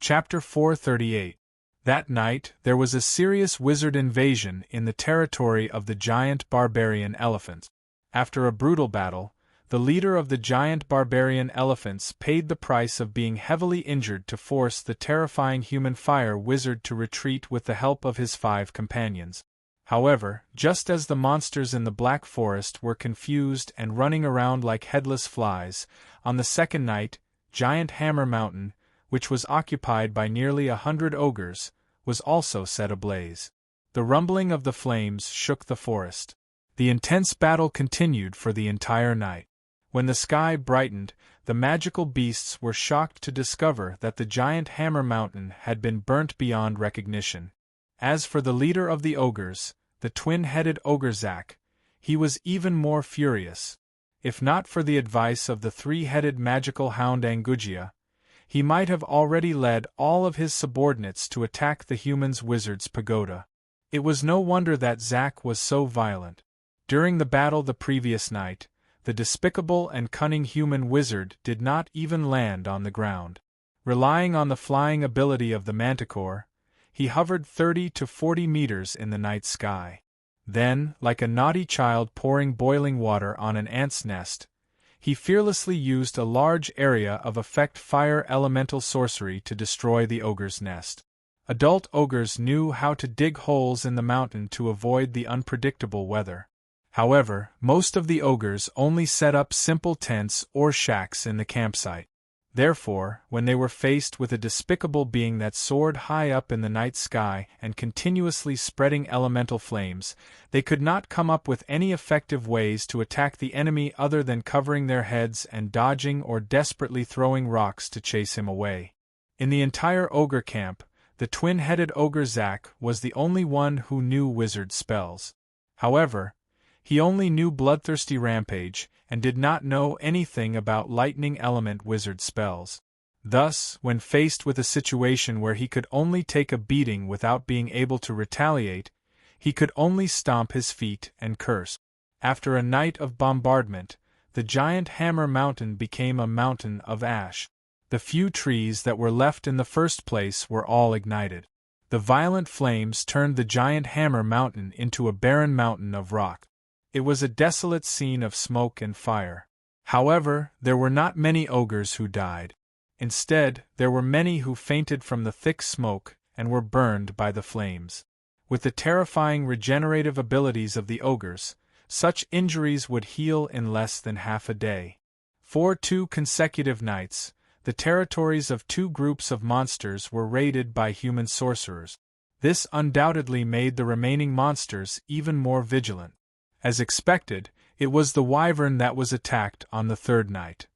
Chapter 438. That night, there was a serious wizard invasion in the territory of the giant barbarian elephant. After a brutal battle, the leader of the giant barbarian elephants paid the price of being heavily injured to force the terrifying human fire wizard to retreat with the help of his 5 companions. However, just as the monsters in the Black Forest were confused and running around like headless flies, on the second night, Giant Hammer Mountain, which was occupied by nearly 100 ogres, was also set ablaze. The rumbling of the flames shook the forest. The intense battle continued for the entire night. When the sky brightened, the magical beasts were shocked to discover that the giant Hammer Mountain had been burnt beyond recognition. As for the leader of the ogres, the twin-headed ogre Zack, he was even more furious. If not for the advice of the 3-headed magical hound Angugia, he might have already led all of his subordinates to attack the humans' wizard's pagoda. It was no wonder that Zack was so violent. During the battle the previous night, the despicable and cunning human wizard did not even land on the ground. Relying on the flying ability of the manticore, he hovered 30 to 40 meters in the night sky. Then, like a naughty child pouring boiling water on an ant's nest, he fearlessly used a large area of effect fire elemental sorcery to destroy the ogre's nest. Adult ogres knew how to dig holes in the mountain to avoid the unpredictable weather. However, most of the ogres only set up simple tents or shacks in the campsite. Therefore, when they were faced with a despicable being that soared high up in the night sky and continuously spreading elemental flames, they could not come up with any effective ways to attack the enemy other than covering their heads and dodging or desperately throwing rocks to chase him away. In the entire ogre camp, the twin-headed ogre Zack was the only one who knew wizard spells. However, he only knew Bloodthirsty Rampage, and did not know anything about lightning element wizard spells. Thus, when faced with a situation where he could only take a beating without being able to retaliate, he could only stomp his feet and curse. After a night of bombardment, the giant Hammer Mountain became a mountain of ash. The few trees that were left in the first place were all ignited. The violent flames turned the giant Hammer Mountain into a barren mountain of rock. It was a desolate scene of smoke and fire. However, there were not many ogres who died. Instead, there were many who fainted from the thick smoke and were burned by the flames. With the terrifying regenerative abilities of the ogres, such injuries would heal in less than half a day. For 2 consecutive nights, the territories of 2 groups of monsters were raided by human sorcerers. This undoubtedly made the remaining monsters even more vigilant. As expected, it was the wyvern that was attacked on the 3rd night.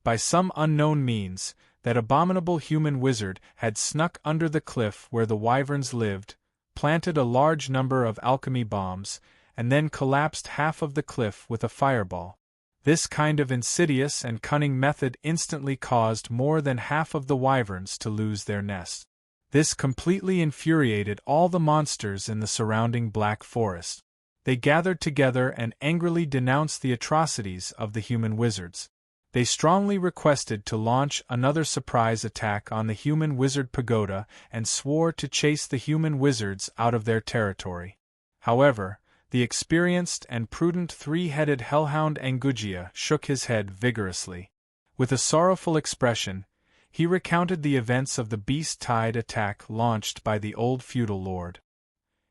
By some unknown means, that abominable human wizard had snuck under the cliff where the wyverns lived, planted a large number of alchemy bombs, and then collapsed half of the cliff with a fireball. This kind of insidious and cunning method instantly caused more than half of the wyverns to lose their nests. This completely infuriated all the monsters in the surrounding Black Forest. They gathered together and angrily denounced the atrocities of the human wizards. They strongly requested to launch another surprise attack on the human wizard pagoda and swore to chase the human wizards out of their territory. However, the experienced and prudent 3-headed hellhound Angugia shook his head vigorously. With a sorrowful expression, he recounted the events of the beast-tide attack launched by the old feudal lord.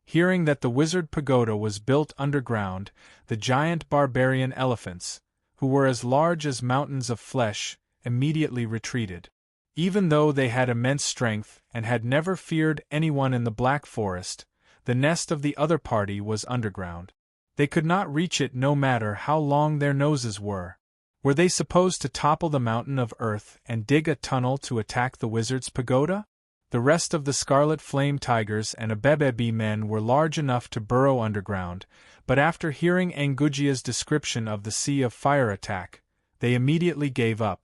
Hearing that the wizard pagoda was built underground, the giant barbarian elephants, who were as large as mountains of flesh, immediately retreated. Even though they had immense strength and had never feared anyone in the Black Forest, the nest of the other party was underground. They could not reach it no matter how long their noses were. Were they supposed to topple the mountain of earth and dig a tunnel to attack the wizard's pagoda? The rest of the Scarlet Flame Tigers and Abebe men were large enough to burrow underground, but after hearing Angugia's description of the Sea of Fire attack, they immediately gave up.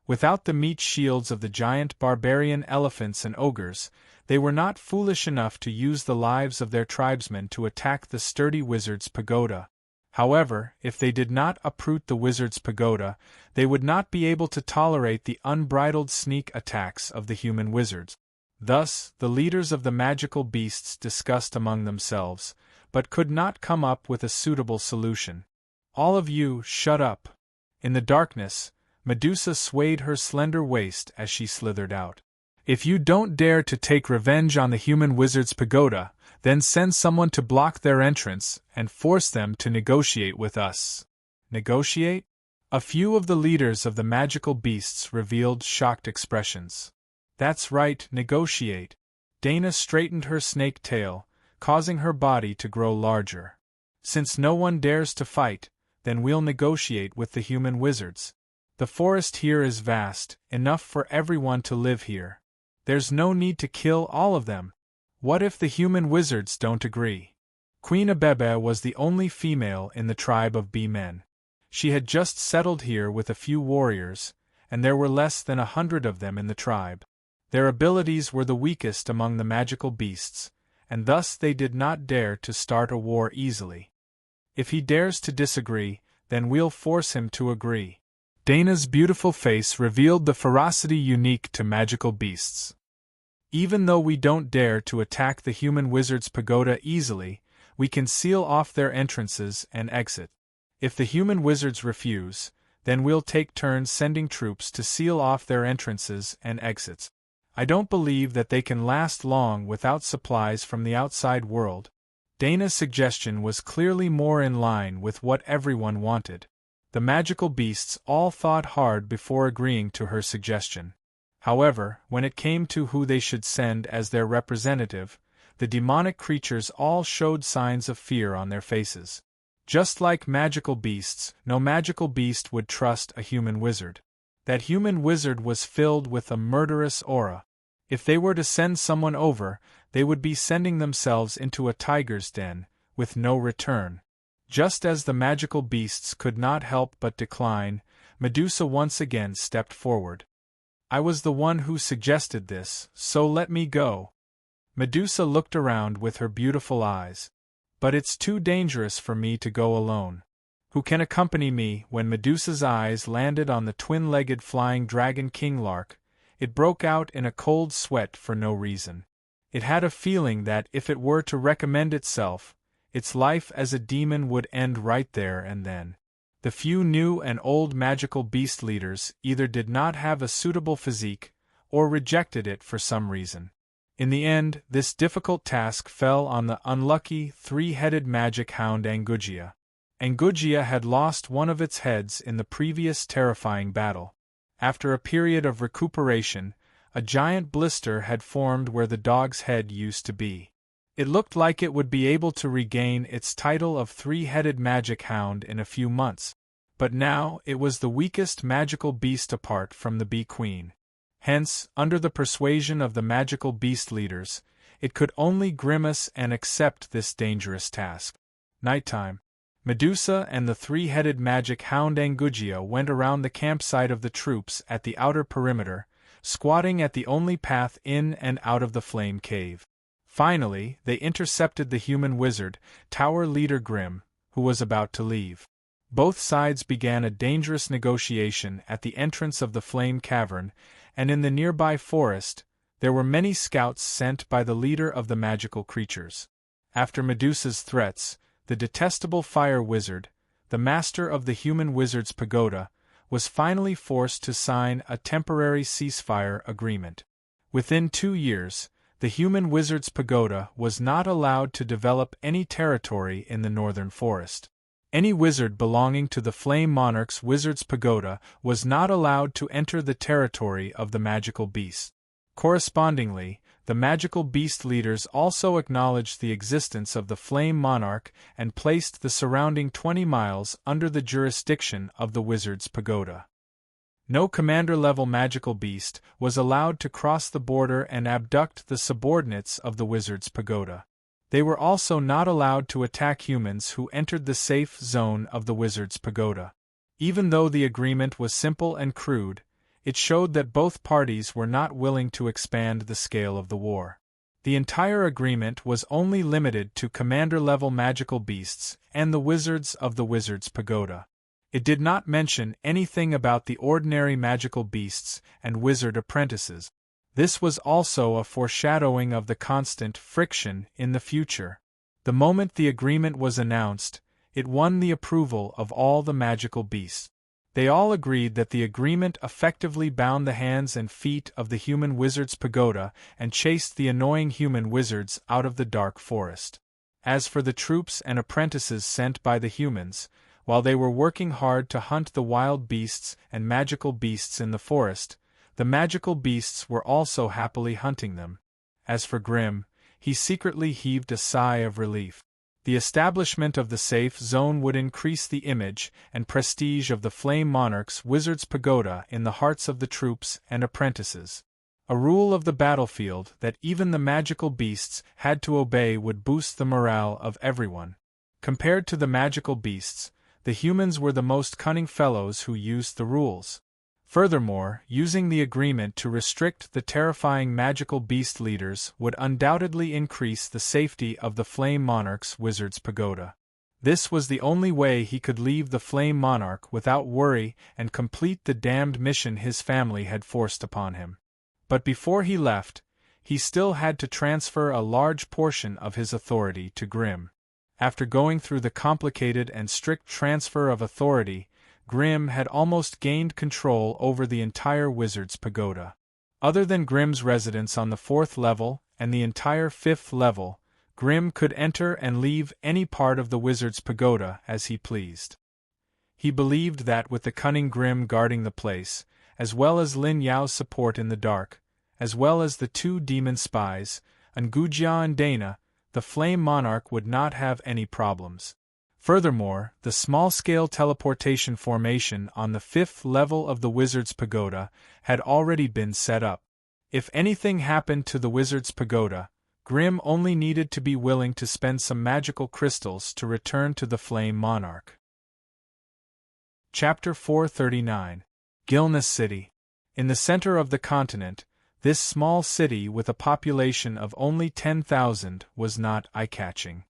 Without the meat shields of the giant barbarian elephants and ogres, they were not foolish enough to use the lives of their tribesmen to attack the sturdy wizard's pagoda. However, if they did not uproot the wizard's pagoda, they would not be able to tolerate the unbridled sneak attacks of the human wizards. Thus, the leaders of the magical beasts discussed among themselves, but could not come up with a suitable solution. "All of you, shut up!" In the darkness, Medusa swayed her slender waist as she slithered out. "If you don't dare to take revenge on the human wizard's pagoda, then send someone to block their entrance and force them to negotiate with us." Negotiate? A few of the leaders of the magical beasts revealed shocked expressions. "That's right, negotiate." Dana straightened her snake tail, causing her body to grow larger. "Since no one dares to fight, then we'll negotiate with the human wizards. The forest here is vast, enough for everyone to live here. There's no need to kill all of them. What if the human wizards don't agree?" Queen Abebe was the only female in the tribe of bee men. She had just settled here with a few warriors, and there were less than 100 of them in the tribe. Their abilities were the weakest among the magical beasts, and thus they did not dare to start a war easily. "If he dares to disagree, then we'll force him to agree." Dana's beautiful face revealed the ferocity unique to magical beasts. "Even though we don't dare to attack the human wizard's pagoda easily, we can seal off their entrances and exit. If the human wizards refuse, then we'll take turns sending troops to seal off their entrances and exits. I don't believe that they can last long without supplies from the outside world." Dana's suggestion was clearly more in line with what everyone wanted. The magical beasts all thought hard before agreeing to her suggestion. However, when it came to who they should send as their representative, the demonic creatures all showed signs of fear on their faces. Just like magical beasts, no magical beast would trust a human wizard. That human wizard was filled with a murderous aura. If they were to send someone over, they would be sending themselves into a tiger's den, with no return. Just as the magical beasts could not help but decline, Medusa once again stepped forward. "I was the one who suggested this, so let me go." Medusa looked around with her beautiful eyes. "But it's too dangerous for me to go alone. Who can accompany me?" When Medusa's eyes landed on the twin-legged flying dragon King Lark, it broke out in a cold sweat for no reason. It had a feeling that if it were to recommend itself, its life as a demon would end right there and then. The few new and old magical beast leaders either did not have a suitable physique, or rejected it for some reason. In the end, this difficult task fell on the unlucky, three-headed magic hound Angugia. Angugia had lost one of its heads in the previous terrifying battle. After a period of recuperation, a giant blister had formed where the dog's head used to be. It looked like it would be able to regain its title of three-headed magic hound in a few months, but now it was the weakest magical beast apart from the Bee Queen. Hence, under the persuasion of the magical beast leaders, it could only grimace and accept this dangerous task. Nighttime. Medusa and the three-headed magic hound Angugia went around the campsite of the troops at the outer perimeter, squatting at the only path in and out of the flame cave. Finally, they intercepted the human wizard, Tower Leader Grim, who was about to leave. Both sides began a dangerous negotiation at the entrance of the flame cavern, and in the nearby forest, there were many scouts sent by the leader of the magical creatures. After Medusa's threats, the detestable fire wizard, the master of the human wizard's pagoda, was finally forced to sign a temporary ceasefire agreement. Within 2 years, the human wizard's pagoda was not allowed to develop any territory in the northern forest. Any wizard belonging to the Flame Monarch's wizard's pagoda was not allowed to enter the territory of the magical beast. Correspondingly, the magical beast leaders also acknowledged the existence of the Flame Monarch and placed the surrounding 20 miles under the jurisdiction of the wizard's pagoda. No commander-level magical beast was allowed to cross the border and abduct the subordinates of the wizard's pagoda. They were also not allowed to attack humans who entered the safe zone of the wizard's pagoda. Even though the agreement was simple and crude, it showed that both parties were not willing to expand the scale of the war. The entire agreement was only limited to commander-level magical beasts and the wizards of the Wizard's Pagoda. It did not mention anything about the ordinary magical beasts and wizard apprentices. This was also a foreshadowing of the constant friction in the future. The moment the agreement was announced, it won the approval of all the magical beasts. They all agreed that the agreement effectively bound the hands and feet of the human wizard's pagoda and chased the annoying human wizards out of the dark forest. As for the troops and apprentices sent by the humans, while they were working hard to hunt the wild beasts and magical beasts in the forest, the magical beasts were also happily hunting them. As for Grim, he secretly heaved a sigh of relief. The establishment of the safe zone would increase the image and prestige of the Flame Monarch's Wizard's Pagoda in the hearts of the troops and apprentices. A rule of the battlefield that even the magical beasts had to obey would boost the morale of everyone. Compared to the magical beasts, the humans were the most cunning fellows who used the rules. Furthermore, using the agreement to restrict the terrifying magical beast leaders would undoubtedly increase the safety of the Flame Monarch's Wizard's Pagoda. This was the only way he could leave the Flame Monarch without worry and complete the damned mission his family had forced upon him. But before he left, he still had to transfer a large portion of his authority to Grim. After going through the complicated and strict transfer of authority, Grim had almost gained control over the entire Wizard's Pagoda. Other than Grim's residence on the 4th level and the entire 5th level, Grim could enter and leave any part of the Wizard's Pagoda as he pleased. He believed that with the cunning Grim guarding the place, as well as Lin Yao's support in the dark, as well as the 2 demon spies, Ngujia and Dana, the Flame Monarch would not have any problems. Furthermore, the small-scale teleportation formation on the 5th level of the Wizard's Pagoda had already been set up. If anything happened to the Wizard's Pagoda, Grim only needed to be willing to spend some magical crystals to return to the Flame Monarch. Chapter 439. Gilneas City. In the center of the continent, this small city with a population of only 10,000 was not eye-catching.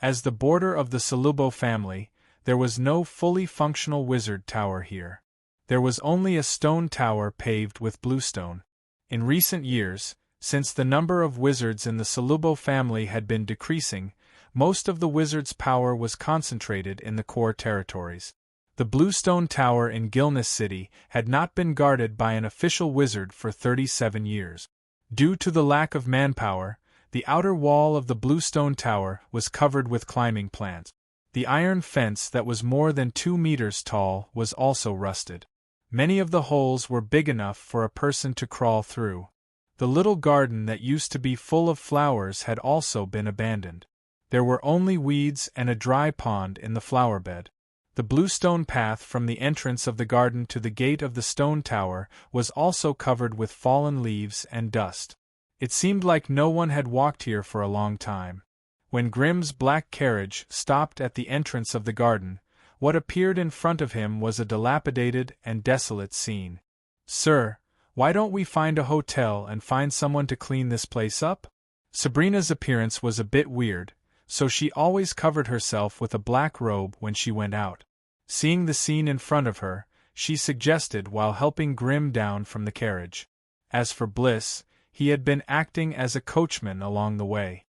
As the border of the Salubo family, there was no fully functional wizard tower here. There was only a stone tower paved with bluestone. In recent years, since the number of wizards in the Salubo family had been decreasing, most of the wizards' power was concentrated in the core territories. The bluestone tower in Gilneas City had not been guarded by an official wizard for 37 years. Due to the lack of manpower, the outer wall of the bluestone tower was covered with climbing plants. The iron fence that was more than 2 meters tall was also rusted. Many of the holes were big enough for a person to crawl through. The little garden that used to be full of flowers had also been abandoned. There were only weeds and a dry pond in the flower bed. The bluestone path from the entrance of the garden to the gate of the stone tower was also covered with fallen leaves and dust. It seemed like no one had walked here for a long time. When Grim's black carriage stopped at the entrance of the garden, what appeared in front of him was a dilapidated and desolate scene. "Sir, why don't we find a hotel and find someone to clean this place up?" Sabrina's appearance was a bit weird, so she always covered herself with a black robe when she went out. Seeing the scene in front of her, she suggested while helping Grim down from the carriage. As for Bliss, he had been acting as a coachman along the way.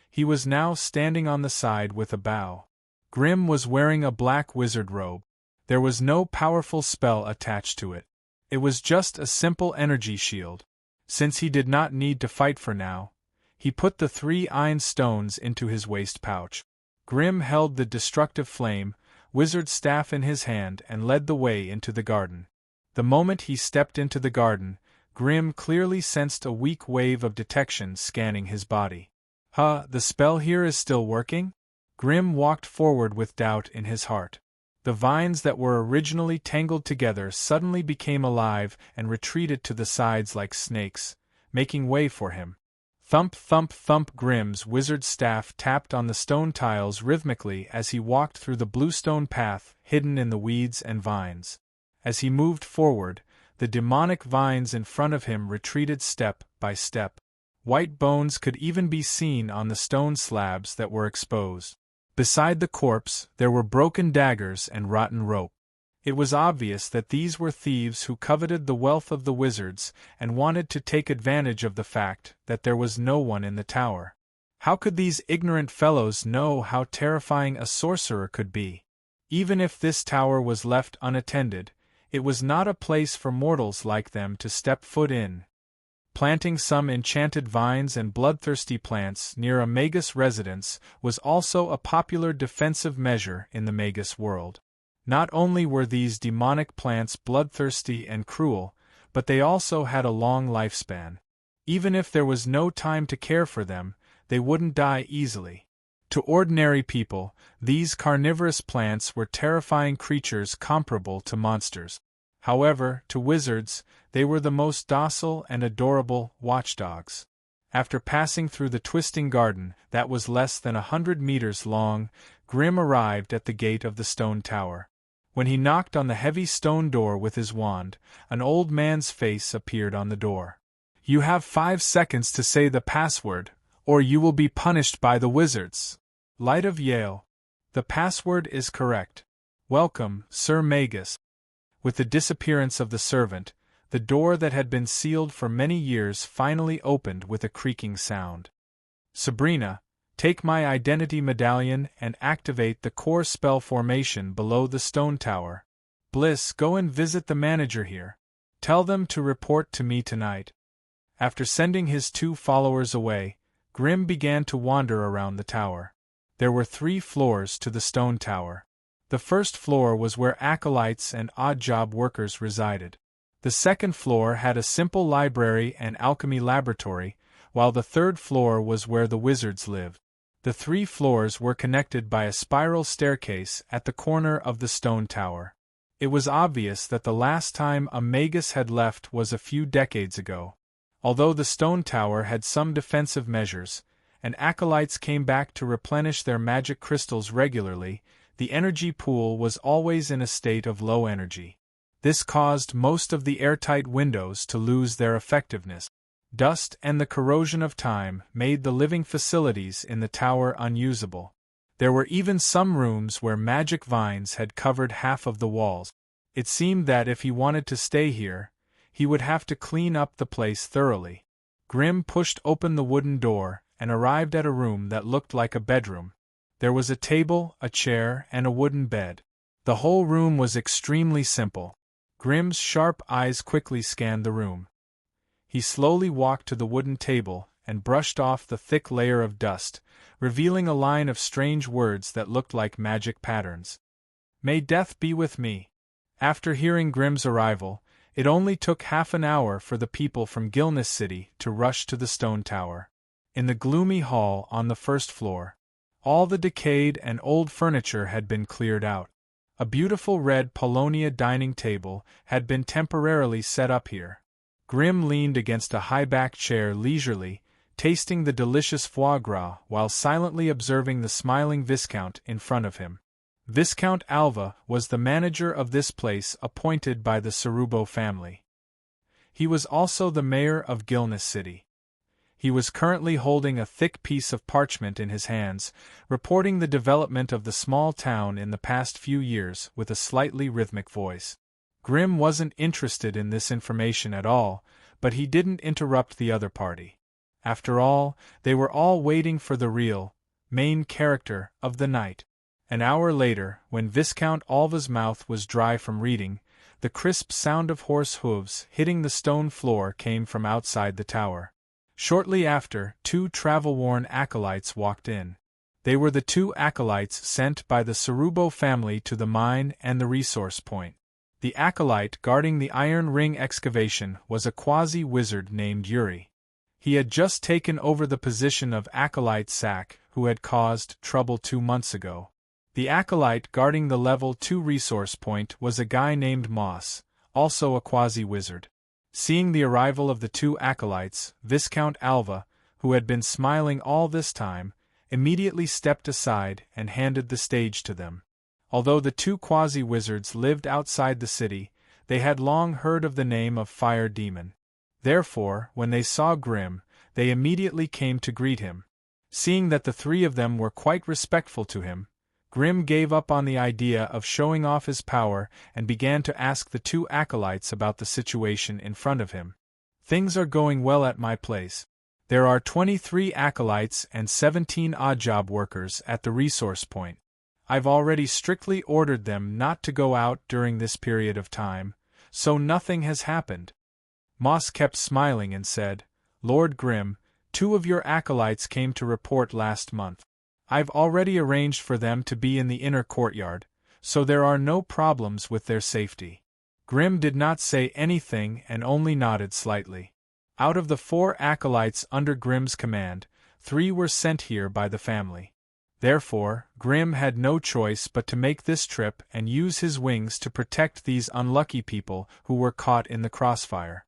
He was now standing on the side with a bow. Grim was wearing a black wizard robe. There was no powerful spell attached to it. It was just a simple energy shield. Since he did not need to fight for now, he put the 3 iron stones into his waist pouch. Grim held the destructive flame wizard staff in his hand and led the way into the garden. The moment he stepped into the garden, Grim clearly sensed a weak wave of detection scanning his body. The spell here is still working? Grim walked forward with doubt in his heart. The vines that were originally tangled together suddenly became alive and retreated to the sides like snakes, making way for him. Thump, thump, thump. Grim's wizard staff tapped on the stone tiles rhythmically as he walked through the bluestone path hidden in the weeds and vines. As he moved forward, the demonic vines in front of him retreated step by step. White bones could even be seen on the stone slabs that were exposed. Beside the corpse, there were broken daggers and rotten rope. It was obvious that these were thieves who coveted the wealth of the wizards and wanted to take advantage of the fact that there was no one in the tower. How could these ignorant fellows know how terrifying a sorcerer could be? Even if this tower was left unattended, it was not a place for mortals like them to step foot in. Planting some enchanted vines and bloodthirsty plants near a Magus residence was also a popular defensive measure in the Magus world. Not only were these demonic plants bloodthirsty and cruel, but they also had a long lifespan. Even if there was no time to care for them, they wouldn't die easily. To ordinary people, these carnivorous plants were terrifying creatures comparable to monsters. However, to wizards, they were the most docile and adorable watchdogs. After passing through the twisting garden that was less than 100 meters long, Grim arrived at the gate of the stone tower. When he knocked on the heavy stone door with his wand, an old man's face appeared on the door. "You have 5 seconds to say the password, or you will be punished by the wizards." Light of Yale. The password is correct. Welcome, Sir Magus. With the disappearance of the servant, the door that had been sealed for many years finally opened with a creaking sound. Sabrina, take my identity medallion and activate the core spell formation below the stone tower. Bliss, go and visit the manager here. Tell them to report to me tonight. After sending his 2 followers away, Grim began to wander around the tower. There were 3 floors to the stone tower. The first floor was where acolytes and odd-job workers resided. The second floor had a simple library and alchemy laboratory, while the third floor was where the wizards lived. The 3 floors were connected by a spiral staircase at the corner of the stone tower. It was obvious that the last time a Magus had left was a few decades ago. Although the stone tower had some defensive measures, and acolytes came back to replenish their magic crystals regularly, the energy pool was always in a state of low energy. This caused most of the airtight windows to lose their effectiveness. Dust and the corrosion of time made the living facilities in the tower unusable. There were even some rooms where magic vines had covered half of the walls. It seemed that if he wanted to stay here, he would have to clean up the place thoroughly. Grim pushed open the wooden door and arrived at a room that looked like a bedroom. There was a table, a chair, and a wooden bed. The whole room was extremely simple. Grim's sharp eyes quickly scanned the room. He slowly walked to the wooden table and brushed off the thick layer of dust, revealing a line of strange words that looked like magic patterns. "May death be with me." After hearing Grim's arrival, it only took half an hour for the people from Gilnis City to rush to the stone tower. In the gloomy hall on the first floor, all the decayed and old furniture had been cleared out. A beautiful red Polonia dining table had been temporarily set up here. Grim leaned against a high-backed chair leisurely, tasting the delicious foie gras while silently observing the smiling Viscount in front of him. Viscount Alva was the manager of this place appointed by the Cerubo family. He was also the mayor of Gilnis City. He was currently holding a thick piece of parchment in his hands, reporting the development of the small town in the past few years with a slightly rhythmic voice. Grim wasn't interested in this information at all, but he didn't interrupt the other party. After all, they were all waiting for the real, main character of the night. An hour later, when Viscount Alva's mouth was dry from reading, the crisp sound of horse hooves hitting the stone floor came from outside the tower. Shortly after, 2 travel-worn acolytes walked in. They were the 2 acolytes sent by the Cerubo family to the mine and the resource point. The acolyte guarding the Iron Ring excavation was a quasi-wizard named Yuri. He had just taken over the position of acolyte Sack, who had caused trouble 2 months ago. The acolyte guarding the level 2 resource point was a guy named Moss, also a quasi-wizard. Seeing the arrival of the 2 acolytes, Viscount Alva, who had been smiling all this time, immediately stepped aside and handed the stage to them. Although the 2 quasi-wizards lived outside the city, they had long heard of the name of Fire Demon. Therefore, when they saw Grim, they immediately came to greet him. Seeing that the three of them were quite respectful to him, Grimm gave up on the idea of showing off his power and began to ask the two acolytes about the situation in front of him. Things are going well at my place. There are 23 acolytes and 17 odd-job workers at the resource point. I've already strictly ordered them not to go out during this period of time, so nothing has happened. Moss kept smiling and said, Lord Grimm, 2 of your acolytes came to report last month. I've already arranged for them to be in the inner courtyard, so there are no problems with their safety. Grimm did not say anything and only nodded slightly. Out of the 4 acolytes under Grimm's command, 3 were sent here by the family. Therefore, Grimm had no choice but to make this trip and use his wings to protect these unlucky people who were caught in the crossfire.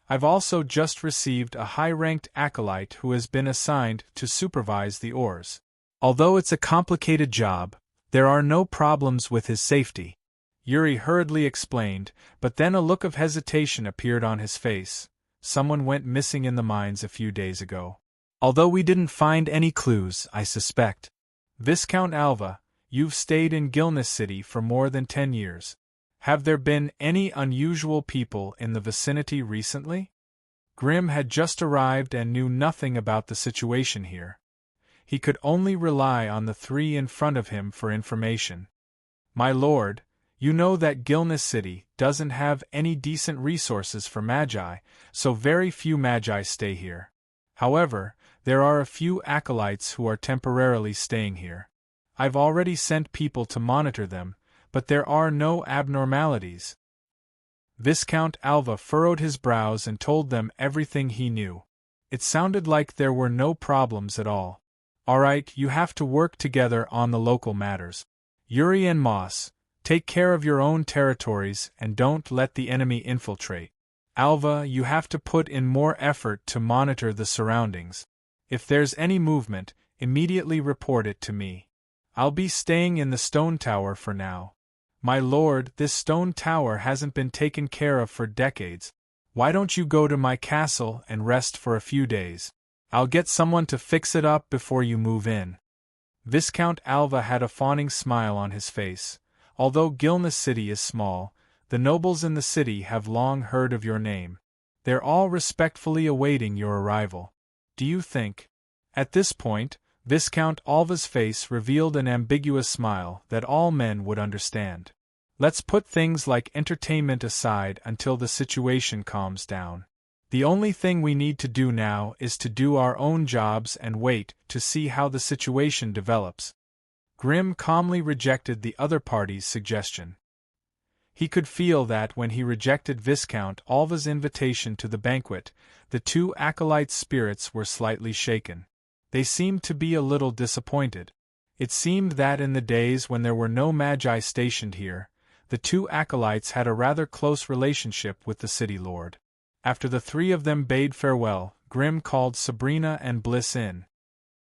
I've also just received a high-ranked acolyte who has been assigned to supervise the oars. Although it's a complicated job, there are no problems with his safety. Yuri hurriedly explained, but then a look of hesitation appeared on his face. Someone went missing in the mines a few days ago. Although we didn't find any clues, I suspect. Viscount Alva, you've stayed in Gilness City for more than 10 years. Have there been any unusual people in the vicinity recently? Grimm had just arrived and knew nothing about the situation here. He could only rely on the 3 in front of him for information. My lord, you know that Gilness City doesn't have any decent resources for magi, so very few magi stay here. However, there are a few acolytes who are temporarily staying here. I've already sent people to monitor them, but there are no abnormalities. Viscount Alva furrowed his brows and told them everything he knew. It sounded like there were no problems at all. All right, you have to work together on the local matters. Yuri and Moss, take care of your own territories and don't let the enemy infiltrate. Alva, you have to put in more effort to monitor the surroundings. If there's any movement, immediately report it to me. I'll be staying in the stone tower for now. My lord, this stone tower hasn't been taken care of for decades. Why don't you go to my castle and rest for a few days? I'll get someone to fix it up before you move in. Viscount Alva had a fawning smile on his face. Although Gilness City is small, the nobles in the city have long heard of your name. They're all respectfully awaiting your arrival. Do you think? At this point, Viscount Alva's face revealed an ambiguous smile that all men would understand. Let's put things like entertainment aside until the situation calms down. The only thing we need to do now is to do our own jobs and wait to see how the situation develops. Grimm calmly rejected the other party's suggestion. He could feel that when he rejected Viscount Alva's invitation to the banquet, the 2 acolytes' spirits were slightly shaken. They seemed to be a little disappointed. It seemed that in the days when there were no magi stationed here, the 2 acolytes had a rather close relationship with the city lord. After the 3 of them bade farewell, Grimm called Sabrina and Bliss in.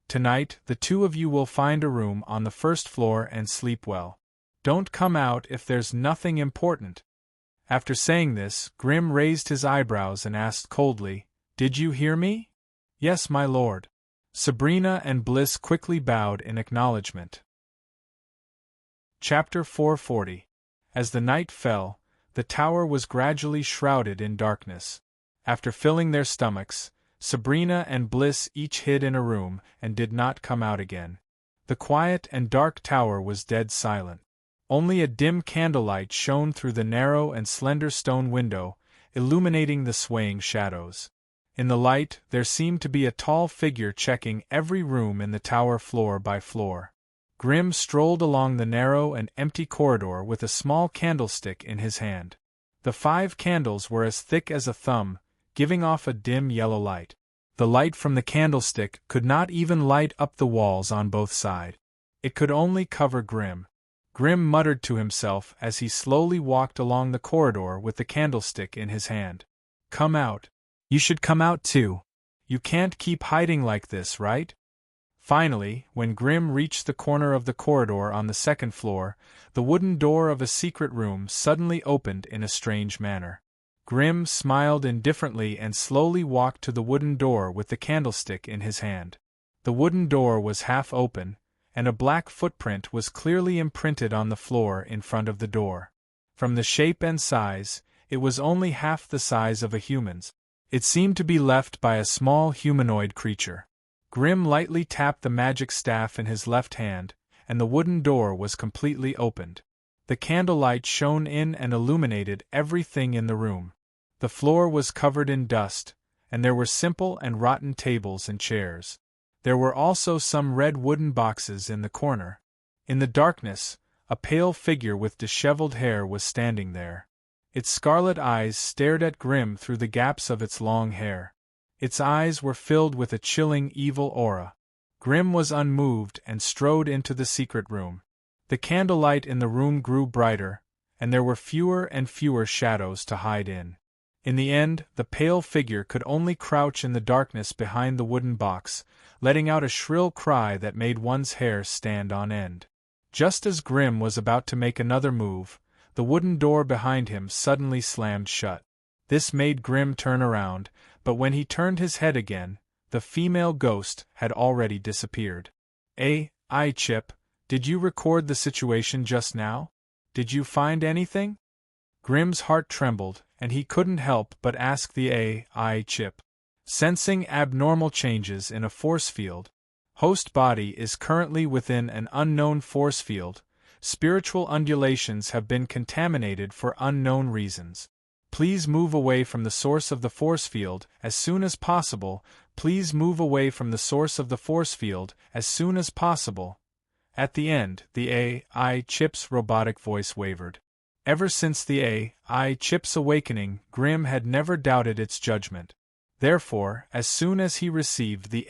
Tonight, the 2 of you will find a room on the 1st floor and sleep well. Don't come out if there's nothing important. After saying this, Grimm raised his eyebrows and asked coldly, Did you hear me? Yes, my lord. Sabrina and Bliss quickly bowed in acknowledgement. Chapter 440. As the night fell, the tower was gradually shrouded in darkness. After filling their stomachs, Sabrina and Bliss each hid in a room and did not come out again. The quiet and dark tower was dead silent. Only a dim candlelight shone through the narrow and slender stone window, illuminating the swaying shadows. In the light, there seemed to be a tall figure checking every room in the tower floor by floor. Grimm strolled along the narrow and empty corridor with a small candlestick in his hand. The 5 candles were as thick as a thumb, giving off a dim yellow light. The light from the candlestick could not even light up the walls on both sides. It could only cover Grimm. Grimm muttered to himself as he slowly walked along the corridor with the candlestick in his hand. Come out. You should come out too. You can't keep hiding like this, right? Finally, when Grimm reached the corner of the corridor on the 2nd floor, the wooden door of a secret room suddenly opened in a strange manner. Grimm smiled indifferently and slowly walked to the wooden door with the candlestick in his hand. The wooden door was half open, and a black footprint was clearly imprinted on the floor in front of the door. From the shape and size, it was only half the size of a human's. It seemed to be left by a small humanoid creature. Grimm lightly tapped the magic staff in his left hand, and the wooden door was completely opened. The candlelight shone in and illuminated everything in the room. The floor was covered in dust, and there were simple and rotten tables and chairs. There were also some red wooden boxes in the corner. In the darkness, a pale figure with disheveled hair was standing there. Its scarlet eyes stared at Grimm through the gaps of its long hair. Its eyes were filled with a chilling evil aura. Grimm was unmoved and strode into the secret room. The candlelight in the room grew brighter, and there were fewer and fewer shadows to hide in. In the end, the pale figure could only crouch in the darkness behind the wooden box, letting out a shrill cry that made one's hair stand on end. Just as Grimm was about to make another move, the wooden door behind him suddenly slammed shut. This made Grimm turn around, but when he turned his head again, the female ghost had already disappeared. Chip, did you record the situation just now? Did you find anything? Grimm's heart trembled, and he couldn't help but ask the chip. Sensing abnormal changes in a force field. Host body is currently within an unknown force field. Spiritual undulations have been contaminated for unknown reasons. Please move away from the source of the force field as soon as possible. Please move away from the source of the force field as soon as possible. At the end, the chip's robotic voice wavered. Ever since the chip's awakening, Grimm had never doubted its judgment. Therefore, as soon as he received the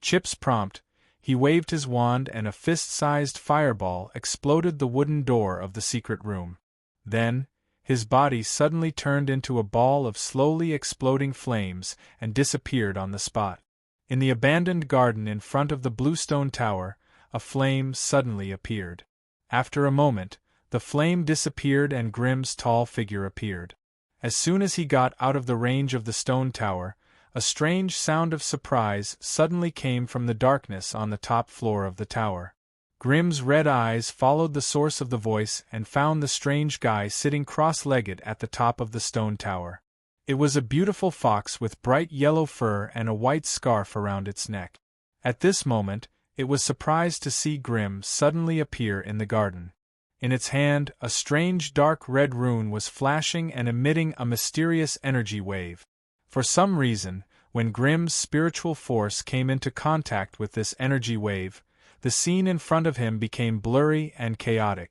chip's prompt, he waved his wand and a fist-sized fireball exploded the wooden door of the secret room. Then, his body suddenly turned into a ball of slowly exploding flames and disappeared on the spot. In the abandoned garden in front of the bluestone tower, a flame suddenly appeared. After a moment, the flame disappeared and Grimm's tall figure appeared. As soon as he got out of the range of the stone tower, a strange sound of surprise suddenly came from the darkness on the top floor of the tower. Grimm's red eyes followed the source of the voice and found the strange guy sitting cross-legged at the top of the stone tower. It was a beautiful fox with bright yellow fur and a white scarf around its neck. At this moment, it was surprised to see Grimm suddenly appear in the garden. In its hand, a strange dark red rune was flashing and emitting a mysterious energy wave. For some reason, when Grimm's spiritual force came into contact with this energy wave, the scene in front of him became blurry and chaotic.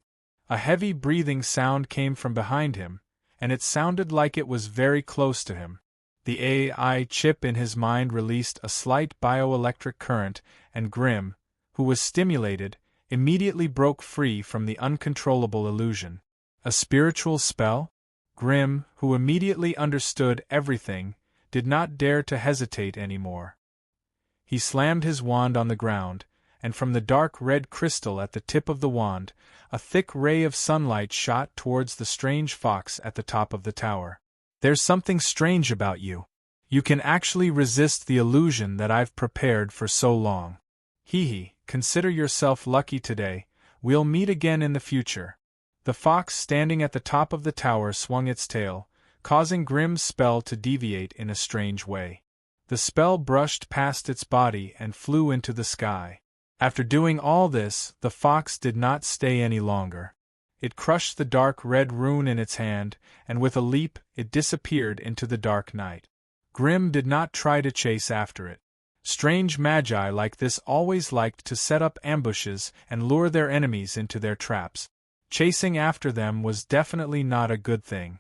A heavy breathing sound came from behind him, and it sounded like it was very close to him. The AI chip in his mind released a slight bioelectric current, and Grimm, who was stimulated, immediately broke free from the uncontrollable illusion. A spiritual spell? Grimm, who immediately understood everything, did not dare to hesitate anymore. He slammed his wand on the ground, and from the dark red crystal at the tip of the wand, a thick ray of sunlight shot towards the strange fox at the top of the tower. There's something strange about you. You can actually resist the illusion that I've prepared for so long. Consider yourself lucky today. We'll meet again in the future. The fox standing at the top of the tower swung its tail, causing Grimm's spell to deviate in a strange way. The spell brushed past its body and flew into the sky. After doing all this, the fox did not stay any longer. It crushed the dark red rune in its hand, and with a leap, it disappeared into the dark night. Grimm did not try to chase after it. Strange magi like this always liked to set up ambushes and lure their enemies into their traps. Chasing after them was definitely not a good thing.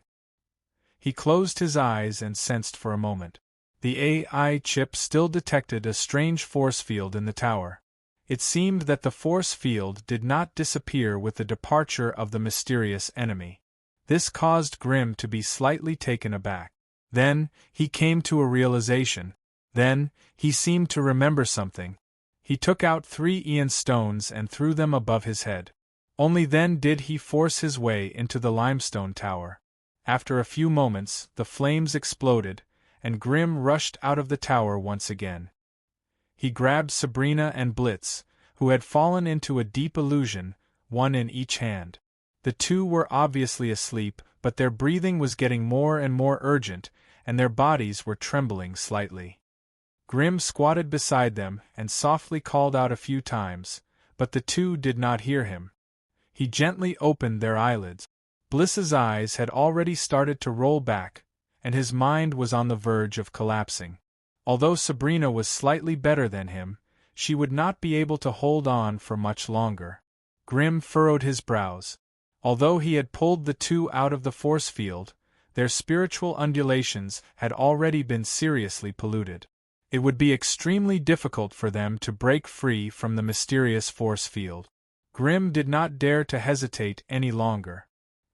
He closed his eyes and sensed for a moment. The AI chip still detected a strange force field in the tower. It seemed that the force field did not disappear with the departure of the mysterious enemy. This caused Grimm to be slightly taken aback. Then, he came to a realization. Then, he seemed to remember something. He took out 3 Aeon stones and threw them above his head. Only then did he force his way into the limestone tower. After a few moments, the flames exploded, and Grimm rushed out of the tower once again. He grabbed Sabrina and Blitz, who had fallen into a deep illusion, one in each hand. The two were obviously asleep, but their breathing was getting more and more urgent, and their bodies were trembling slightly. Grimm squatted beside them and softly called out a few times, but the two did not hear him. He gently opened their eyelids. Bliss's eyes had already started to roll back, and his mind was on the verge of collapsing. Although Sabrina was slightly better than him, she would not be able to hold on for much longer. Grimm furrowed his brows. Although he had pulled the two out of the force field, their spiritual undulations had already been seriously polluted. It would be extremely difficult for them to break free from the mysterious force field. Grimm did not dare to hesitate any longer.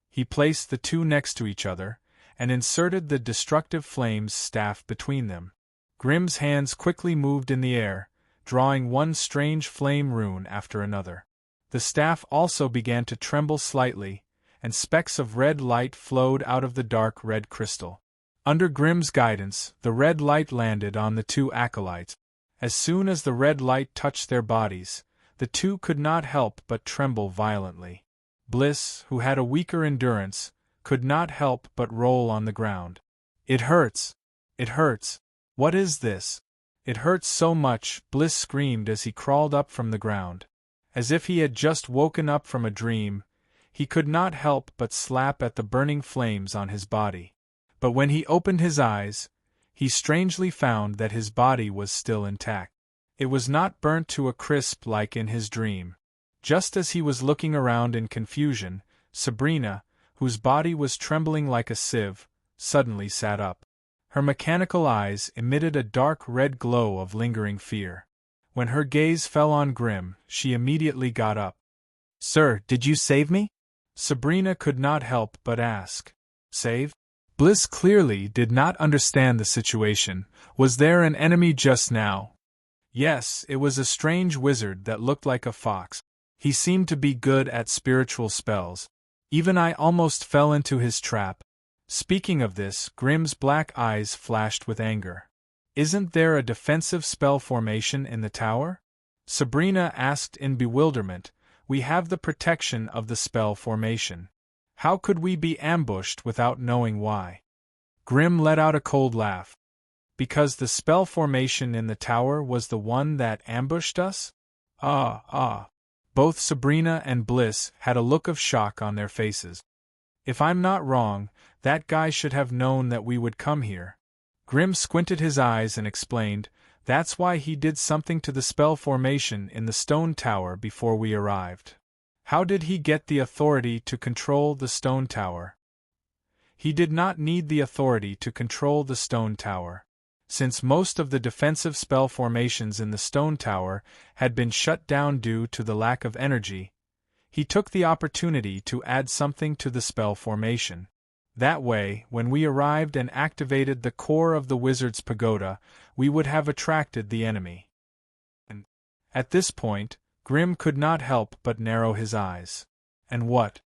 He placed the two next to each other, and inserted the destructive flames staff between them. Grimm's hands quickly moved in the air, drawing one strange flame rune after another. The staff also began to tremble slightly, and specks of red light flowed out of the dark red crystal. Under Grimm's guidance, the red light landed on the two acolytes. As soon as the red light touched their bodies, the two could not help but tremble violently. Bliss, who had a weaker endurance, could not help but roll on the ground. "It hurts! It hurts! What is this? It hurts so much," Bliss screamed as he crawled up from the ground. As if he had just woken up from a dream, he could not help but slap at the burning flames on his body. But when he opened his eyes, he strangely found that his body was still intact. It was not burnt to a crisp like in his dream. Just as he was looking around in confusion, Sabrina, whose body was trembling like a sieve, suddenly sat up. Her mechanical eyes emitted a dark red glow of lingering fear. When her gaze fell on Grimm, she immediately got up. "Sir, did you save me?" Sabrina could not help but ask. "Save?" Bliss clearly did not understand the situation. Was there an enemy just now? Yes, it was a strange wizard that looked like a fox. He seemed to be good at spiritual spells. Even I almost fell into his trap. Speaking of this, Grimm's black eyes flashed with anger. "Isn't there a defensive spell formation in the tower?" Sabrina asked in bewilderment. "We have the protection of the spell formation. How could we be ambushed without knowing why?" Grimm let out a cold laugh. "Because the spell formation in the tower was the one that ambushed us?" Ah. Both Sabrina and Bliss had a look of shock on their faces. "If I'm not wrong, that guy should have known that we would come here." Grimm squinted his eyes and explained, "That's why he did something to the spell formation in the stone tower before we arrived." "How did he get the authority to control the stone tower?" He did not need the authority to control the stone tower. Since most of the defensive spell formations in the stone tower had been shut down due to the lack of energy, he took the opportunity to add something to the spell formation. That way, when we arrived and activated the core of the wizard's pagoda, we would have attracted the enemy. At this point, Grimm could not help but narrow his eyes. "And what?"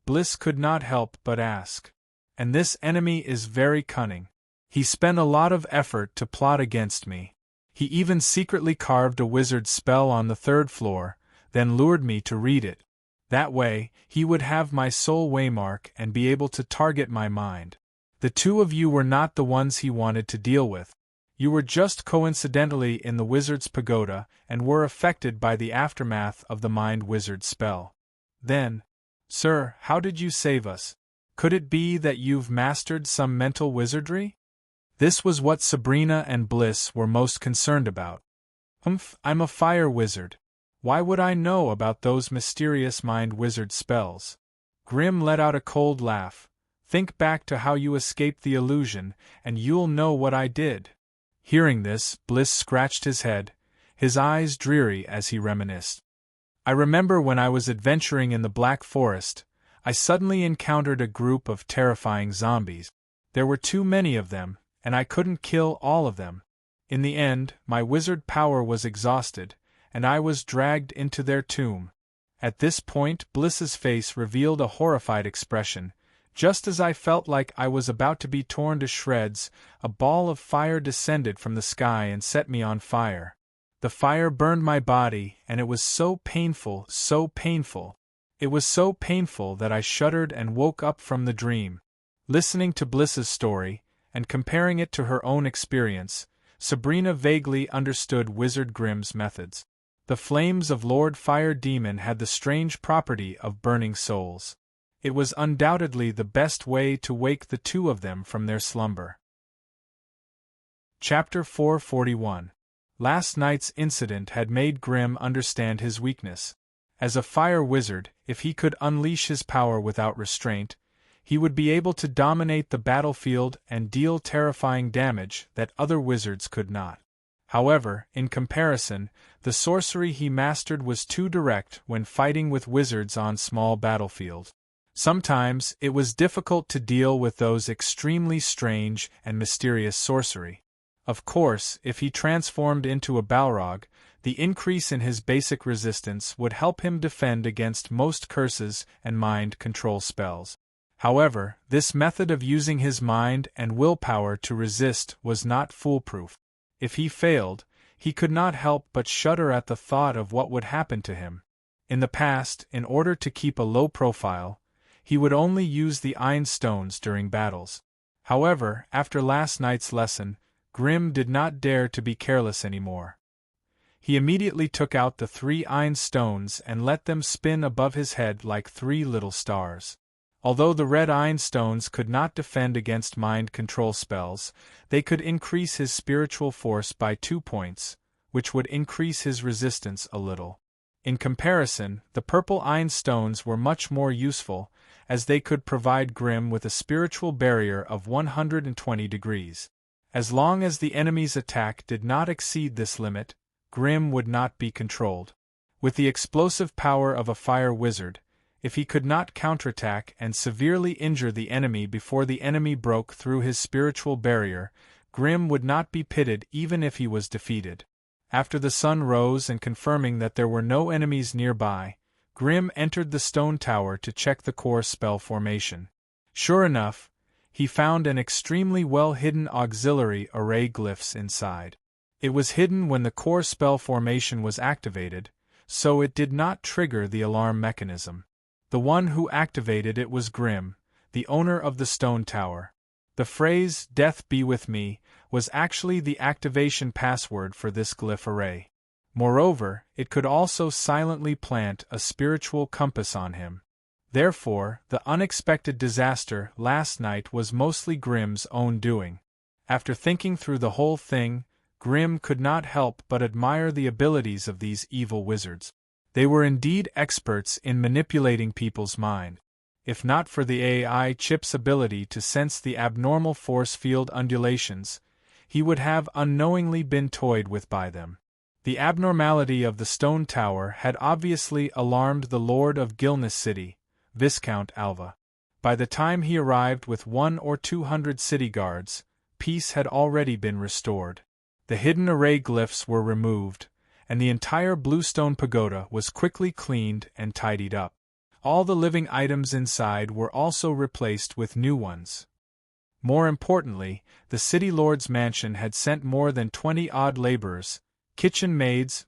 Bliss could not help but ask. "And this enemy is very cunning. He spent a lot of effort to plot against me. He even secretly carved a wizard's spell on the 3rd floor, then lured me to read it. That way, he would have my soul waymark and be able to target my mind. The two of you were not the ones he wanted to deal with. You were just coincidentally in the wizard's pagoda and were affected by the aftermath of the mind wizard spell. Then, sir, how did you save us? Could it be that you've mastered some mental wizardry?" This was what Sabrina and Bliss were most concerned about. I'm a fire wizard. Why would I know about those mysterious mind wizard spells?" Grimm let out a cold laugh. "Think back to how you escaped the illusion, and you'll know what I did." Hearing this, Bliss scratched his head, his eyes dreary as he reminisced. "I remember when I was adventuring in the Black Forest, I suddenly encountered a group of terrifying zombies. There were too many of them, and I couldn't kill all of them. In the end, my wizard power was exhausted, and I was dragged into their tomb." At this point, Bliss's face revealed a horrified expression. Just as I felt like I was about to be torn to shreds, a ball of fire descended from the sky and set me on fire. The fire burned my body, and it was so painful, so painful. It was so painful that I shuddered and woke up from the dream. Listening to Bliss's story, and comparing it to her own experience, Sabrina vaguely understood Wizard Grimm's methods. The flames of Lord Fire Demon had the strange property of burning souls. It was undoubtedly the best way to wake the two of them from their slumber. Chapter 441. Last night's incident had made Grimm understand his weakness. As a fire wizard, if he could unleash his power without restraint, he would be able to dominate the battlefield and deal terrifying damage that other wizards could not. However, in comparison, the sorcery he mastered was too direct when fighting with wizards on small battlefields. Sometimes, it was difficult to deal with those extremely strange and mysterious sorcery. Of course, if he transformed into a Balrog, the increase in his basic resistance would help him defend against most curses and mind control spells. However, this method of using his mind and willpower to resist was not foolproof. If he failed, he could not help but shudder at the thought of what would happen to him. In the past, in order to keep a low profile, he would only use the Ein stones during battles. However, after last night's lesson, Grimm did not dare to be careless anymore. He immediately took out the 3 Ein stones and let them spin above his head like 3 little stars. Although the red Ein stones could not defend against mind control spells, they could increase his spiritual force by 2 points, which would increase his resistance a little. In comparison, the purple Ein stones were much more useful, as they could provide Grimm with a spiritual barrier of 120 degrees. As long as the enemy's attack did not exceed this limit, Grimm would not be controlled. With the explosive power of a fire wizard, if he could not counterattack and severely injure the enemy before the enemy broke through his spiritual barrier, Grimm would not be pitied even if he was defeated. After the sun rose and confirming that there were no enemies nearby, Grimm entered the stone tower to check the core spell formation. Sure enough, he found an extremely well-hidden auxiliary array glyphs inside. It was hidden when the core spell formation was activated, so it did not trigger the alarm mechanism. The one who activated it was Grimm, the owner of the stone tower. The phrase, "Death be with me," was actually the activation password for this glyph array. Moreover, it could also silently plant a spiritual compass on him. Therefore, the unexpected disaster last night was mostly Grimm's own doing. After thinking through the whole thing, Grimm could not help but admire the abilities of these evil wizards. They were indeed experts in manipulating people's mind. If not for the AI chip's ability to sense the abnormal force field undulations, he would have unknowingly been toyed with by them. The abnormality of the stone tower had obviously alarmed the Lord of Gilneas City, Viscount Alva. By the time he arrived with 100 or 200 city guards, peace had already been restored. The hidden array glyphs were removed, and the entire bluestone pagoda was quickly cleaned and tidied up. All the living items inside were also replaced with new ones. More importantly, the city lord's mansion had sent more than 20 odd laborers, kitchen maids,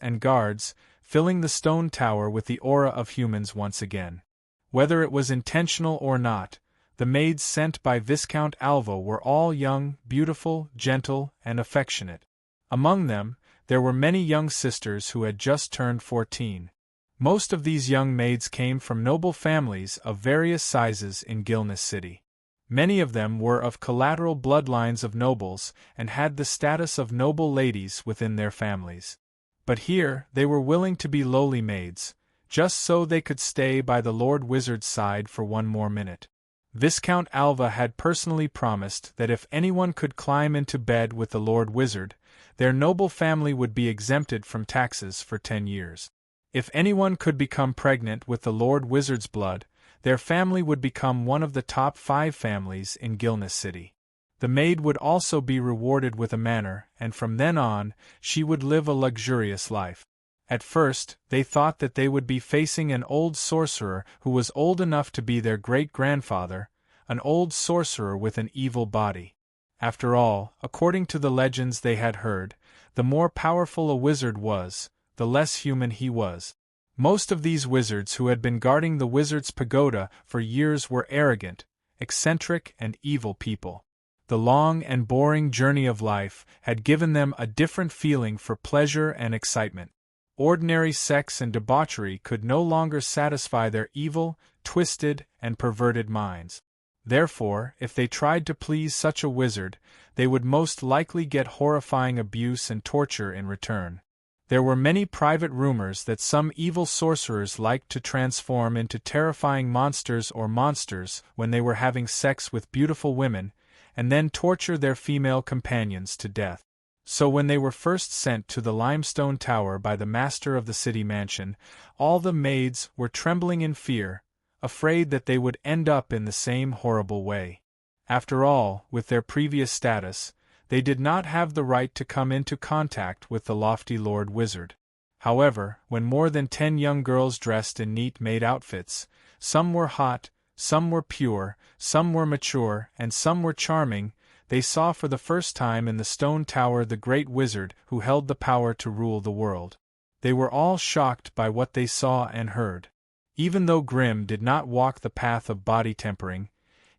and guards, filling the stone tower with the aura of humans once again. Whether it was intentional or not, the maids sent by Viscount Alva were all young, beautiful, gentle, and affectionate. Among them, there were many young sisters who had just turned 14. Most of these young maids came from noble families of various sizes in Gilneas City. Many of them were of collateral bloodlines of nobles and had the status of noble ladies within their families. But here, they were willing to be lowly maids, just so they could stay by the Lord Wizard's side for 1 more minute. Viscount Alva had personally promised that if anyone could climb into bed with the Lord Wizard, their noble family would be exempted from taxes for 10 years. If anyone could become pregnant with the Lord Wizard's blood, their family would become one of the top 5 families in Gilneas City. The maid would also be rewarded with a manor, and from then on, she would live a luxurious life. At first, they thought that they would be facing an old sorcerer who was old enough to be their great-grandfather, an old sorcerer with an evil body. After all, according to the legends they had heard, the more powerful a wizard was, the less human he was. Most of these wizards who had been guarding the wizard's pagoda for years were arrogant, eccentric, and evil people. The long and boring journey of life had given them a different feeling for pleasure and excitement. Ordinary sex and debauchery could no longer satisfy their evil, twisted, and perverted minds. Therefore, if they tried to please such a wizard, they would most likely get horrifying abuse and torture in return. There were many private rumors that some evil sorcerers liked to transform into terrifying monsters or monsters when they were having sex with beautiful women, and then torture their female companions to death. So when they were first sent to the limestone tower by the master of the city mansion, all the maids were trembling in fear, afraid that they would end up in the same horrible way. After all, with their previous status, they did not have the right to come into contact with the lofty Lord Wizard. However, when more than 10 young girls dressed in neat maid outfits, some were hot, some were pure, some were mature, and some were charming, they saw for the first time in the stone tower the great wizard who held the power to rule the world. They were all shocked by what they saw and heard. Even though Grimm did not walk the path of body tempering,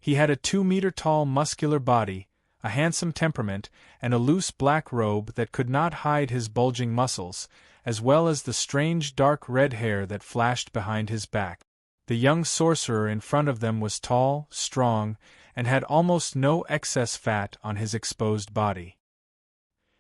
he had a 2-meter-tall muscular body, a handsome temperament, and a loose black robe that could not hide his bulging muscles, as well as the strange dark red hair that flashed behind his back. The young sorcerer in front of them was tall, strong, and had almost no excess fat on his exposed body.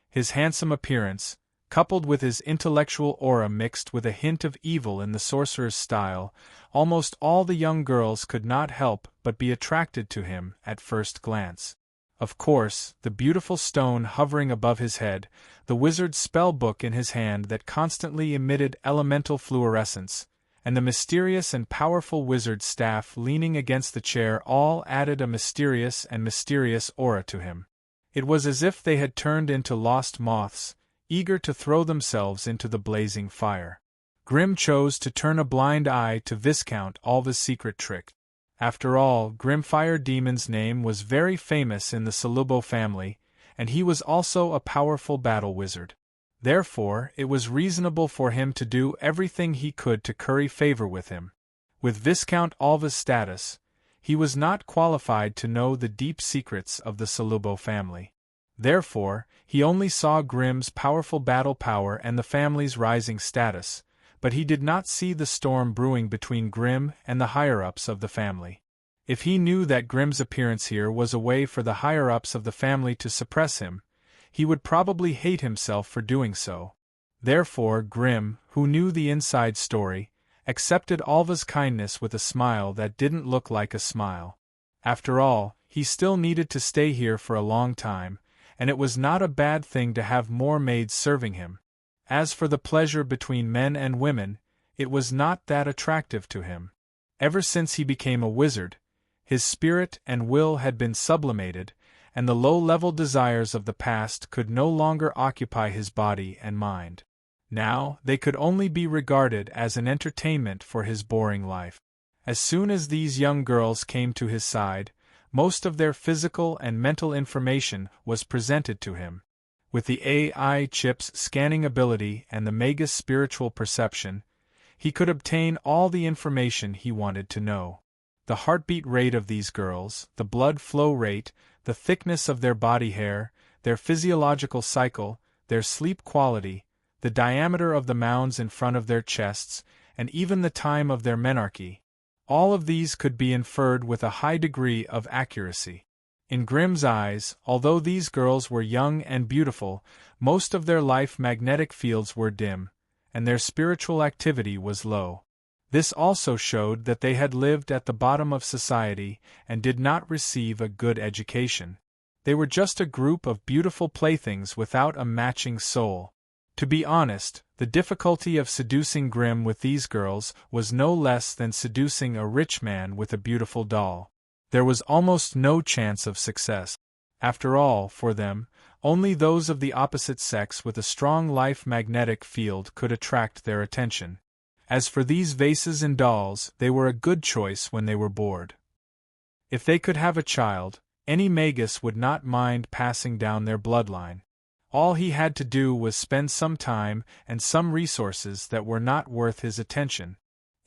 His handsome appearance, coupled with his intellectual aura mixed with a hint of evil in the sorcerer's style, almost all the young girls could not help but be attracted to him at first glance. Of course, the beautiful stone hovering above his head, the wizard's spell book in his hand that constantly emitted elemental fluorescence, and the mysterious and powerful wizard's staff leaning against the chair all added a mysterious aura to him. It was as if they had turned into lost moths, eager to throw themselves into the blazing fire. Grimm chose to turn a blind eye to Viscount Alva's secret trick. After all, Grimfire Demon's name was very famous in the Solubo family, and he was also a powerful battle wizard. Therefore, it was reasonable for him to do everything he could to curry favor with him. With Viscount Alva's status, he was not qualified to know the deep secrets of the Solubo family. Therefore, he only saw Grimm's powerful battle power and the family's rising status, but he did not see the storm brewing between Grimm and the higher-ups of the family. If he knew that Grimm's appearance here was a way for the higher-ups of the family to suppress him, he would probably hate himself for doing so. Therefore Grimm, who knew the inside story, accepted Alva's kindness with a smile that didn't look like a smile. After all, he still needed to stay here for a long time, and it was not a bad thing to have more maids serving him. As for the pleasure between men and women, it was not that attractive to him. Ever since he became a wizard, his spirit and will had been sublimated, and the low-level desires of the past could no longer occupy his body and mind. Now, they could only be regarded as an entertainment for his boring life. As soon as these young girls came to his side, most of their physical and mental information was presented to him. With the AI chip's scanning ability and the Mega's spiritual perception, he could obtain all the information he wanted to know. The heartbeat rate of these girls, the blood flow rate, the thickness of their body hair, their physiological cycle, their sleep quality, the diameter of the mounds in front of their chests, and even the time of their menarche. All of these could be inferred with a high degree of accuracy. In Grimm's eyes, although these girls were young and beautiful, most of their life magnetic fields were dim, and their spiritual activity was low. This also showed that they had lived at the bottom of society and did not receive a good education. They were just a group of beautiful playthings without a matching soul. To be honest, the difficulty of seducing Grimm with these girls was no less than seducing a rich man with a beautiful doll. There was almost no chance of success. After all, for them, Only those of the opposite sex with a strong life magnetic field could attract their attention. As for these vases and dolls, they were a good choice when they were bored. If they could have a child, any magus would not mind passing down their bloodline. All he had to do was spend some time and some resources that were not worth his attention.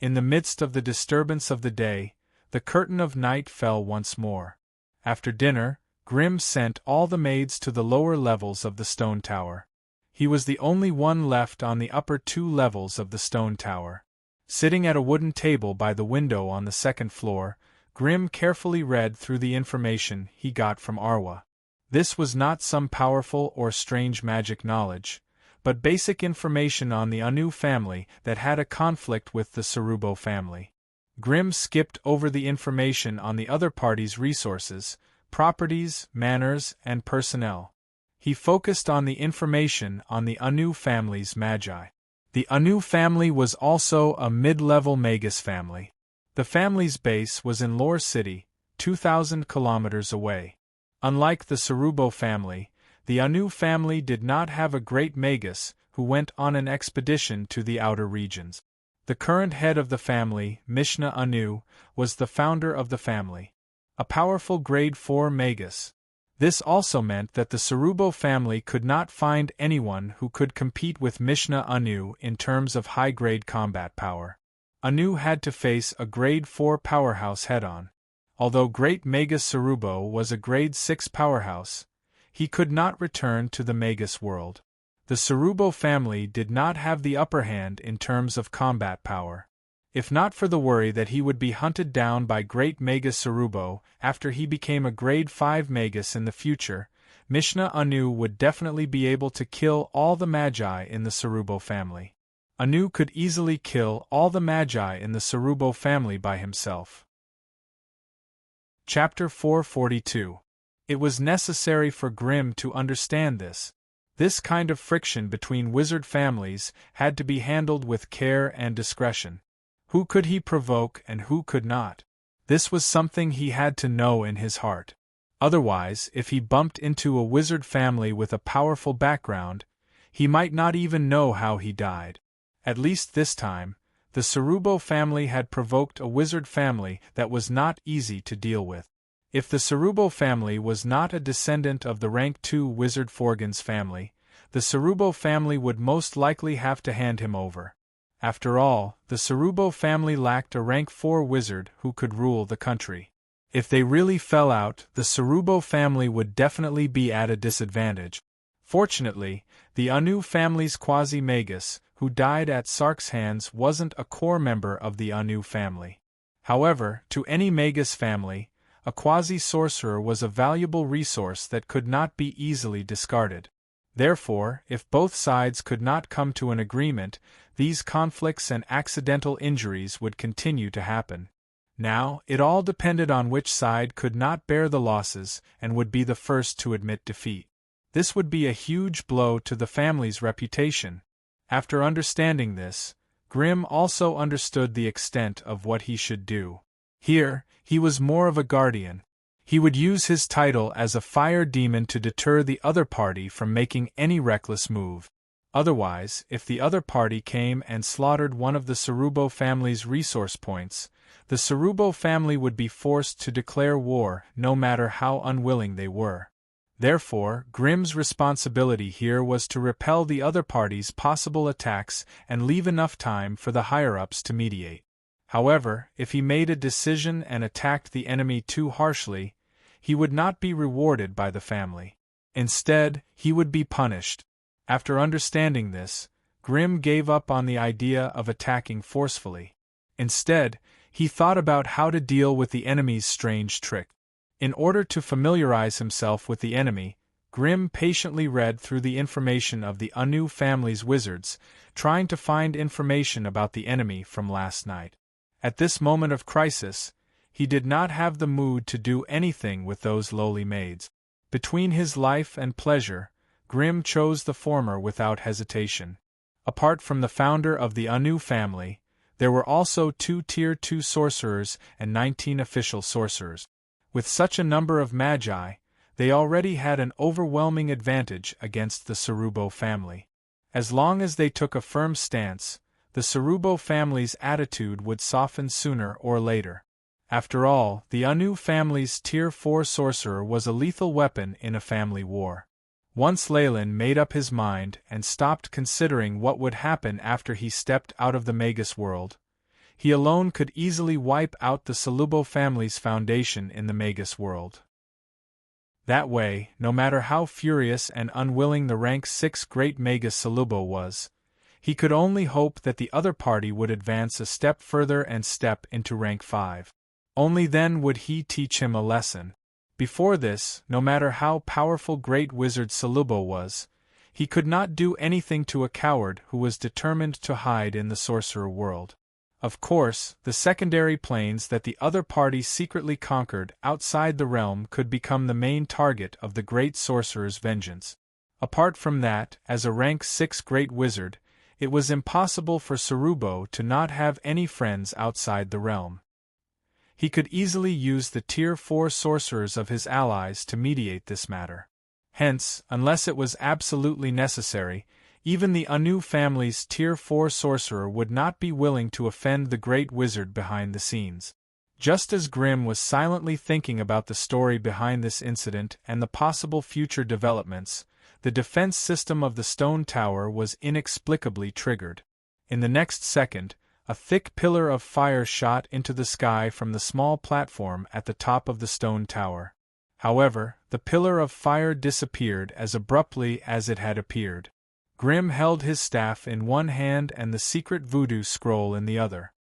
In the midst of the disturbance of the day, the curtain of night fell once more. After dinner, Grimm sent all the maids to the lower levels of the stone tower. He was the only one left on the upper 2 levels of the stone tower. Sitting at a wooden table by the window on the second floor, Grimm carefully read through the information he got from Arwa. This was not some powerful or strange magic knowledge, but basic information on the Anu family that had a conflict with the Sarubo family. Grimm skipped over the information on the other party's resources, properties, manners, and personnel. He focused on the information on the Anu family's magi. The Anu family was also a mid-level magus family. The family's base was in Lore City, 2,000 kilometers away. Unlike the Sarubo family, the Anu family did not have a great magus who went on an expedition to the outer regions. The current head of the family, Mishna Anu, was the founder of the family, a powerful grade 4 magus. This also meant that the Sarubo family could not find anyone who could compete with Mishna Anu in terms of high-grade combat power. Anu had to face a grade 4 powerhouse head-on. Although Great Magus Sarubo was a grade 6 powerhouse, he could not return to the Magus world. The Sarubo family did not have the upper hand in terms of combat power. If not for the worry that he would be hunted down by Great Magus Sarubo after he became a grade 5 magus in the future, Mishna Anu would definitely be able to kill all the magi in the Sarubo family. Anu could easily kill all the magi in the Sarubo family by himself. Chapter 442. It was necessary for Grimm to understand this. This kind of friction between wizard families had to be handled with care and discretion. Who could he provoke and who could not? This was something he had to know in his heart. Otherwise, if he bumped into a wizard family with a powerful background, he might not even know how he died. At least this time, the Sarubo family had provoked a wizard family that was not easy to deal with. If the Sarubo family was not a descendant of the rank 2 wizard Forgan's family, the Sarubo family would most likely have to hand him over. After all, the Sarubo family lacked a rank 4 wizard who could rule the country. If they really fell out, the Sarubo family would definitely be at a disadvantage. Fortunately, the Anu family's quasi-magus, who died at Sark's hands, wasn't a core member of the Anu family. However, to any magus family, a quasi-sorcerer was a valuable resource that could not be easily discarded. Therefore, if both sides could not come to an agreement, these conflicts and accidental injuries would continue to happen. Now, it all depended on which side could not bear the losses and would be the first to admit defeat. This would be a huge blow to the family's reputation. After understanding this, Grimm also understood the extent of what he should do. Here, he was more of a guardian. He would use his title as a fire demon to deter the other party from making any reckless move. Otherwise, if the other party came and slaughtered one of the Sarubo family's resource points, the Sarubo family would be forced to declare war no matter how unwilling they were. Therefore, Grimm's responsibility here was to repel the other party's possible attacks and leave enough time for the higher-ups to mediate. However, if he made a decision and attacked the enemy too harshly, he would not be rewarded by the family. Instead, he would be punished. After understanding this, Grimm gave up on the idea of attacking forcefully. Instead, he thought about how to deal with the enemy's strange trick. In order to familiarize himself with the enemy, Grimm patiently read through the information of the Anu family's wizards, trying to find information about the enemy from last night. At this moment of crisis, he did not have the mood to do anything with those lowly maids. Between his life and pleasure, Grimm chose the former without hesitation. Apart from the founder of the Anu family, there were also 2 Tier 2 sorcerers and 19 official sorcerers. With such a number of magi, They already had an overwhelming advantage against the Sarubo family. As long as they took a firm stance, the Sarubo family's attitude would soften sooner or later. After all, the Anu family's Tier 4 sorcerer was a lethal weapon in a family war. Once Leyland made up his mind and stopped considering what would happen after he stepped out of the Magus world, he alone could easily wipe out the Salubo family's foundation in the Magus world. That way, no matter how furious and unwilling the rank 6 Great Magus Salubo was, he could only hope that the other party would advance a step further and step into rank 5. Only then would he teach him a lesson. Before this, no matter how powerful Great Wizard Salubo was, he could not do anything to a coward who was determined to hide in the sorcerer world. Of course, the secondary planes that the other party secretly conquered outside the realm could become the main target of the Great Sorcerer's vengeance. Apart from that, as a rank 6 Great Wizard, it was impossible for Sarubo to not have any friends outside the realm. He could easily use the Tier 4 sorcerers of his allies to mediate this matter. Hence, unless it was absolutely necessary, even the Anu family's Tier 4 sorcerer would not be willing to offend the Great Wizard behind the scenes. Just as Grimm was silently thinking about the story behind this incident and the possible future developments, the defense system of the stone tower was inexplicably triggered. In the next second, a thick pillar of fire shot into the sky from the small platform at the top of the stone tower. However, the pillar of fire disappeared as abruptly as it had appeared. Grimm held his staff in one hand and the secret voodoo scroll in the other.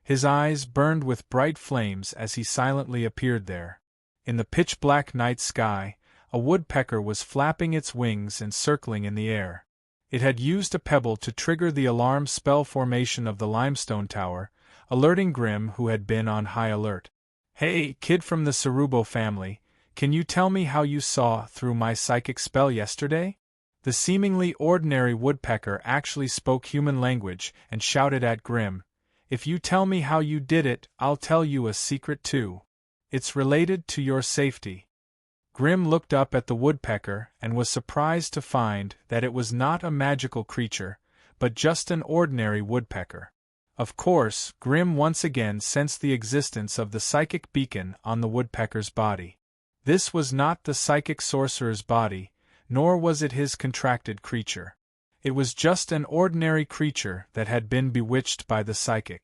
His eyes burned with bright flames as he silently appeared there. In the pitch-black night sky, a woodpecker was flapping its wings and circling in the air. It had used a pebble to trigger the alarm spell formation of the limestone tower, alerting Grimm, who had been on high alert. "Hey, kid from the Sarubo family, can you tell me how you saw through my psychic spell yesterday?" The seemingly ordinary woodpecker actually spoke human language and shouted at Grimm, "If you tell me how you did it, I'll tell you a secret too. It's related to your safety." Grimm looked up at the woodpecker and was surprised to find that it was not a magical creature, but just an ordinary woodpecker. Of course, Grimm once again sensed the existence of the psychic beacon on the woodpecker's body. This was not the psychic sorcerer's body, nor was it his contracted creature. It was just an ordinary creature that had been bewitched by the psychic.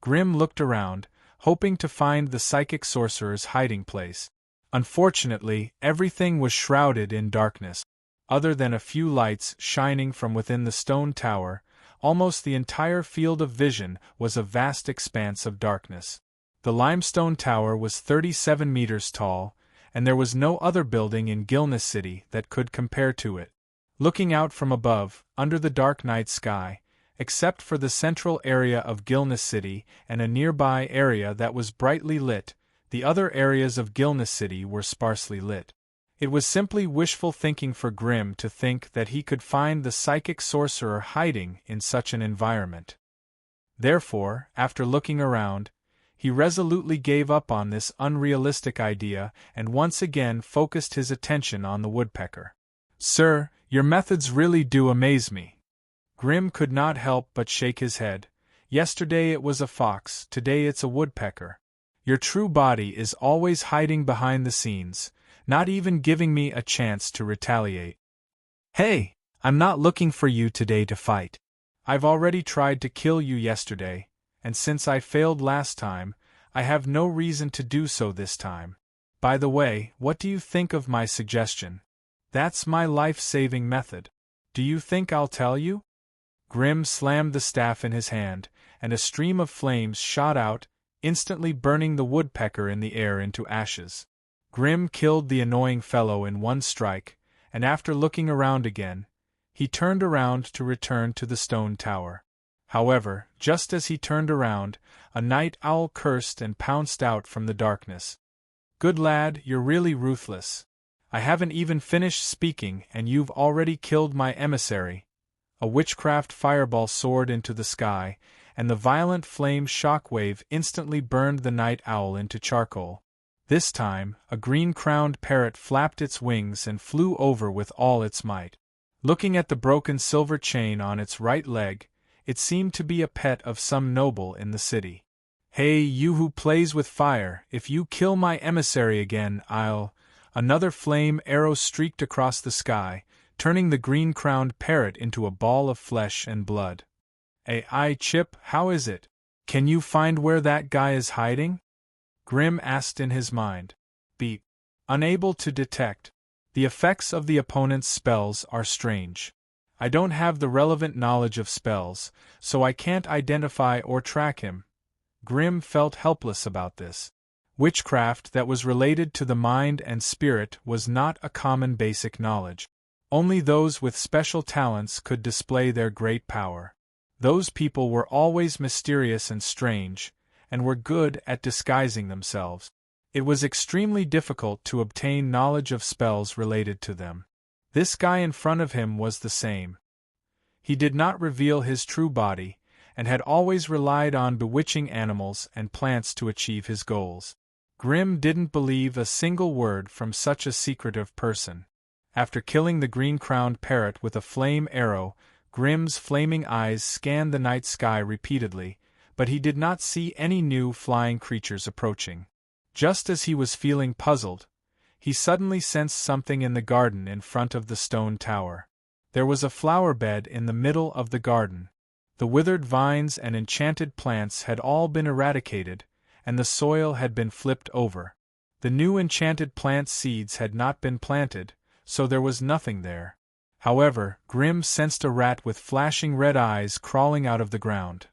Grimm looked around, hoping to find the psychic sorcerer's hiding place. Unfortunately, everything was shrouded in darkness. Other than a few lights shining from within the stone tower, almost the entire field of vision was a vast expanse of darkness. The limestone tower was 37 meters tall, and there was no other building in Gilness City that could compare to it. Looking out from above, under the dark night sky, except for the central area of Gilness City and a nearby area that was brightly lit, the other areas of Gilness City were sparsely lit. It was simply wishful thinking for Grimm to think that he could find the psychic sorcerer hiding in such an environment. Therefore, after looking around, he resolutely gave up on this unrealistic idea and once again focused his attention on the woodpecker. "Sir, your methods really do amaze me." Grimm could not help but shake his head. "Yesterday it was a fox, today it's a woodpecker. Your true body is always hiding behind the scenes, not even giving me a chance to retaliate." "Hey, I'm not looking for you today to fight. I've already tried to kill you yesterday, and since I failed last time, I have no reason to do so this time. By the way, what do you think of my suggestion? That's my life-saving method. Do you think I'll tell you?" Grimm slammed the staff in his hand, and a stream of flames shot out, instantly burning the woodpecker in the air into ashes. Grimm killed the annoying fellow in one strike, and after looking around again, he turned around to return to the stone tower. However, just as he turned around, a night owl cursed and pounced out from the darkness. "Good lad, you're really ruthless. I haven't even finished speaking and you've already killed my emissary." A witchcraft fireball soared into the sky, and the violent flame shockwave instantly burned the night owl into charcoal. This time, a green-crowned parrot flapped its wings and flew over with all its might. Looking at the broken silver chain on its right leg, it seemed to be a pet of some noble in the city. "Hey, you who plays with fire, if you kill my emissary again, I'll—" Another flame arrow streaked across the sky, turning the green-crowned parrot into a ball of flesh and blood. "Aye, Chip, how is it? Can you find where that guy is hiding?" Grim asked in his mind. Beep. Unable to detect. The effects of the opponent's spells are strange. I don't have the relevant knowledge of spells, so I can't identify or track him. Grim felt helpless about this. Witchcraft that was related to the mind and spirit was not a common basic knowledge. Only those with special talents could display their great power. Those people were always mysterious and strange, and were good at disguising themselves. It was extremely difficult to obtain knowledge of spells related to them. This guy in front of him was the same. He did not reveal his true body, and had always relied on bewitching animals and plants to achieve his goals. Grim didn't believe a single word from such a secretive person. After killing the green-crowned parrot with a flame arrow, Grim's flaming eyes scanned the night sky repeatedly, but he did not see any new flying creatures approaching. Just as he was feeling puzzled, he suddenly sensed something in the garden in front of the stone tower. There was a flower bed in the middle of the garden. The withered vines and enchanted plants had all been eradicated, and the soil had been flipped over. The new enchanted plant seeds had not been planted, so there was nothing there. However, Grim sensed a rat with flashing red eyes crawling out of the ground.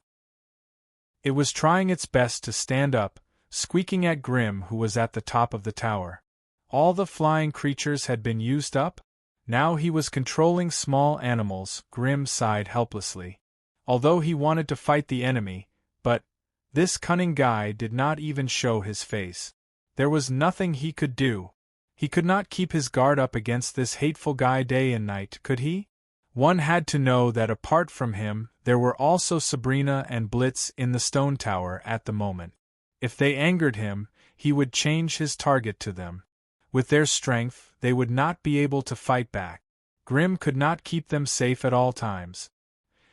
It was trying its best to stand up, squeaking at Grim, who was at the top of the tower. All the flying creatures had been used up? Now he was controlling small animals. Grim sighed helplessly. Although he wanted to fight the enemy, but this cunning guy did not even show his face. There was nothing he could do. He could not keep his guard up against this hateful guy day and night, could he? One had to know that apart from him, there were also Sabrina and Blitz in the stone tower at the moment. If they angered him, he would change his target to them. With their strength, they would not be able to fight back. Grim could not keep them safe at all times.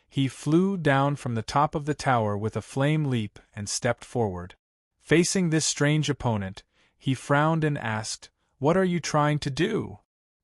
He flew down from the top of the tower with a flame leap and stepped forward. Facing this strange opponent, he frowned and asked, "What are you trying to do?"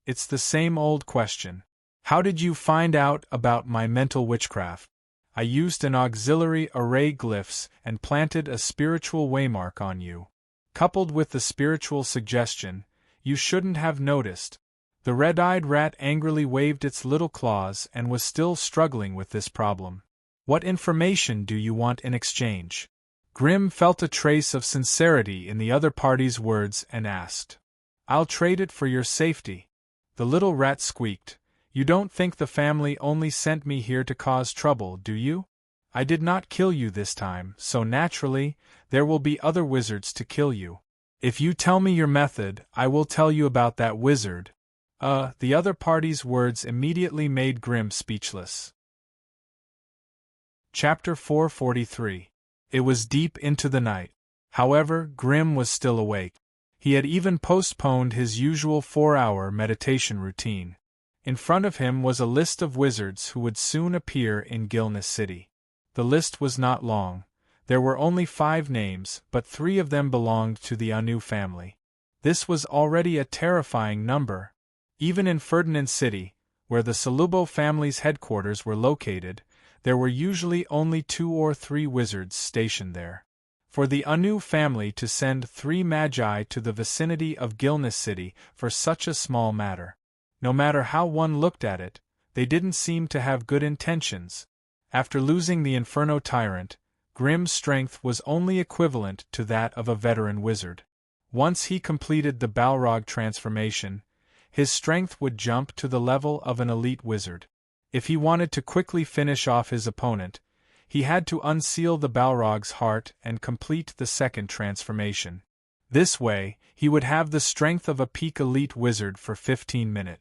"It's the same old question. How did you find out about my mental witchcraft?" "I used an auxiliary array glyphs and planted a spiritual waymark on you. Coupled with the spiritual suggestion, you shouldn't have noticed." The red-eyed rat angrily waved its little claws and was still struggling with this problem. "What information do you want in exchange?" Grim felt a trace of sincerity in the other party's words and asked. "I'll trade it for your safety." The little rat squeaked. "You don't think the family only sent me here to cause trouble, do you? I did not kill you this time, so naturally, there will be other wizards to kill you. If you tell me your method, I will tell you about that wizard." The other party's words immediately made Grim speechless. Chapter 443. It was deep into the night. However, Grim was still awake. He had even postponed his usual 4-hour meditation routine. In front of him was a list of wizards who would soon appear in Gilnis City. The list was not long. There were only 5 names, but 3 of them belonged to the Anu family. This was already a terrifying number. Even in Ferdinand City, where the Salubo family's headquarters were located, there were usually only 2 or 3 wizards stationed there. For the Anu family to send 3 magi to the vicinity of Gilnis City for such a small matter. No matter how one looked at it, they didn't seem to have good intentions. After losing the Inferno Tyrant, Grim's strength was only equivalent to that of a veteran wizard. Once he completed the Balrog transformation, his strength would jump to the level of an elite wizard. If he wanted to quickly finish off his opponent, he had to unseal the Balrog's heart and complete the second transformation. This way, he would have the strength of a peak elite wizard for 15 minutes.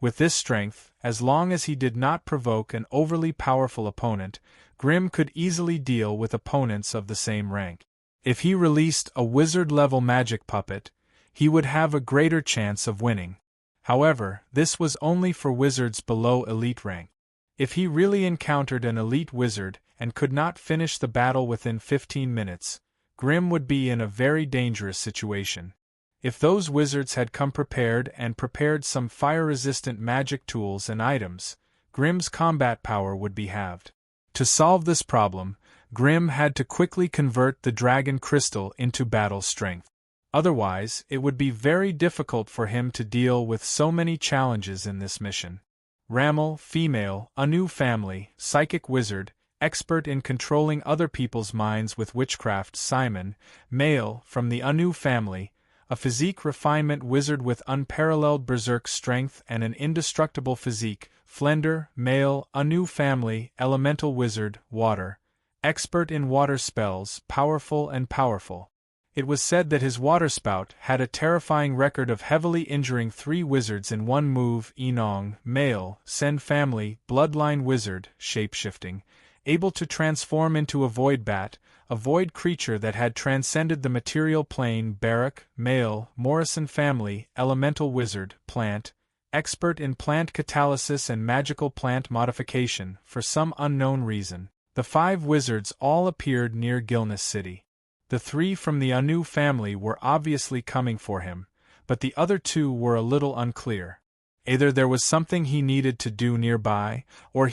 With this strength, as long as he did not provoke an overly powerful opponent, Grim could easily deal with opponents of the same rank. If he released a wizard-level magic puppet, he would have a greater chance of winning. However, this was only for wizards below elite rank. If he really encountered an elite wizard and could not finish the battle within 15 minutes, Grim would be in a very dangerous situation. If those wizards had come prepared and prepared some fire-resistant magic tools and items, Grim's combat power would be halved. To solve this problem, Grim had to quickly convert the dragon crystal into battle strength. Otherwise, it would be very difficult for him to deal with so many challenges in this mission. Ramel, female, Anu family, psychic wizard, expert in controlling other people's minds with witchcraft. Simon, male, from the Anu family, a physique refinement wizard with unparalleled berserk strength and an indestructible physique. Flender, male, Anu family, elemental wizard, water, expert in water spells, powerful and powerful. It was said that his waterspout had a terrifying record of heavily injuring 3 wizards in one move. Enong, male, Sen family, bloodline wizard, shapeshifting, able to transform into a void bat, a void creature that had transcended the material plane. Barak, male, Morrison family, elemental wizard, plant, expert in plant catalysis and magical plant modification. For some unknown reason, the 5 wizards all appeared near Gilness City. The 3 from the Anu family were obviously coming for him, but the other 2 were a little unclear. Either there was something he needed to do nearby, or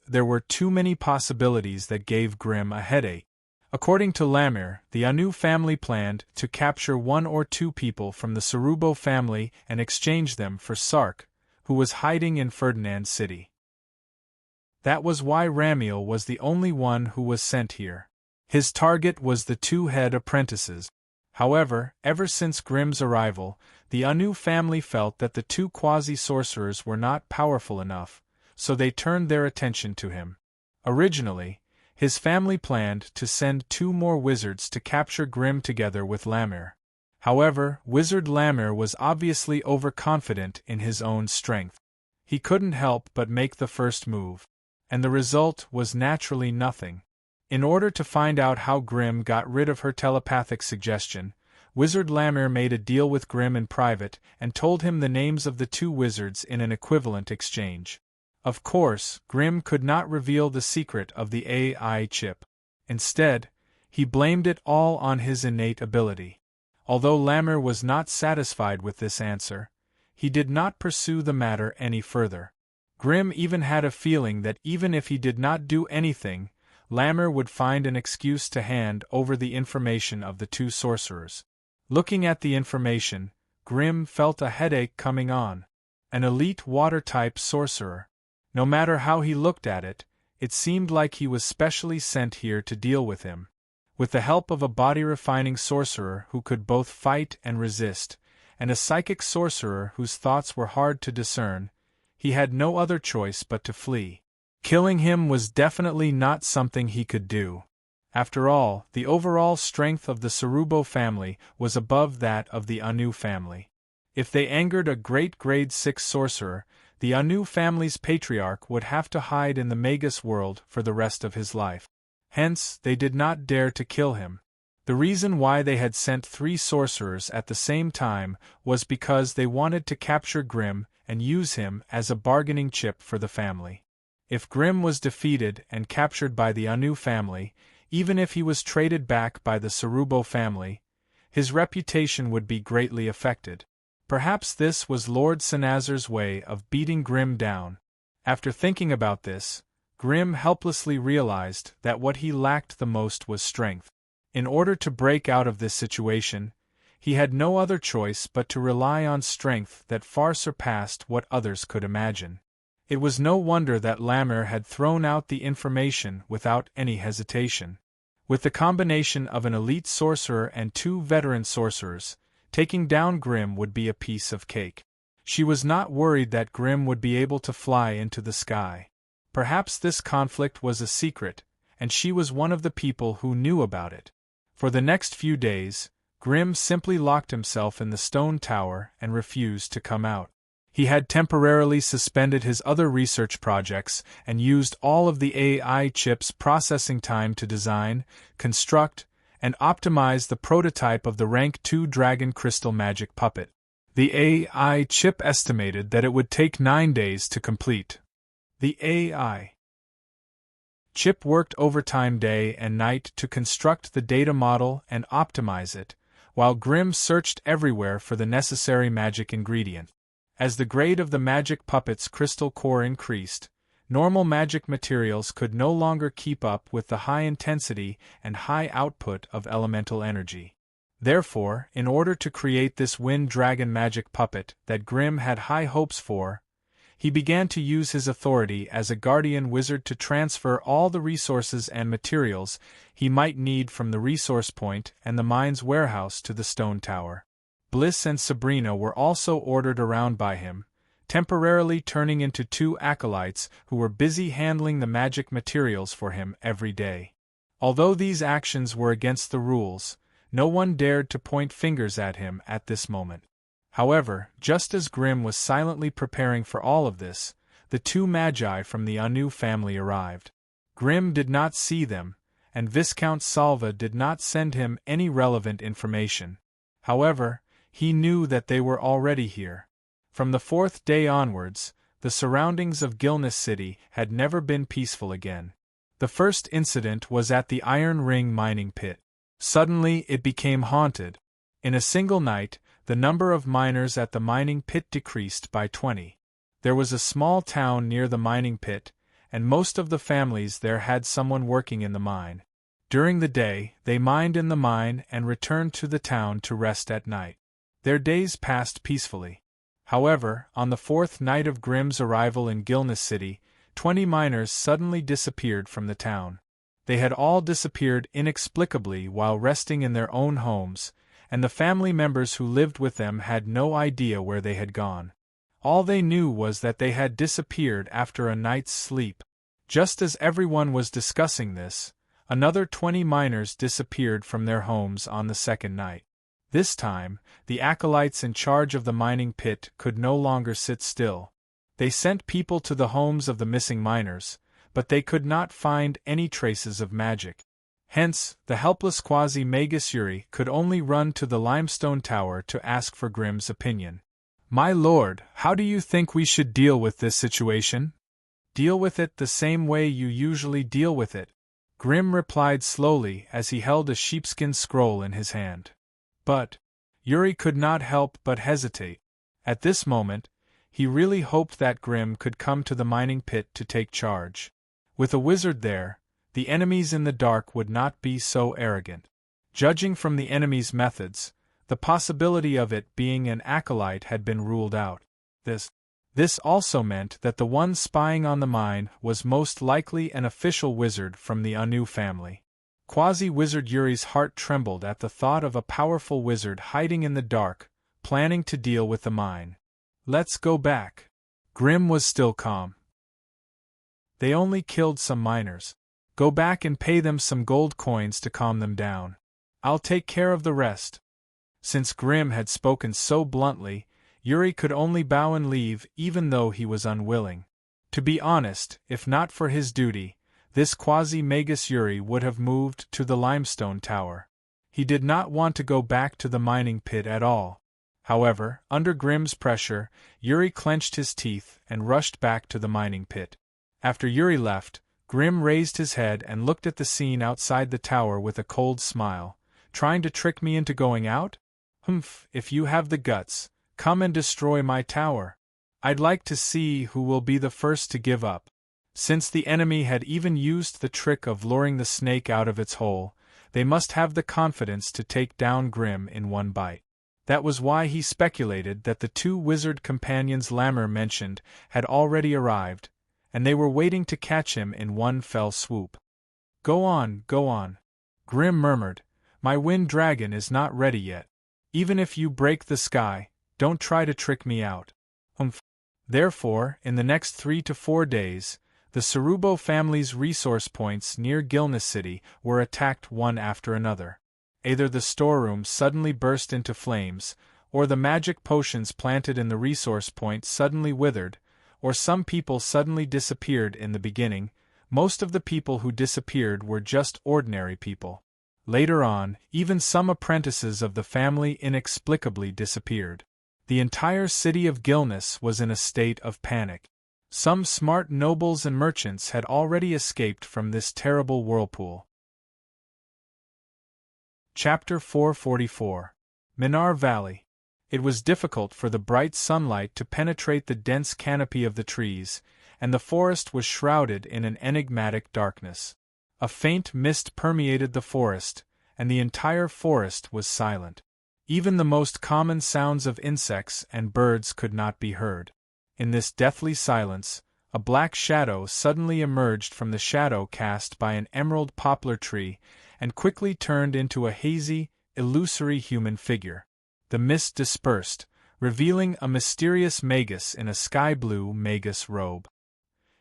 there were too many possibilities that gave Grim a headache. According to Lamir, the Anu family planned to capture 1 or 2 people from the Sarubo family and exchange them for Sark, who was hiding in Ferdinand City. That was why Ramiel was the only one who was sent here. His target was the 2 head apprentices. However, ever since Grim's arrival, the Anu family felt that the 2 quasi-sorcerers were not powerful enough, so they turned their attention to him. Originally, his family planned to send 2 more wizards to capture Grim together with Lamir. However, Wizard Lamir was obviously overconfident in his own strength. He couldn't help but make the first move. And the result was naturally nothing. In order to find out how Grim got rid of her telepathic suggestion, Wizard Lamir made a deal with Grim in private and told him the names of the 2 wizards in an equivalent exchange. Of course, Grim could not reveal the secret of the AI chip. Instead, he blamed it all on his innate ability. Although Lamir was not satisfied with this answer, he did not pursue the matter any further. Grim even had a feeling that even if he did not do anything, Lamir would find an excuse to hand over the information of the 2 sorcerers. Looking at the information, Grim felt a headache coming on. An elite water-type sorcerer. No matter how he looked at it, it seemed like he was specially sent here to deal with him. With the help of a body-refining sorcerer who could both fight and resist, and a psychic sorcerer whose thoughts were hard to discern, he had no other choice but to flee. Killing him was definitely not something he could do. After all, the overall strength of the Sarubo family was above that of the Anu family. If they angered a great grade 6 sorcerer, the Anu family's patriarch would have to hide in the Magus world for the rest of his life. Hence, they did not dare to kill him. The reason why they had sent 3 sorcerers at the same time was because they wanted to capture Grim and use him as a bargaining chip for the family. If Grim was defeated and captured by the Anu family, even if he was traded back by the Sarubo family, his reputation would be greatly affected. Perhaps this was Lord Senazar's way of beating Grim down. After thinking about this, Grim helplessly realized that what he lacked the most was strength. In order to break out of this situation, he had no other choice but to rely on strength that far surpassed what others could imagine. It was no wonder that Lamir had thrown out the information without any hesitation. With the combination of an elite sorcerer and 2 veteran sorcerers, taking down Grim would be a piece of cake. She was not worried that Grim would be able to fly into the sky. Perhaps this conflict was a secret, and she was one of the people who knew about it. For the next few days, Grim simply locked himself in the stone tower and refused to come out. He had temporarily suspended his other research projects and used all of the AI chip's processing time to design, construct, and optimize the prototype of the Rank 2 Dragon Crystal Magic Puppet. The AI chip estimated that it would take 9 days to complete. The AI chip worked overtime day and night to construct the data model and optimize it, while Grimm searched everywhere for the necessary magic ingredient. As the grade of the magic puppet's crystal core increased, normal magic materials could no longer keep up with the high intensity and high output of elemental energy. Therefore, in order to create this wind dragon magic puppet that Grimm had high hopes for, he began to use his authority as a guardian wizard to transfer all the resources and materials he might need from the resource point and the mine's warehouse to the stone tower. Bliss and Sabrina were also ordered around by him, temporarily turning into 2 acolytes who were busy handling the magic materials for him every day. Although these actions were against the rules, no one dared to point fingers at him at this moment. However, just as Grimm was silently preparing for all of this, the 2 magi from the Anu family arrived. Grimm did not see them, and Viscount Salva did not send him any relevant information. However, he knew that they were already here. From the 4th day onwards, the surroundings of Gilness City had never been peaceful again. The first incident was at the Iron Ring mining pit. Suddenly it became haunted. In a single night, the number of miners at the mining pit decreased by 20. There was a small town near the mining pit, and most of the families there had someone working in the mine. During the day, they mined in the mine and returned to the town to rest at night. Their days passed peacefully. However, on the 4th night of Grimm's arrival in Gilness City, 20 miners suddenly disappeared from the town. They had all disappeared inexplicably while resting in their own homes, and the family members who lived with them had no idea where they had gone. All they knew was that they had disappeared after a night's sleep. Just as everyone was discussing this, another 20 miners disappeared from their homes on the 2nd night. This time, the acolytes in charge of the mining pit could no longer sit still. They sent people to the homes of the missing miners, but they could not find any traces of magic. Hence, the helpless quasi-magus Yuri could only run to the limestone tower to ask for Grimm's opinion. "My lord, how do you think we should deal with this situation?" "Deal with it the same way you usually deal with it," Grimm replied slowly as he held a sheepskin scroll in his hand. But Yuri could not help but hesitate. At this moment, he really hoped that Grimm could come to the mining pit to take charge. With a wizard there, the enemies in the dark would not be so arrogant. Judging from the enemy's methods, the possibility of it being an acolyte had been ruled out. This also meant that the one spying on the mine was most likely an official wizard from the Anu family. Quasi-wizard Yuri's heart trembled at the thought of a powerful wizard hiding in the dark, planning to deal with the mine. "Let's go back." Grimm was still calm. "They only killed some miners. Go back and pay them some gold coins to calm them down. I'll take care of the rest." Since Grimm had spoken so bluntly, Yuri could only bow and leave even though he was unwilling. To be honest, if not for his duty, this quasi-magus Yuri would have moved to the limestone tower. He did not want to go back to the mining pit at all. However, under Grimm's pressure, Yuri clenched his teeth and rushed back to the mining pit. After Yuri left, Grimm raised his head and looked at the scene outside the tower with a cold smile. "Trying to trick me into going out? Humph, if you have the guts, come and destroy my tower. I'd like to see who will be the first to give up." Since the enemy had even used the trick of luring the snake out of its hole, they must have the confidence to take down Grimm in one bite. That was why he speculated that the 2 wizard companions Lammer mentioned had already arrived, and they were waiting to catch him in one fell swoop. Go on," Grimm murmured. "My wind dragon is not ready yet. Even if you break the sky, don't try to trick me out." Therefore, in the next 3 to 4 days, the Cerubo family's resource points near Gilness City were attacked one after another. Either the storerooms suddenly burst into flames, or the magic potions planted in the resource point suddenly withered, or some people suddenly disappeared in the beginning. Most of the people who disappeared were just ordinary people. Later on, even some apprentices of the family inexplicably disappeared. The entire city of Gilness was in a state of panic. Some smart nobles and merchants had already escaped from this terrible whirlpool. Chapter 444. Minar Valley. It was difficult for the bright sunlight to penetrate the dense canopy of the trees, and the forest was shrouded in an enigmatic darkness. A faint mist permeated the forest, and the entire forest was silent. Even the most common sounds of insects and birds could not be heard. In this deathly silence, a black shadow suddenly emerged from the shadow cast by an emerald poplar tree and quickly turned into a hazy, illusory human figure. The mist dispersed, revealing a mysterious magus in a sky-blue magus robe.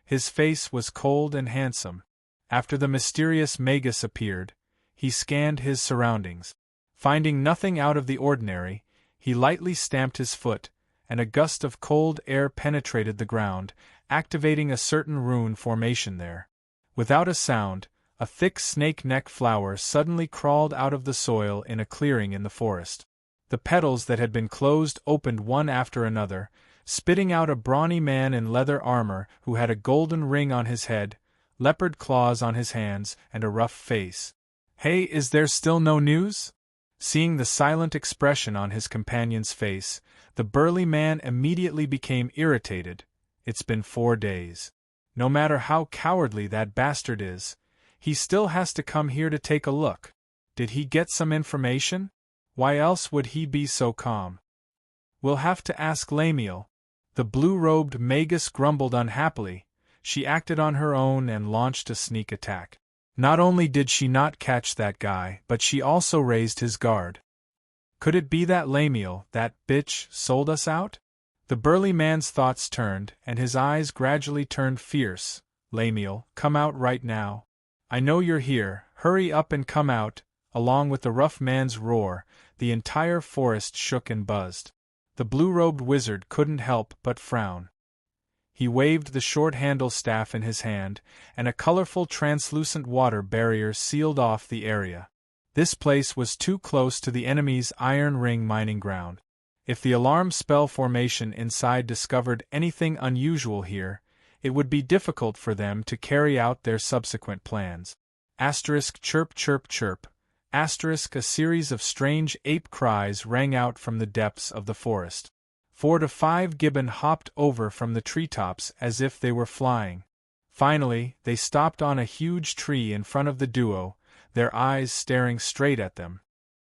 His face was cold and handsome. After the mysterious magus appeared, he scanned his surroundings. Finding nothing out of the ordinary, he lightly stamped his foot, and a gust of cold air penetrated the ground, activating a certain rune formation there. Without a sound, a thick snake-neck flower suddenly crawled out of the soil in a clearing in the forest. The petals that had been closed opened one after another, spitting out a brawny man in leather armor who had a golden ring on his head, leopard claws on his hands, and a rough face. "Hey, is there still no news?" Seeing the silent expression on his companion's face, the burly man immediately became irritated. "It's been 4 days. No matter how cowardly that bastard is, he still has to come here to take a look. Did he get some information? Why else would he be so calm?" "We'll have to ask Lemuel." The blue-robed magus grumbled unhappily. She acted on her own and launched a sneak attack. Not only did she not catch that guy, but she also raised his guard. Could it be that Lemuel, that bitch, sold us out? The burly man's thoughts turned, and his eyes gradually turned fierce. "Lemuel, come out right now. I know you're here, hurry up and come out." Along with the rough man's roar, the entire forest shook and buzzed. The blue-robed wizard couldn't help but frown. He waved the short-handled staff in his hand, and a colorful translucent water barrier sealed off the area. This place was too close to the enemy's iron ring mining ground. If the alarm spell formation inside discovered anything unusual here, it would be difficult for them to carry out their subsequent plans. Asterisk chirp chirp chirp. Asterisk a series of strange ape cries rang out from the depths of the forest. 4 to 5 gibbon hopped over from the treetops as if they were flying. Finally, they stopped on a huge tree in front of the duo, their eyes staring straight at them.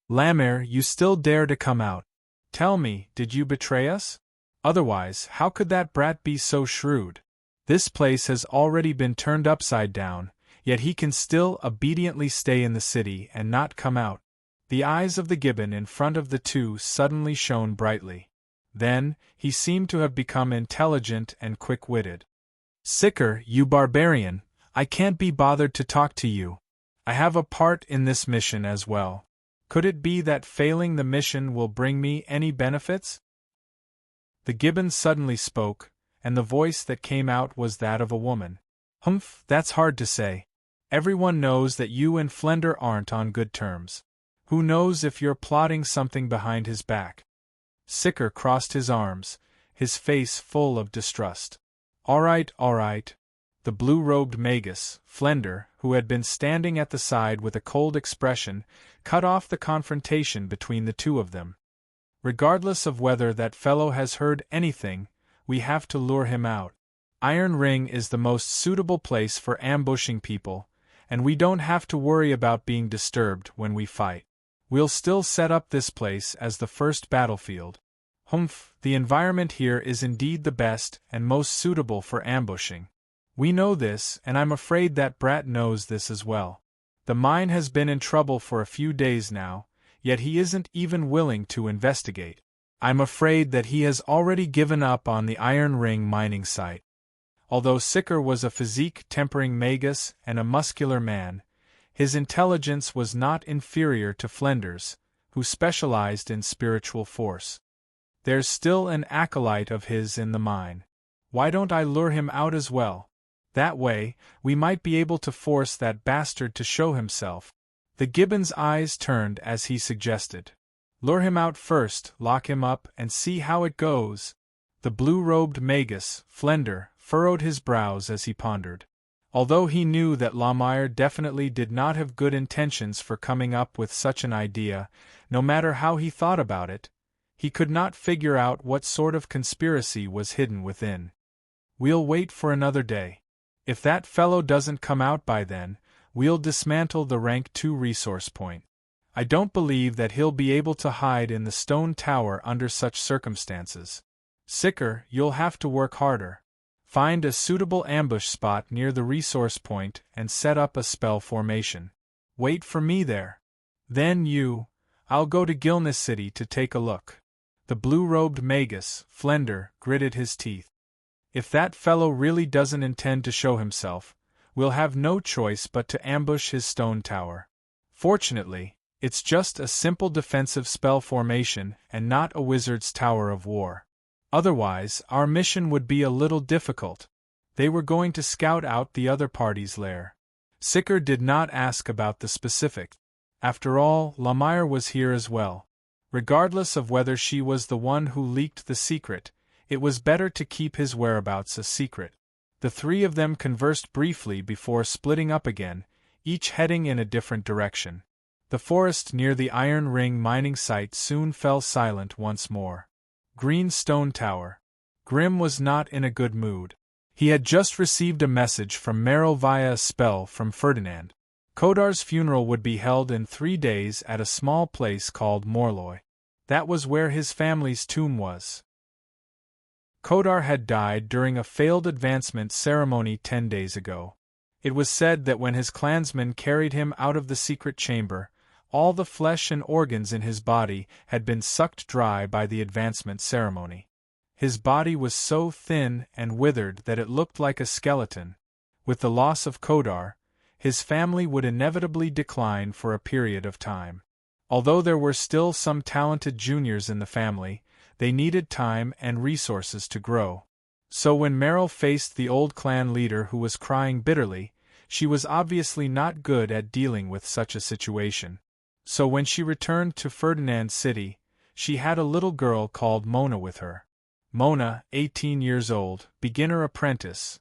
"Lamer, you still dare to come out? Tell me, did you betray us? Otherwise, how could that brat be so shrewd? This place has already been turned upside down, yet he can still obediently stay in the city and not come out." The eyes of the gibbon in front of the two suddenly shone brightly. Then, he seemed to have become intelligent and quick-witted. "Sicker, you barbarian, I can't be bothered to talk to you. I have a part in this mission as well. Could it be that failing the mission will bring me any benefits?" The gibbon suddenly spoke, and the voice that came out was that of a woman. "Humph, that's hard to say. Everyone knows that you and Flender aren't on good terms. Who knows if you're plotting something behind his back?" Sicker crossed his arms, his face full of distrust. All right. The blue-robed magus, Flender, who had been standing at the side with a cold expression, cut off the confrontation between the two of them. "Regardless of whether that fellow has heard anything, we have to lure him out. Iron Ring is the most suitable place for ambushing people, and we don't have to worry about being disturbed when we fight. We'll still set up this place as the first battlefield. Humph, the environment here is indeed the best and most suitable for ambushing. We know this, and I'm afraid that brat knows this as well. The mine has been in trouble for a few days now, yet he isn't even willing to investigate. I'm afraid that he has already given up on the Iron Ring mining site." Although Sicker was a physique-tempering magus and a muscular man, his intelligence was not inferior to Flender's, who specialized in spiritual force. "There's still an acolyte of his in the mine. Why don't I lure him out as well? That way, we might be able to force that bastard to show himself." The gibbon's eyes turned as he suggested. Lure him out first, lock him up, and see how it goes. The blue-robed magus, Flender, furrowed his brows as he pondered. Although he knew that Lamire definitely did not have good intentions for coming up with such an idea, no matter how he thought about it, he could not figure out what sort of conspiracy was hidden within. We'll wait for another day. If that fellow doesn't come out by then, we'll dismantle the Rank 2 resource point. I don't believe that he'll be able to hide in the stone tower under such circumstances. Sicker, you'll have to work harder. Find a suitable ambush spot near the resource point and set up a spell formation. Wait for me there. Then I'll go to Gilness City to take a look. The blue-robed magus, Flender, gritted his teeth. If that fellow really doesn't intend to show himself, we'll have no choice but to ambush his stone tower. Fortunately, it's just a simple defensive spell formation and not a wizard's tower of war. Otherwise, our mission would be a little difficult. They were going to scout out the other party's lair. Sicker did not ask about the specifics. After all, Lamire was here as well. Regardless of whether she was the one who leaked the secret, it was better to keep his whereabouts a secret. The three of them conversed briefly before splitting up again, each heading in a different direction. The forest near the Iron Ring mining site soon fell silent once more. Green Stone Tower. Grim was not in a good mood. He had just received a message from Merrill via a spell from Ferdinand. Kodar's funeral would be held in 3 days at a small place called Morloy. That was where his family's tomb was. Kodar had died during a failed advancement ceremony 10 days ago. It was said that when his clansmen carried him out of the secret chamber, all the flesh and organs in his body had been sucked dry by the advancement ceremony. His body was so thin and withered that it looked like a skeleton. With the loss of Kodar, his family would inevitably decline for a period of time. Although there were still some talented juniors in the family, they needed time and resources to grow. So when Merrill faced the old clan leader who was crying bitterly, she was obviously not good at dealing with such a situation. So when she returned to Ferdinand City, she had a little girl called Mona with her. Mona, 18 years old, beginner apprentice.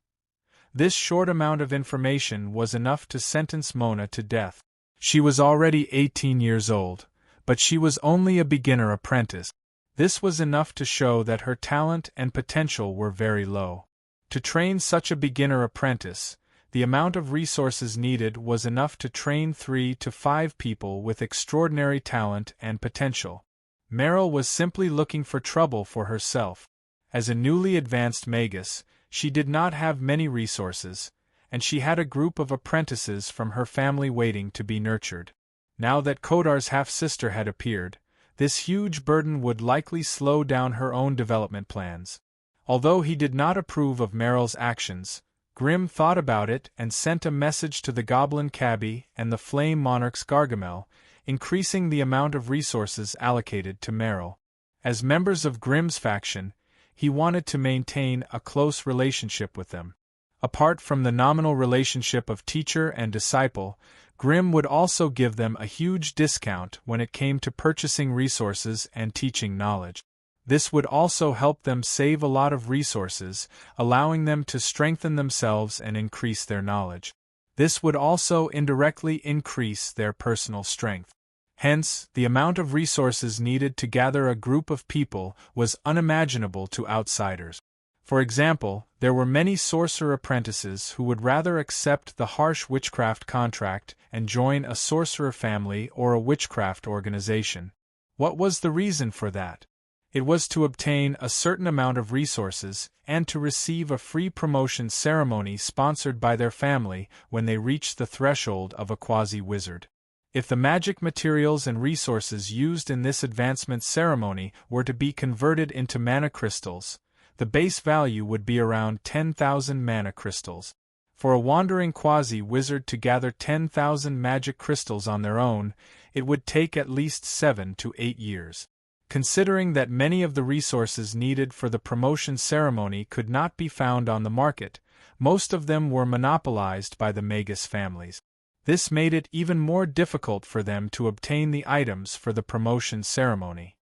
This short amount of information was enough to sentence Mona to death. She was already 18 years old, but she was only a beginner apprentice. This was enough to show that her talent and potential were very low. To train such a beginner apprentice, the amount of resources needed was enough to train 3 to 5 people with extraordinary talent and potential. Merrill was simply looking for trouble for herself. As a newly advanced magus, she did not have many resources, and she had a group of apprentices from her family waiting to be nurtured. Now that Kodar's half-sister had appeared, this huge burden would likely slow down her own development plans. Although he did not approve of Merrill's actions, Grim thought about it and sent a message to the Goblin Cabbie and the Flame Monarch's Gargamel, increasing the amount of resources allocated to Merrill. As members of Grim's faction, he wanted to maintain a close relationship with them. Apart from the nominal relationship of teacher and disciple, Grim would also give them a huge discount when it came to purchasing resources and teaching knowledge. This would also help them save a lot of resources, allowing them to strengthen themselves and increase their knowledge. This would also indirectly increase their personal strength. Hence, the amount of resources needed to gather a group of people was unimaginable to outsiders. For example, there were many sorcerer apprentices who would rather accept the harsh witchcraft contract and join a sorcerer family or a witchcraft organization. What was the reason for that? It was to obtain a certain amount of resources and to receive a free promotion ceremony sponsored by their family when they reached the threshold of a quasi-wizard. If the magic materials and resources used in this advancement ceremony were to be converted into mana crystals, the base value would be around 10,000 mana crystals. For a wandering quasi-wizard to gather 10,000 magic crystals on their own, it would take at least 7 to 8 years. Considering that many of the resources needed for the promotion ceremony could not be found on the market, most of them were monopolized by the Magus families. This made it even more difficult for them to obtain the items for the promotion ceremony.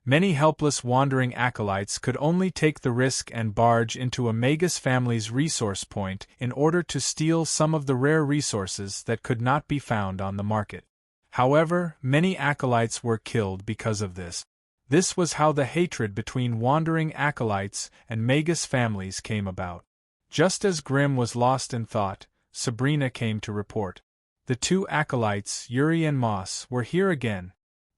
Many helpless wandering acolytes could only take the risk and barge into a Magus family's resource point in order to steal some of the rare resources that could not be found on the market. However, many acolytes were killed because of this. This was how the hatred between wandering acolytes and Magus families came about. Just as Grimm was lost in thought, Sabrina came to report. The two acolytes, Yuri and Moss, were here again.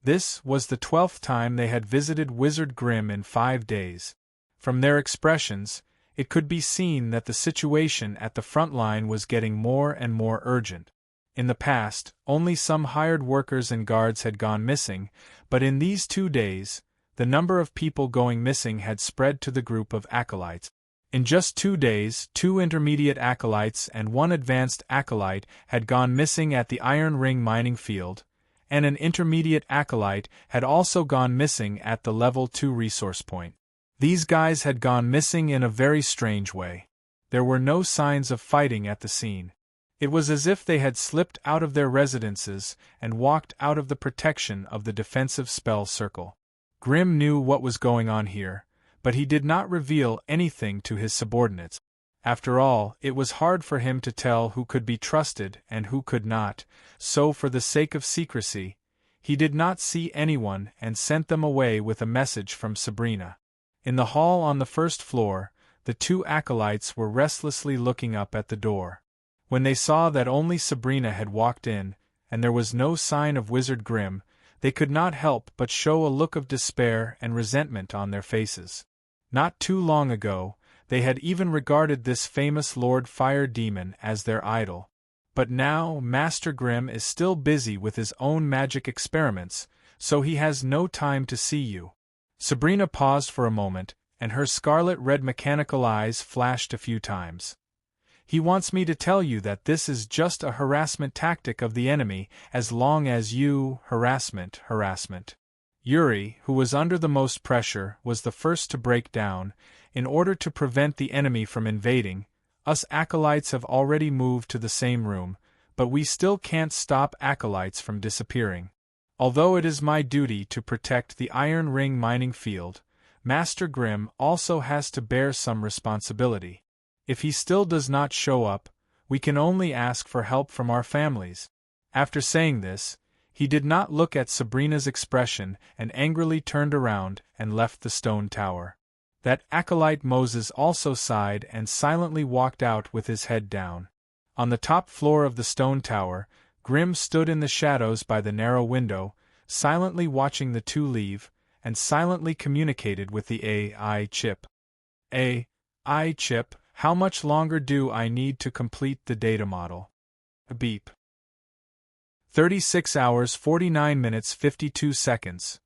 This was the 12th time they had visited Wizard Grimm in 5 days. From their expressions, it could be seen that the situation at the front line was getting more and more urgent. In the past, only some hired workers and guards had gone missing, but in these 2 days, the number of people going missing had spread to the group of acolytes. In just 2 days, 2 intermediate acolytes and 1 advanced acolyte had gone missing at the Iron Ring mining field, and an intermediate acolyte had also gone missing at the level 2 resource point. These guys had gone missing in a very strange way. There were no signs of fighting at the scene. It was as if they had slipped out of their residences and walked out of the protection of the defensive spell circle. Grimm knew what was going on here, but he did not reveal anything to his subordinates. After all, it was hard for him to tell who could be trusted and who could not, so for the sake of secrecy, he did not see anyone and sent them away with a message from Sabrina. In the hall on the first floor, the 2 acolytes were restlessly looking up at the door. When they saw that only Sabrina had walked in, and there was no sign of Wizard Grimm, they could not help but show a look of despair and resentment on their faces. Not too long ago, they had even regarded this famous Lord Fire Demon as their idol. But now Master Grimm is still busy with his own magic experiments, so he has no time to see you. Sabrina paused for a moment, and her scarlet-red mechanical eyes flashed a few times. He wants me to tell you that this is just a harassment tactic of the enemy, as long as you harassment. Yuri, who was under the most pressure, was the first to break down. In order to prevent the enemy from invading, us acolytes have already moved to the same room, but we still can't stop acolytes from disappearing. Although it is my duty to protect the Iron Ring mining field, Master Grimm also has to bear some responsibility. If he still does not show up, we can only ask for help from our families. After saying this, he did not look at Sabrina's expression and angrily turned around and left the stone tower. That acolyte Moses also sighed and silently walked out with his head down. On the top floor of the stone tower, Grimm stood in the shadows by the narrow window, silently watching the 2 leave, and silently communicated with the AI chip. AI chip, how much longer do I need to complete the data model? Beep. 36 hours 49 minutes 52 seconds.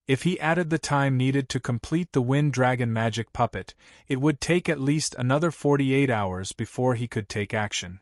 If he added the time needed to complete the Wind Dragon magic puppet, it would take at least another 48 hours before he could take action.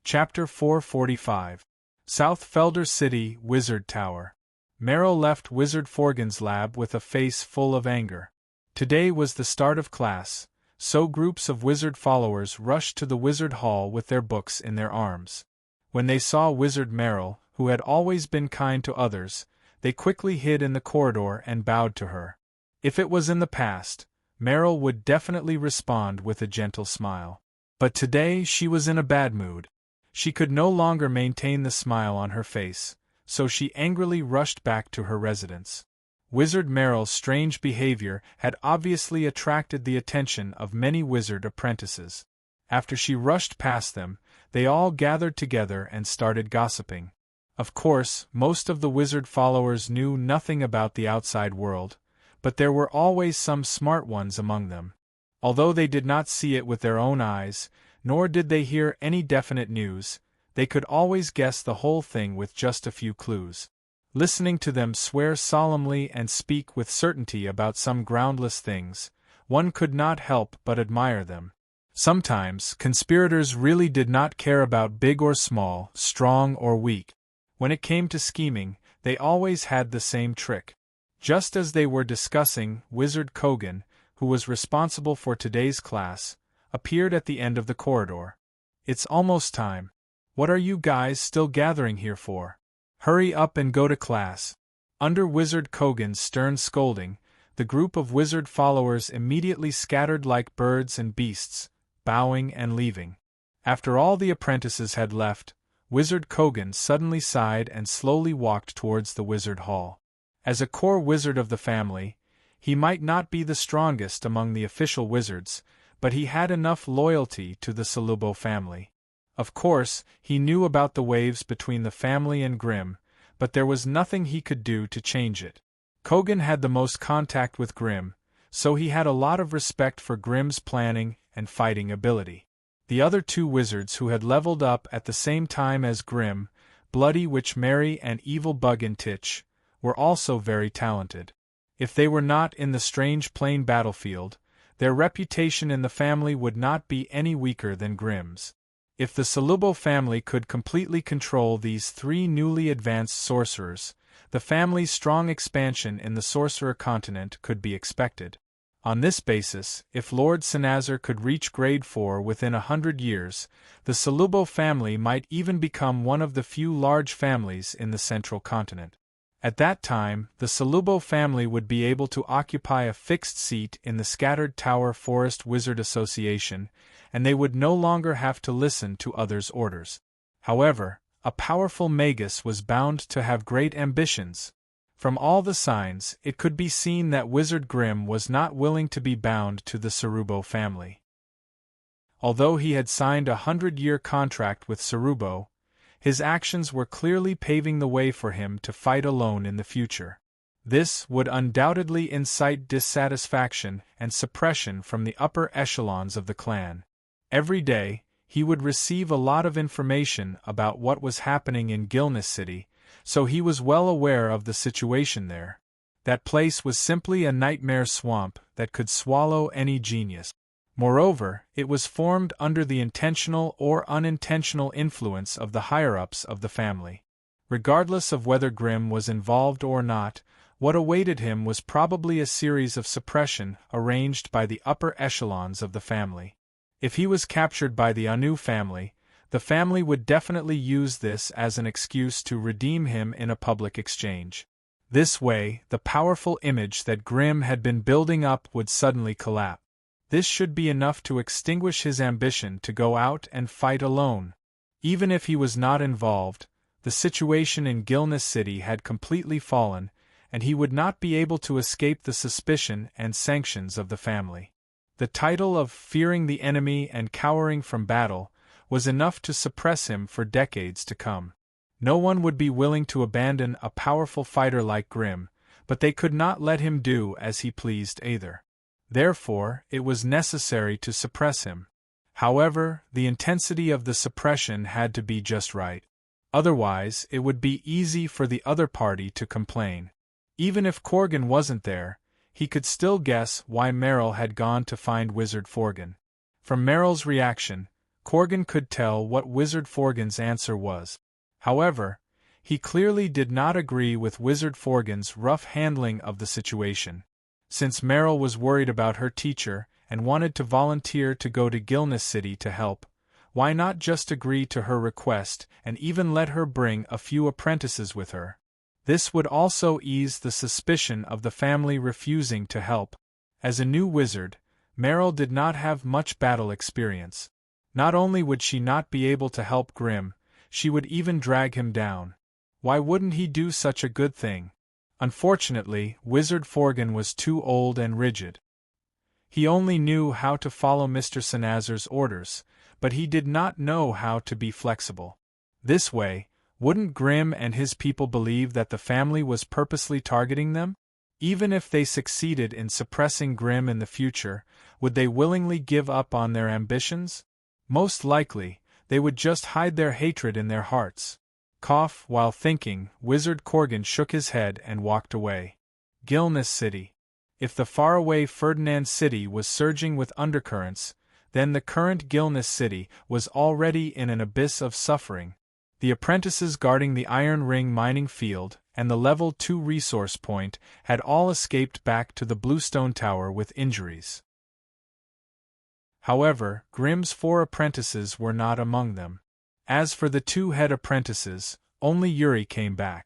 Chapter 445. South Felder City, Wizard Tower. Merrill left Wizard Forgan's lab with a face full of anger. Today was the start of class, so groups of wizard followers rushed to the wizard hall with their books in their arms. When they saw Wizard Merrill, who had always been kind to others, they quickly hid in the corridor and bowed to her. If it was in the past, Merrill would definitely respond with a gentle smile. But today she was in a bad mood. She could no longer maintain the smile on her face, so she angrily rushed back to her residence. Wizard Merrill's strange behavior had obviously attracted the attention of many wizard apprentices. After she rushed past them, they all gathered together and started gossiping. Of course, most of the wizard followers knew nothing about the outside world, but there were always some smart ones among them. Although they did not see it with their own eyes, nor did they hear any definite news, they could always guess the whole thing with just a few clues. Listening to them swear solemnly and speak with certainty about some groundless things, one could not help but admire them. Sometimes, conspirators really did not care about big or small, strong or weak. When it came to scheming, they always had the same trick. Just as they were discussing, Wizard Kogan, who was responsible for today's class, appeared at the end of the corridor. "It's almost time. What are you guys still gathering here for? Hurry up and go to class." Under Wizard Kogan's stern scolding, the group of wizard followers immediately scattered like birds and beasts, bowing and leaving. After all the apprentices had left, Wizard Kogan suddenly sighed and slowly walked towards the wizard hall. As a core wizard of the family, he might not be the strongest among the official wizards, but he had enough loyalty to the Solubo family. Of course, he knew about the waves between the family and Grimm, but there was nothing he could do to change it. Kogan had the most contact with Grimm, so he had a lot of respect for Grimm's planning and fighting ability. The other two wizards who had leveled up at the same time as Grimm, Bloody Witch Mary and Evil Bug-in-Titch, were also very talented. If they were not in the strange plain battlefield, their reputation in the family would not be any weaker than Grimm's. If the Solubo family could completely control these three newly advanced sorcerers, the family's strong expansion in the sorcerer continent could be expected. On this basis, if Lord Sinazar could reach grade 4 within 100 years, the Solubo family might even become one of the few large families in the central continent. At that time, the Solubo family would be able to occupy a fixed seat in the Scattered Tower Forest Wizard Association, and they would no longer have to listen to others' orders. However, a powerful magus was bound to have great ambitions. From all the signs, it could be seen that Wizard Grimm was not willing to be bound to the Sarubo family. Although he had signed a 100-year contract with Sarubo, his actions were clearly paving the way for him to fight alone in the future. This would undoubtedly incite dissatisfaction and suppression from the upper echelons of the clan. Every day, he would receive a lot of information about what was happening in Gilnis City, so he was well aware of the situation there. That place was simply a nightmare swamp that could swallow any genius. Moreover, it was formed under the intentional or unintentional influence of the higher-ups of the family. Regardless of whether Grimm was involved or not, what awaited him was probably a series of suppression arranged by the upper echelons of the family. If he was captured by the Anu family, the family would definitely use this as an excuse to redeem him in a public exchange. This way, the powerful image that Grimm had been building up would suddenly collapse. This should be enough to extinguish his ambition to go out and fight alone. Even if he was not involved, the situation in Gilnis City had completely fallen, and he would not be able to escape the suspicion and sanctions of the family. The title of fearing the enemy and cowering from battle was enough to suppress him for decades to come. No one would be willing to abandon a powerful fighter like Grimm, but they could not let him do as he pleased either. Therefore, it was necessary to suppress him. However, the intensity of the suppression had to be just right. Otherwise, it would be easy for the other party to complain. Even if Korgan wasn't there, he could still guess why Meryl had gone to find Wizard Forgan. From Meryl's reaction, Korgan could tell what Wizard Forgan's answer was. However, he clearly did not agree with Wizard Forgan's rough handling of the situation. Since Meryl was worried about her teacher and wanted to volunteer to go to Gilnis City to help, why not just agree to her request and even let her bring a few apprentices with her? This would also ease the suspicion of the family refusing to help. As a new wizard, Meryl did not have much battle experience. Not only would she not be able to help Grimm, she would even drag him down. Why wouldn't he do such a good thing? Unfortunately, Wizard Forgan was too old and rigid. He only knew how to follow Mr. Sinazar's orders, but he did not know how to be flexible. This way, wouldn't Grimm and his people believe that the family was purposely targeting them? Even if they succeeded in suppressing Grimm in the future, would they willingly give up on their ambitions? Most likely, they would just hide their hatred in their hearts. While thinking, Wizard Korgan shook his head and walked away. Gilnis City. If the faraway Ferdinand City was surging with undercurrents, then the current Gilnis City was already in an abyss of suffering. The apprentices guarding the Iron Ring mining field and the Level 2 resource point had all escaped back to the Bluestone Tower with injuries. However, Grimm's 4 apprentices were not among them. As for the 2 head apprentices, only Yuri came back.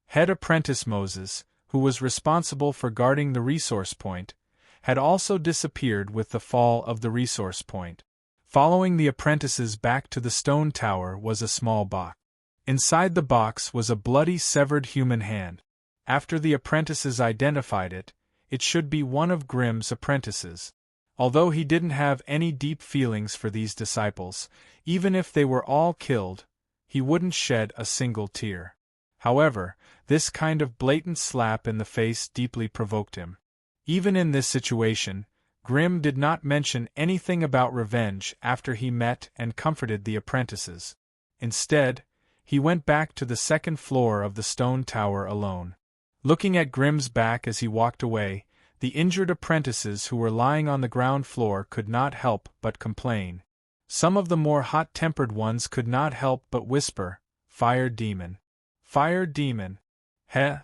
Head apprentice Moses, who was responsible for guarding the resource point, had also disappeared with the fall of the resource point. Following the apprentices back to the stone tower was a small box. Inside the box was a bloody severed human hand. After the apprentices identified it, it should be one of Grimm's apprentices. Although he didn't have any deep feelings for these disciples, even if they were all killed, he wouldn't shed a single tear. However, this kind of blatant slap in the face deeply provoked him. Even in this situation, Grimm did not mention anything about revenge after he met and comforted the apprentices. Instead, he went back to the second floor of the stone tower alone. Looking at Grimm's back as he walked away, the injured apprentices who were lying on the ground floor could not help but complain. Some of the more hot-tempered ones could not help but whisper, "Fire demon! Fire demon!"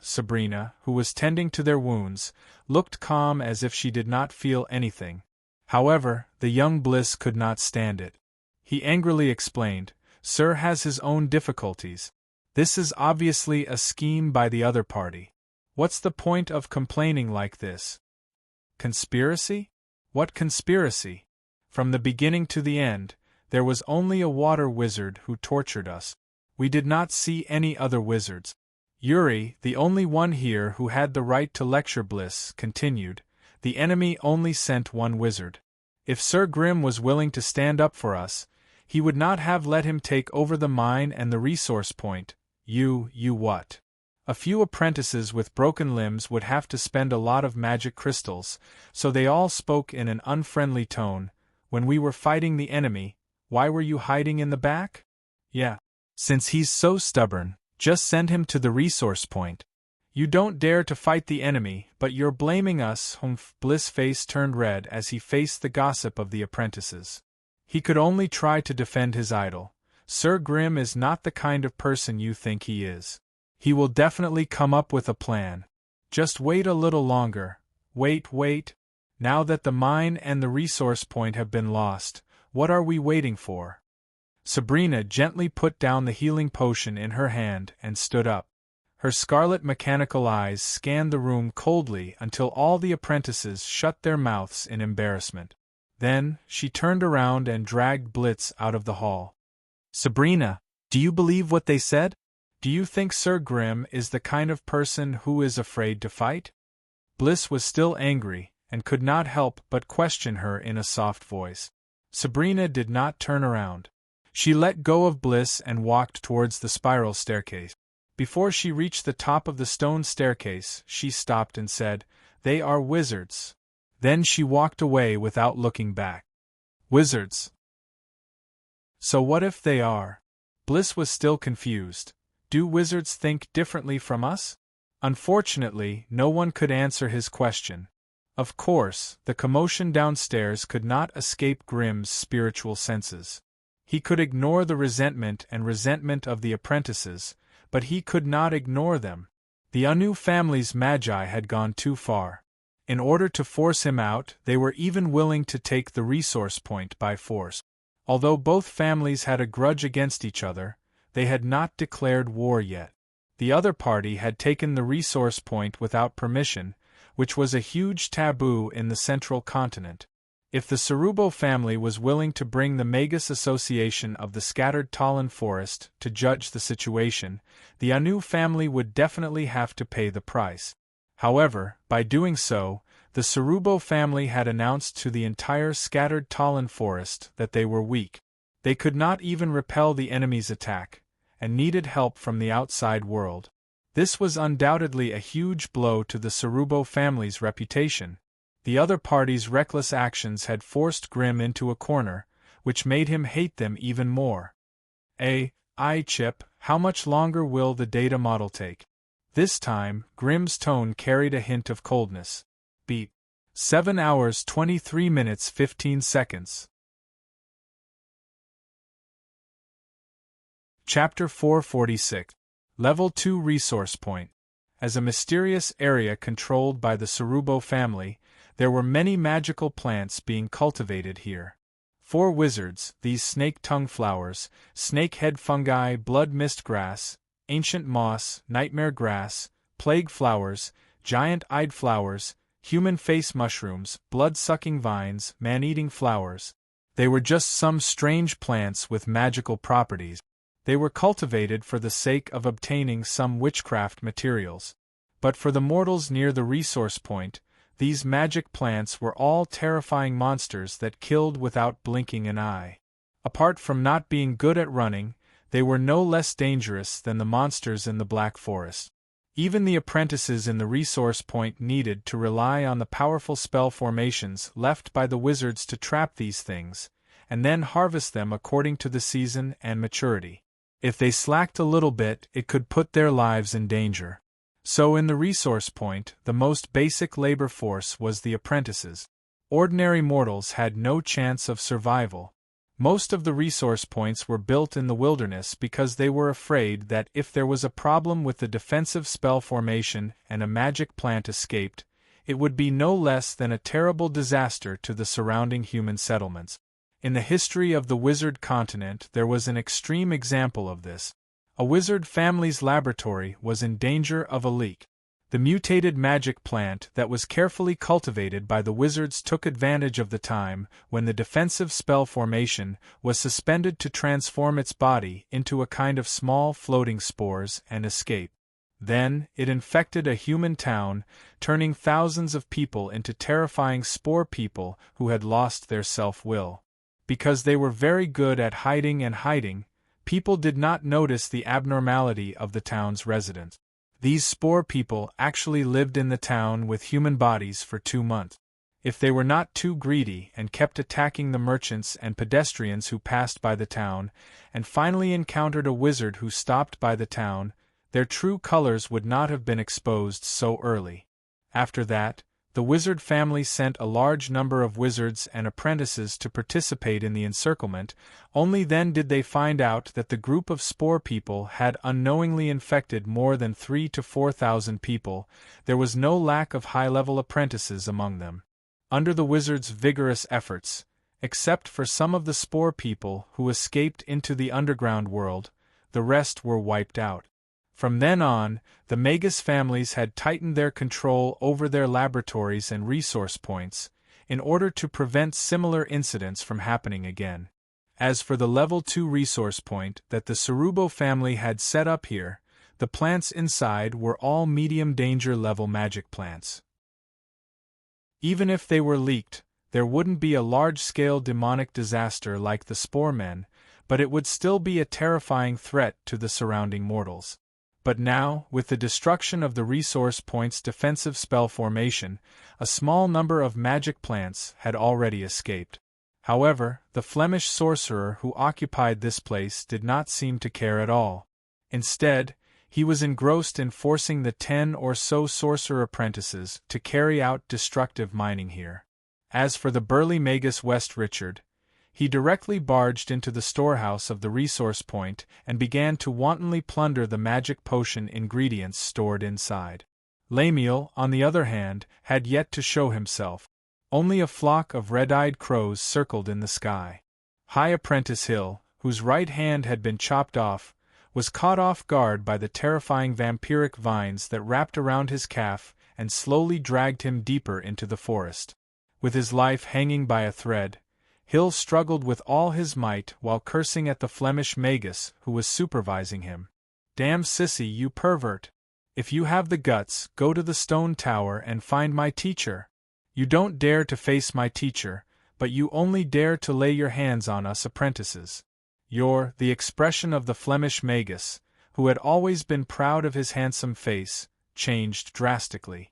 Sabrina, who was tending to their wounds, looked calm as if she did not feel anything. However, the young Bliss could not stand it. He angrily explained, "Sir has his own difficulties. This is obviously a scheme by the other party. What's the point of complaining like this? Conspiracy? What conspiracy? From the beginning to the end, there was only a water wizard who tortured us. We did not see any other wizards." Yuri, the only one here who had the right to lecture Bliss, continued, "The enemy only sent one wizard. If Sir Grimm was willing to stand up for us, he would not have let him take over the mine and the resource point. You what? A few apprentices with broken limbs would have to spend a lot of magic crystals, so they all spoke in an unfriendly tone. When we were fighting the enemy, why were you hiding in the back? Yeah. Since he's so stubborn, just send him to the resource point. You don't dare to fight the enemy, but you're blaming us." Bliss' face turned red as he faced the gossip of the apprentices. He could only try to defend his idol. "Sir Grimm is not the kind of person you think he is. He will definitely come up with a plan. Just wait a little longer. Wait. Now that the mine and the resource point have been lost, what are we waiting for?" Sabrina gently put down the healing potion in her hand and stood up. Her scarlet mechanical eyes scanned the room coldly until all the apprentices shut their mouths in embarrassment. Then, she turned around and dragged Blitz out of the hall. "Sabrina, do you believe what they said? Do you think Sir Grimm is the kind of person who is afraid to fight?" Bliss was still angry, and could not help but question her in a soft voice. Sabrina did not turn around. She let go of Bliss and walked towards the spiral staircase. Before she reached the top of the stone staircase, she stopped and said, "They are wizards." Then she walked away without looking back. Wizards? So what if they are? Bliss was still confused. Do wizards think differently from us? Unfortunately, no one could answer his question. Of course, the commotion downstairs could not escape Grimm's spiritual senses. He could ignore the resentment of the apprentices, but he could not ignore them. The Anu family's magi had gone too far. In order to force him out, they were even willing to take the resource point by force. Although both families had a grudge against each other, they had not declared war yet. The other party had taken the resource point without permission, which was a huge taboo in the central continent. If the Sarubo family was willing to bring the Magus Association of the Scattered Talon Forest to judge the situation, the Anu family would definitely have to pay the price. However, by doing so, the Sarubo family had announced to the entire Scattered Talon Forest that they were weak. They could not even repel the enemy's attack, and needed help from the outside world. This was undoubtedly a huge blow to the Sarubo family's reputation. The other party's reckless actions had forced Grimm into a corner, which made him hate them even more. Chip, how much longer will the data model take? This time, Grimm's tone carried a hint of coldness. Beep. 7 hours 23 minutes 15 seconds. Chapter 446. Level 2 Resource Point. As a mysterious area controlled by the Sarubo family, there were many magical plants being cultivated here. 4 wizards, these snake-tongue flowers, snake-head fungi, blood mist grass, ancient moss, nightmare grass, plague flowers, giant-eyed flowers, human face mushrooms, blood-sucking vines, man-eating flowers. They were just some strange plants with magical properties. They were cultivated for the sake of obtaining some witchcraft materials. But for the mortals near the resource point, these magic plants were all terrifying monsters that killed without blinking an eye. Apart from not being good at running, they were no less dangerous than the monsters in the Black Forest. Even the apprentices in the resource point needed to rely on the powerful spell formations left by the wizards to trap these things, and then harvest them according to the season and maturity. If they slacked a little bit, it could put their lives in danger. So in the resource point, the most basic labor force was the apprentices. Ordinary mortals had no chance of survival. Most of the resource points were built in the wilderness because they were afraid that if there was a problem with the defensive spell formation and a magic plant escaped, it would be no less than a terrible disaster to the surrounding human settlements. In the history of the wizard continent there was an extreme example of this. A wizard family's laboratory was in danger of a leak. The mutated magic plant that was carefully cultivated by the wizards took advantage of the time when the defensive spell formation was suspended to transform its body into a kind of small floating spores and escape. Then, it infected a human town, turning thousands of people into terrifying spore people who had lost their self-will. Because they were very good at hiding, people did not notice the abnormality of the town's residents. These spore people actually lived in the town with human bodies for 2 months. If they were not too greedy and kept attacking the merchants and pedestrians who passed by the town, and finally encountered a wizard who stopped by the town, their true colors would not have been exposed so early. After that, the wizard family sent a large number of wizards and apprentices to participate in the encirclement. Only then did they find out that the group of spore people had unknowingly infected more than 3,000 to 4,000 people. There was no lack of high-level apprentices among them. Under the wizards' vigorous efforts, except for some of the spore people who escaped into the underground world, the rest were wiped out. From then on, the Magus families had tightened their control over their laboratories and resource points, in order to prevent similar incidents from happening again. As for the Level 2 resource point that the Cerubo family had set up here, the plants inside were all medium danger level magic plants. Even if they were leaked, there wouldn't be a large-scale demonic disaster like the Spore Men, but it would still be a terrifying threat to the surrounding mortals. But now, with the destruction of the resource point's defensive spell formation, a small number of magic plants had already escaped. However, the Flemish sorcerer who occupied this place did not seem to care at all. Instead, he was engrossed in forcing the 10 or so sorcerer apprentices to carry out destructive mining here. As for the burly Magus West Richard, he directly barged into the storehouse of the resource point and began to wantonly plunder the magic potion ingredients stored inside. Lemuel, on the other hand, had yet to show himself. Only a flock of red-eyed crows circled in the sky. High Apprentice Hill, whose right hand had been chopped off, was caught off guard by the terrifying vampiric vines that wrapped around his calf and slowly dragged him deeper into the forest. With his life hanging by a thread, Hill struggled with all his might while cursing at the Flemish Magus who was supervising him. "Damn sissy, you pervert! If you have the guts, go to the stone tower and find my teacher. You don't dare to face my teacher, but you only dare to lay your hands on us apprentices." The expression of the Flemish Magus, who had always been proud of his handsome face, changed drastically.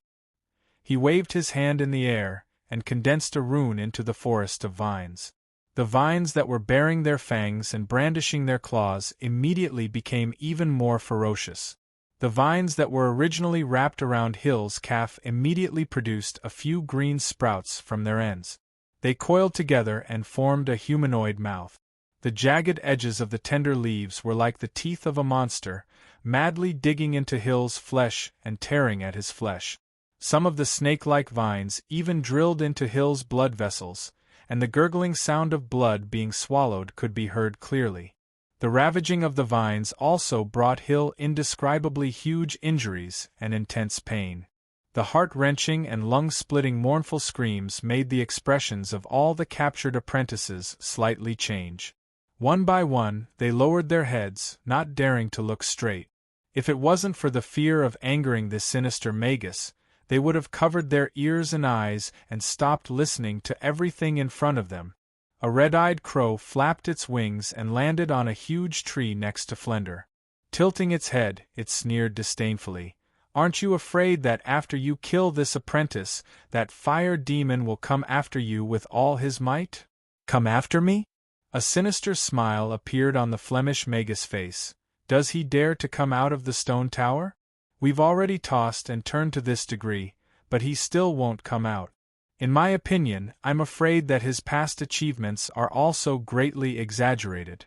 He waved his hand in the air, and condensed a rune into the forest of vines. The vines that were baring their fangs and brandishing their claws immediately became even more ferocious. The vines that were originally wrapped around Hill's calf immediately produced a few green sprouts from their ends. They coiled together and formed a humanoid mouth. The jagged edges of the tender leaves were like the teeth of a monster, madly digging into Hill's flesh and tearing at his flesh. Some of the snake-like vines even drilled into Hill's blood vessels, and the gurgling sound of blood being swallowed could be heard clearly. The ravaging of the vines also brought Hill indescribably huge injuries and intense pain. The heart-wrenching and lung-splitting mournful screams made the expressions of all the captured apprentices slightly change. One by one, they lowered their heads, not daring to look straight. If it wasn't for the fear of angering this sinister Magus, they would have covered their ears and eyes and stopped listening to everything in front of them. A red-eyed crow flapped its wings and landed on a huge tree next to Flender. Tilting its head, it sneered disdainfully. "Aren't you afraid that after you kill this apprentice, that fire demon will come after you with all his might?" "Come after me?" A sinister smile appeared on the Flemish Magus' face. "Does he dare to come out of the stone tower? We've already tossed and turned to this degree, but he still won't come out. In my opinion, I'm afraid that his past achievements are also greatly exaggerated."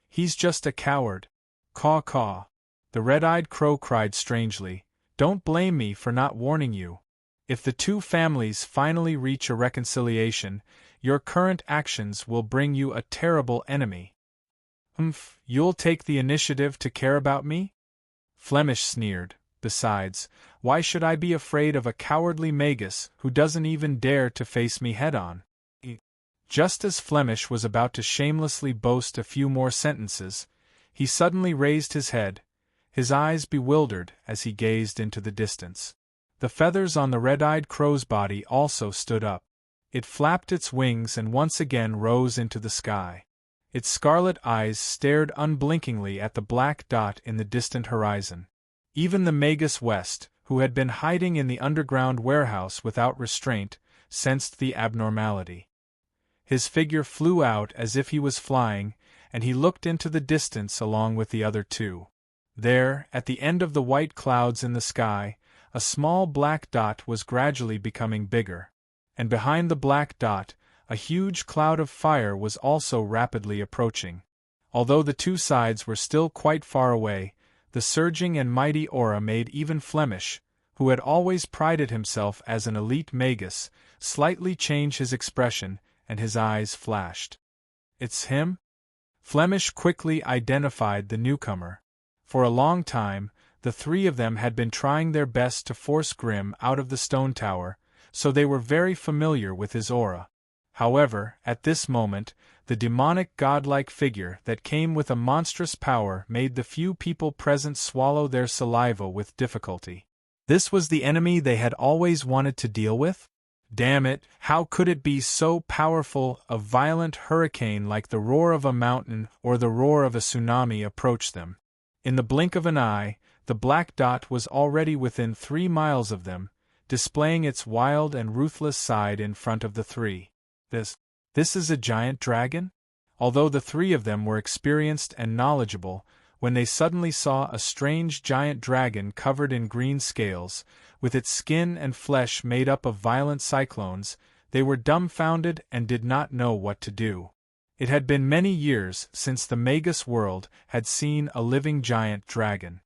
He's just a coward." "Caw caw." The red-eyed crow cried strangely. "Don't blame me for not warning you. If the two families finally reach a reconciliation, your current actions will bring you a terrible enemy." "You'll take the initiative to care about me?" Flemish sneered. "Besides, why should I be afraid of a cowardly Magus who doesn't even dare to face me head-on?" Just as Flemish was about to shamelessly boast a few more sentences, he suddenly raised his head, his eyes bewildered as he gazed into the distance. The feathers on the red-eyed crow's body also stood up. It flapped its wings and once again rose into the sky. Its scarlet eyes stared unblinkingly at the black dot in the distant horizon. Even the Magus West, who had been hiding in the underground warehouse without restraint, sensed the abnormality. His figure flew out as if he was flying, and he looked into the distance along with the other two. There, at the end of the white clouds in the sky, a small black dot was gradually becoming bigger. And behind the black dot, a huge cloud of fire was also rapidly approaching. Although the two sides were still quite far away, the surging and mighty aura made even Flemish, who had always prided himself as an elite Magus, slightly change his expression, and his eyes flashed. "It's him?" Flemish quickly identified the newcomer. For a long time, the three of them had been trying their best to force Grimm out of the stone tower, so they were very familiar with his aura. However, at this moment, the demonic godlike figure that came with a monstrous power made the few people present swallow their saliva with difficulty. This was the enemy they had always wanted to deal with? Damn it, how could it be so powerful? A violent hurricane like the roar of a mountain or the roar of a tsunami approached them. In the blink of an eye, the black dot was already within 3 miles of them, displaying its wild and ruthless side in front of the three. This is a giant dragon? Although the three of them were experienced and knowledgeable, when they suddenly saw a strange giant dragon covered in green scales, with its skin and flesh made up of violent cyclones, they were dumbfounded and did not know what to do. It had been many years since the Magus world had seen a living giant dragon.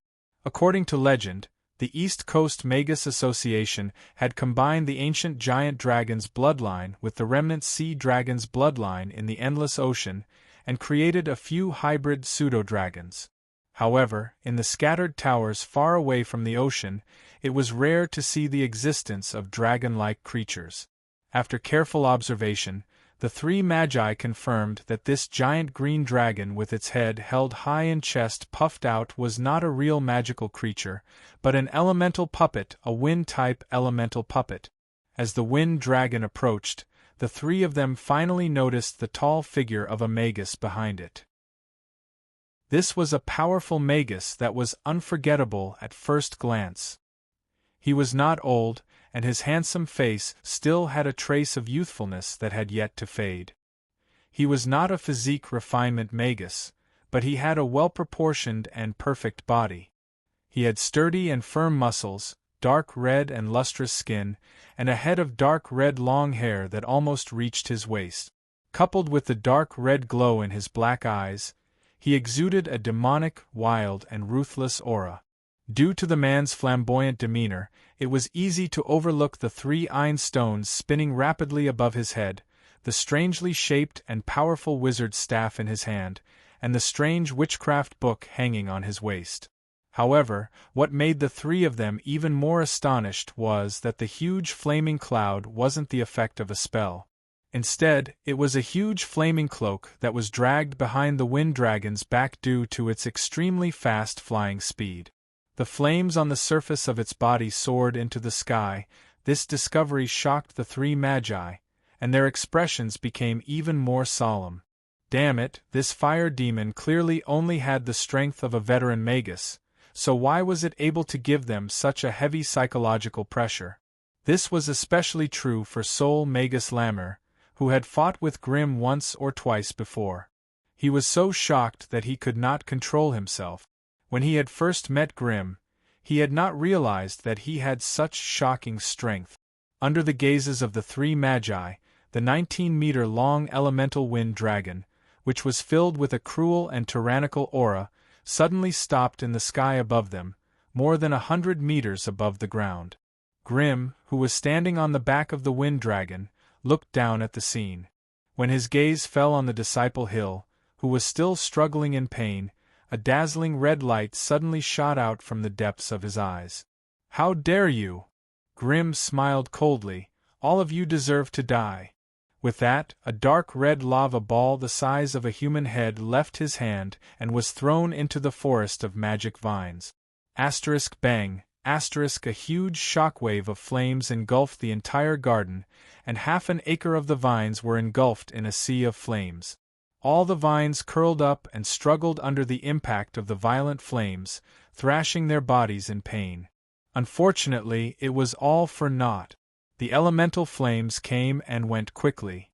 According to legend, the East Coast Magus Association had combined the ancient giant dragon's bloodline with the remnant sea dragon's bloodline in the endless ocean, and created a few hybrid pseudo-dragons. However, in the scattered towers far away from the ocean, it was rare to see the existence of dragon-like creatures. After careful observation, the three magi confirmed that this giant green dragon with its head held high and chest puffed out was not a real magical creature, but an elemental puppet, a wind-type elemental puppet. As the wind dragon approached, the three of them finally noticed the tall figure of a Magus behind it. This was a powerful Magus that was unforgettable at first glance. He was not old, and his handsome face still had a trace of youthfulness that had yet to fade. He was not a physique refinement Magus, but he had a well-proportioned and perfect body. He had sturdy and firm muscles, dark red and lustrous skin, and a head of dark red long hair that almost reached his waist. Coupled with the dark red glow in his black eyes, he exuded a demonic, wild, and ruthless aura. Due to the man's flamboyant demeanor, it was easy to overlook the 3 iron stones spinning rapidly above his head, the strangely shaped and powerful wizard's staff in his hand, and the strange witchcraft book hanging on his waist. However, what made the 3 of them even more astonished was that the huge flaming cloud wasn't the effect of a spell. Instead, it was a huge flaming cloak that was dragged behind the wind dragon's back due to its extremely fast flying speed. The flames on the surface of its body soared into the sky. This discovery shocked the 3 magi, and their expressions became even more solemn. Damn it, this fire demon clearly only had the strength of a veteran magus, so why was it able to give them such a heavy psychological pressure? This was especially true for Soul Magus Lammer, who had fought with Grimm once or twice before. He was so shocked that he could not control himself. When he had first met Grimm, he had not realized that he had such shocking strength. Under the gazes of the 3 magi, the 19-meter-long elemental wind dragon, which was filled with a cruel and tyrannical aura, suddenly stopped in the sky above them, more than 100 meters above the ground. Grimm, who was standing on the back of the wind dragon, looked down at the scene. When his gaze fell on the disciple Hill, who was still struggling in pain, a dazzling red light suddenly shot out from the depths of his eyes. "How dare you?" Grimm smiled coldly. "All of you deserve to die." With that, a dark red lava ball the size of a human head left his hand and was thrown into the forest of magic vines. Bang! A huge shockwave of flames engulfed the entire garden, and half an acre of the vines were engulfed in a sea of flames. All the vines curled up and struggled under the impact of the violent flames, thrashing their bodies in pain. Unfortunately, it was all for naught. The elemental flames came and went quickly.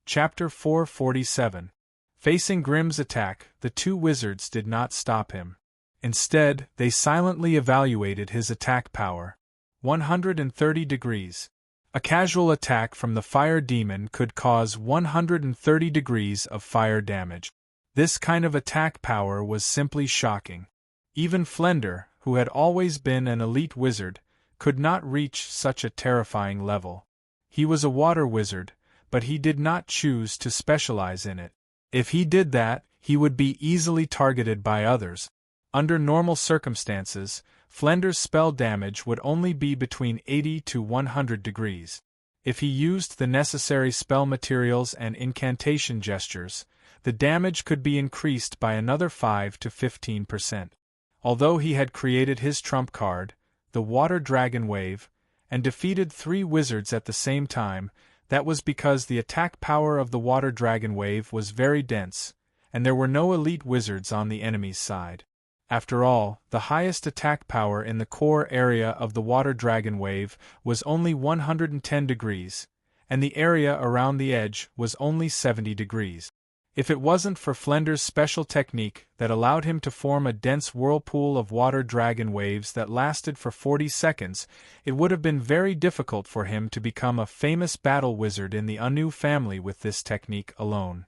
Chapter 447. Facing Grimm's attack, the 2 wizards did not stop him. Instead, they silently evaluated his attack power. 130 degrees. A casual attack from the fire demon could cause 130 degrees of fire damage. This kind of attack power was simply shocking. Even Flender, who had always been an elite wizard, could not reach such a terrifying level. He was a water wizard, but he did not choose to specialize in it. If he did that, he would be easily targeted by others. Under normal circumstances, Flender's spell damage would only be between 80 to 100 degrees. If he used the necessary spell materials and incantation gestures, the damage could be increased by another 5 to 15%. Although he had created his trump card, the Water Dragon Wave, and defeated 3 wizards at the same time, that was because the attack power of the Water Dragon Wave was very dense, and there were no elite wizards on the enemy's side. After all, the highest attack power in the core area of the Water Dragon Wave was only 110 degrees, and the area around the edge was only 70 degrees. If it wasn't for Flender's special technique that allowed him to form a dense whirlpool of water dragon waves that lasted for 40 seconds, it would have been very difficult for him to become a famous battle wizard in the Anu family with this technique alone.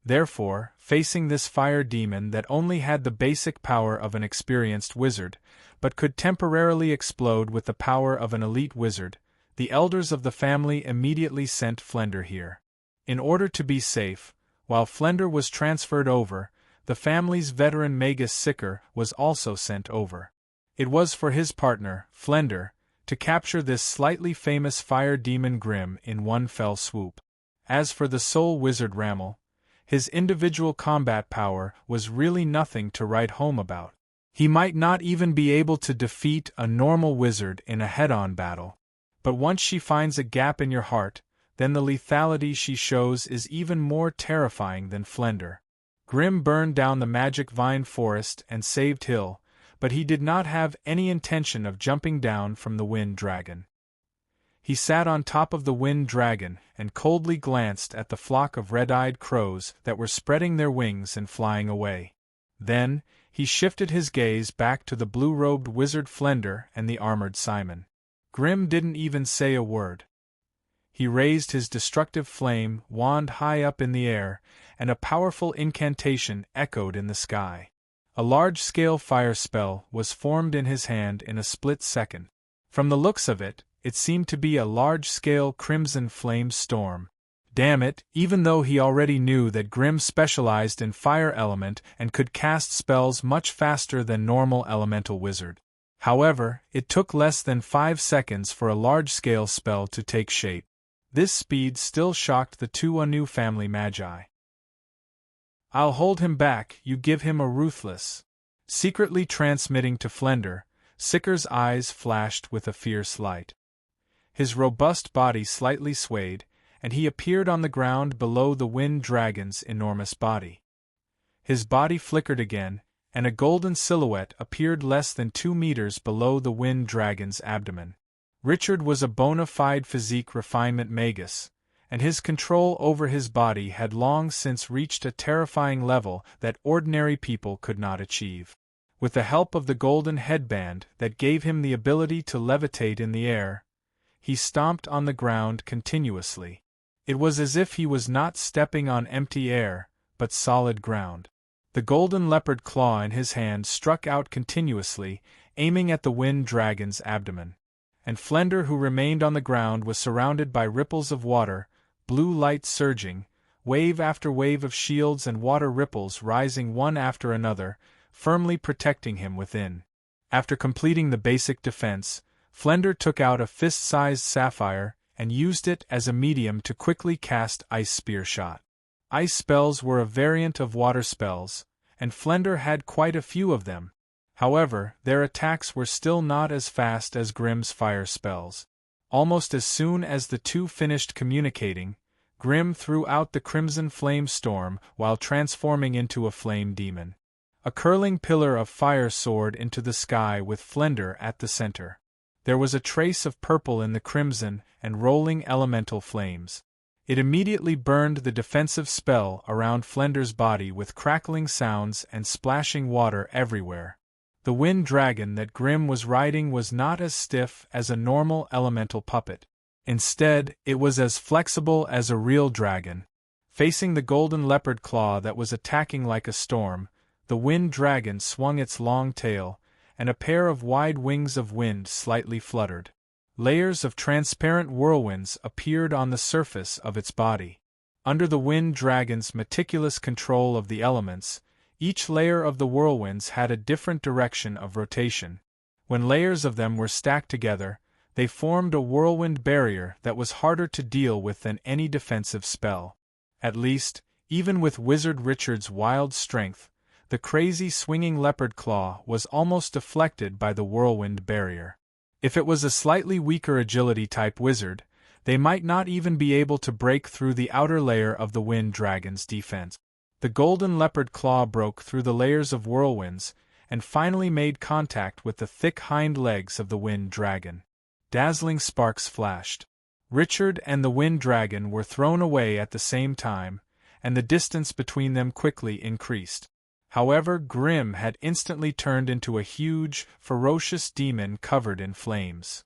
Therefore, facing this fire demon that only had the basic power of an experienced wizard, but could temporarily explode with the power of an elite wizard, the elders of the family immediately sent Flender here. In order to be safe, while Flender was transferred over, the family's veteran Magus Sicker was also sent over. It was for his partner, Flender, to capture this slightly famous fire demon Grimm in one fell swoop. As for the soul wizard Rammel, his individual combat power was really nothing to write home about. He might not even be able to defeat a normal wizard in a head-on battle. But once she finds a gap in your heart, then the lethality she shows is even more terrifying than Flender. Grimm burned down the magic vine forest and saved Hill, but he did not have any intention of jumping down from the wind dragon. He sat on top of the wind dragon and coldly glanced at the flock of red-eyed crows that were spreading their wings and flying away. Then, he shifted his gaze back to the blue-robed wizard Flender and the armored Simon. Grimm didn't even say a word. He raised his destructive flame wand high up in the air, and a powerful incantation echoed in the sky. A large-scale fire spell was formed in his hand in a split second. From the looks of it, it seemed to be a large-scale crimson flame storm. Damn it, even though he already knew that Grimm specialized in fire element and could cast spells much faster than normal elemental wizard. However, it took less than 5 seconds for a large-scale spell to take shape. This speed still shocked the two Anu family magi. "I'll hold him back, you give him a ruthless." Secretly transmitting to Flender, Sicker's eyes flashed with a fierce light. His robust body slightly swayed, and he appeared on the ground below the wind dragon's enormous body. His body flickered again, and a golden silhouette appeared less than 2 meters below the wind dragon's abdomen. Richard was a bona fide physique refinement magus, and his control over his body had long since reached a terrifying level that ordinary people could not achieve. With the help of the golden headband that gave him the ability to levitate in the air, he stomped on the ground continuously. It was as if he was not stepping on empty air, but solid ground. The golden leopard claw in his hand struck out continuously, aiming at the wind dragon's abdomen. And Flender, who remained on the ground, was surrounded by ripples of water, blue light surging, wave after wave of shields and water ripples rising one after another, firmly protecting him within. After completing the basic defense, Flender took out a fist-sized sapphire and used it as a medium to quickly cast Ice Spear Shot. Ice spells were a variant of water spells, and Flender had quite a few of them. However, their attacks were still not as fast as Grimm's fire spells. Almost as soon as the two finished communicating, Grimm threw out the crimson flame storm while transforming into a flame demon. A curling pillar of fire soared into the sky with Flender at the center. There was a trace of purple in the crimson and rolling elemental flames. It immediately burned the defensive spell around Flender's body with crackling sounds and splashing water everywhere. The wind dragon that Grimm was riding was not as stiff as a normal elemental puppet. Instead, it was as flexible as a real dragon. Facing the golden leopard claw that was attacking like a storm, the wind dragon swung its long tail, and a pair of wide wings of wind slightly fluttered. Layers of transparent whirlwinds appeared on the surface of its body. Under the wind dragon's meticulous control of the elements, each layer of the whirlwinds had a different direction of rotation. When layers of them were stacked together, they formed a whirlwind barrier that was harder to deal with than any defensive spell. At least, even with Wizard Richard's wild strength, the crazy swinging leopard claw was almost deflected by the whirlwind barrier. If it was a slightly weaker agility-type wizard, they might not even be able to break through the outer layer of the wind dragon's defense. The golden leopard claw broke through the layers of whirlwinds and finally made contact with the thick hind legs of the wind dragon. Dazzling sparks flashed. Richard and the wind dragon were thrown away at the same time, and the distance between them quickly increased. However, Grimm had instantly turned into a huge, ferocious demon covered in flames.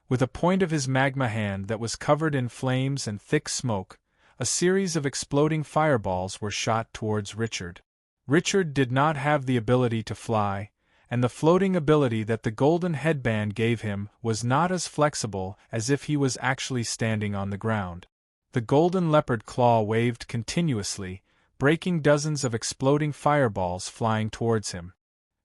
With a point of his magma hand that was covered in flames and thick smoke, a series of exploding fireballs were shot towards Richard. Richard did not have the ability to fly, and the floating ability that the golden headband gave him was not as flexible as if he was actually standing on the ground. The golden leopard claw waved continuously, breaking dozens of exploding fireballs flying towards him.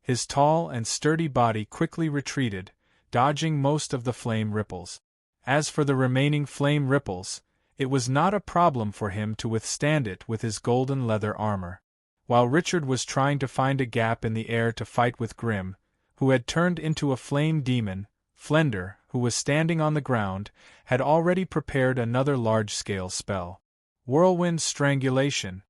His tall and sturdy body quickly retreated, dodging most of the flame ripples. As for the remaining flame ripples, it was not a problem for him to withstand it with his golden leather armor. While Richard was trying to find a gap in the air to fight with Grimm, who had turned into a flame demon, Flender, who was standing on the ground, had already prepared another large-scale spell. Whirlwind Strangulation.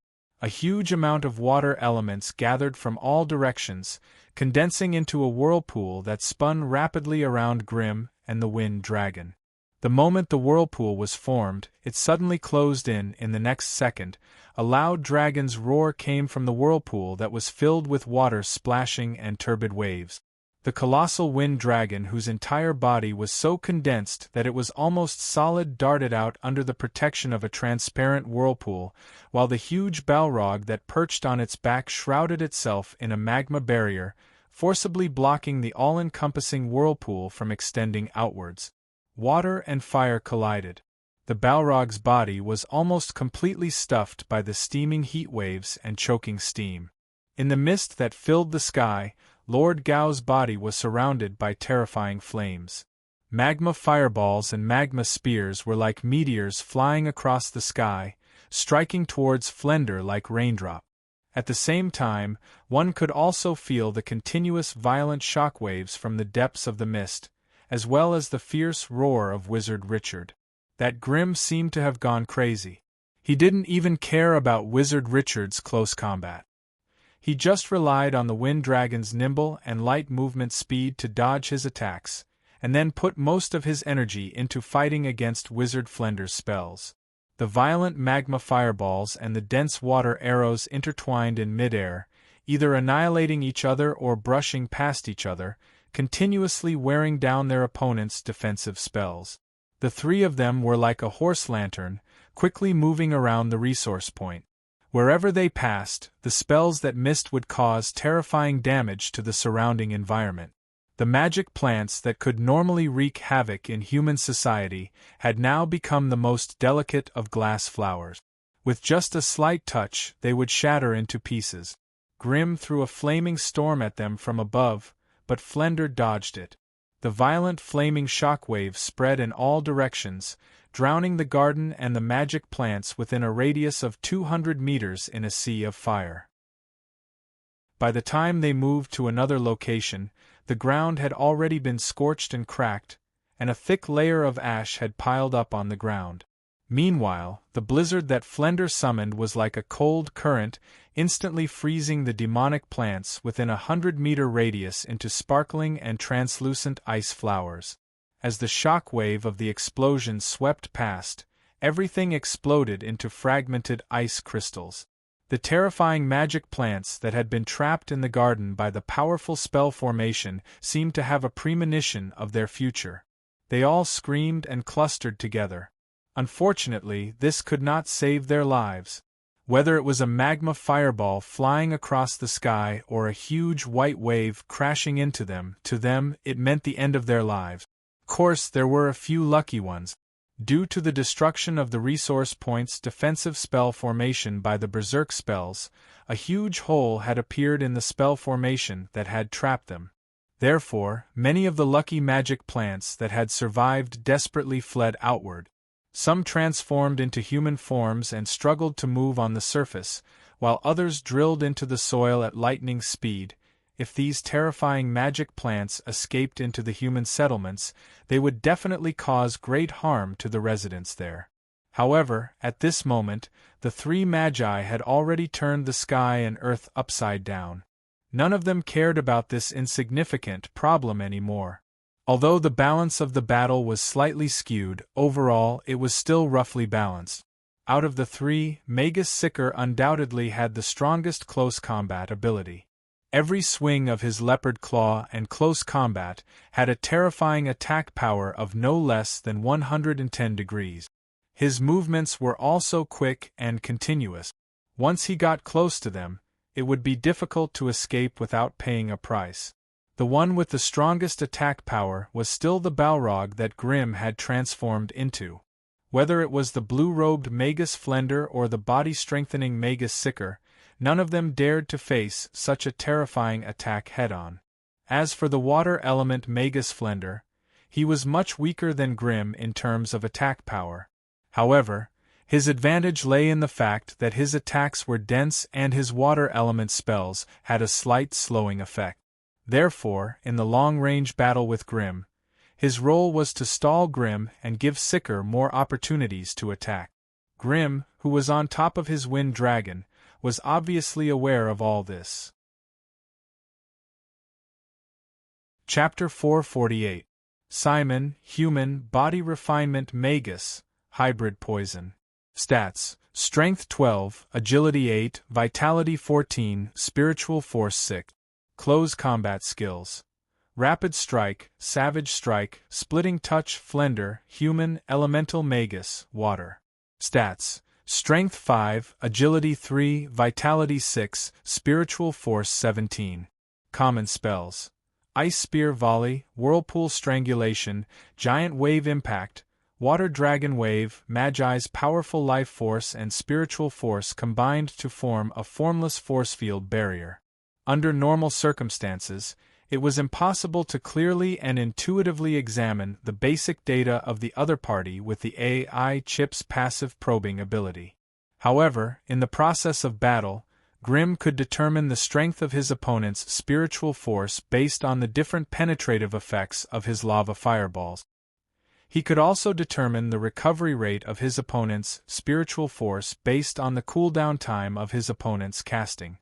A huge amount of water elements gathered from all directions, condensing into a whirlpool that spun rapidly around Grimm and the wind dragon. The moment the whirlpool was formed, it suddenly closed in the next second. A loud dragon's roar came from the whirlpool that was filled with water splashing and turbid waves. The colossal wind dragon, whose entire body was so condensed that it was almost solid, darted out under the protection of a transparent whirlpool, while the huge balrog that perched on its back shrouded itself in a magma barrier, forcibly blocking the all-encompassing whirlpool from extending outwards. Water and fire collided. The balrog's body was almost completely stuffed by the steaming heat waves and choking steam. In the mist that filled the sky, Lord Gao's body was surrounded by terrifying flames. Magma fireballs and magma spears were like meteors flying across the sky, striking towards Flender like raindrops. At the same time, one could also feel the continuous violent shockwaves from the depths of the mist, as well as the fierce roar of Wizard Richard. That Grimm seemed to have gone crazy. He didn't even care about Wizard Richard's close combat. He just relied on the Wind Dragon's nimble and light movement speed to dodge his attacks, and then put most of his energy into fighting against Wizard Flender's spells. The violent magma fireballs and the dense water arrows intertwined in midair, either annihilating each other or brushing past each other, continuously wearing down their opponent's defensive spells. The three of them were like a horse lantern, quickly moving around the resource point. Wherever they passed, the spells that missed would cause terrifying damage to the surrounding environment. The magic plants that could normally wreak havoc in human society had now become the most delicate of glass flowers. With just a slight touch, they would shatter into pieces. Grimm threw a flaming storm at them from above, but Flender dodged it. The violent flaming shockwaves spread in all directions, drowning the garden and the magic plants within a radius of 200 meters in a sea of fire. By the time they moved to another location, the ground had already been scorched and cracked, and a thick layer of ash had piled up on the ground. Meanwhile, the blizzard that Flender summoned was like a cold current, instantly freezing the demonic plants within a 100-meter radius into sparkling and translucent ice flowers. As the shock wave of the explosion swept past, everything exploded into fragmented ice crystals. The terrifying magic plants that had been trapped in the garden by the powerful spell formation seemed to have a premonition of their future. They all screamed and clustered together. Unfortunately, this could not save their lives. Whether it was a magma fireball flying across the sky or a huge white wave crashing into them, to them it meant the end of their lives. Of course, there were a few lucky ones. Due to the destruction of the resource point's defensive spell formation by the berserk spells, a huge hole had appeared in the spell formation that had trapped them. Therefore, many of the lucky magic plants that had survived desperately fled outward. Some transformed into human forms and struggled to move on the surface, while others drilled into the soil at lightning speed. If these terrifying magic plants escaped into the human settlements, they would definitely cause great harm to the residents there. However, at this moment, the three magi had already turned the sky and earth upside down. None of them cared about this insignificant problem anymore. Although the balance of the battle was slightly skewed, overall it was still roughly balanced. Out of the three, Magus Sicker undoubtedly had the strongest close combat ability. Every swing of his leopard claw and close combat had a terrifying attack power of no less than 110 degrees. His movements were also quick and continuous. Once he got close to them, it would be difficult to escape without paying a price. The one with the strongest attack power was still the Balrog that Grimm had transformed into. Whether it was the blue-robed Magus Flender or the body-strengthening Magus Sicker, none of them dared to face such a terrifying attack head-on. As for the water element Magus Flender, he was much weaker than Grimm in terms of attack power. However, his advantage lay in the fact that his attacks were dense and his water element spells had a slight slowing effect. Therefore, in the long-range battle with Grimm, his role was to stall Grimm and give Sicker more opportunities to attack. Grimm, who was on top of his wind dragon, was obviously aware of all this. Chapter 448. Simon, Human, Body Refinement Magus, Hybrid Poison. Stats: Strength 12, Agility 8, Vitality 14, Spiritual Force 6. Close Combat Skills. Rapid Strike, Savage Strike, Splitting Touch, Flender, Human, Elemental Magus, Water. Stats: Strength 5, Agility 3, Vitality 6, Spiritual Force 17. Common Spells: Ice Spear Volley, Whirlpool Strangulation, Giant Wave Impact, Water Dragon Wave. Magi's powerful life force and spiritual force combined to form a formless force field barrier. Under normal circumstances, it was impossible to clearly and intuitively examine the basic data of the other party with the AI chip's passive probing ability. However, in the process of battle, Grimm could determine the strength of his opponent's spiritual force based on the different penetrative effects of his lava fireballs. He could also determine the recovery rate of his opponent's spiritual force based on the cooldown time of his opponent's casting.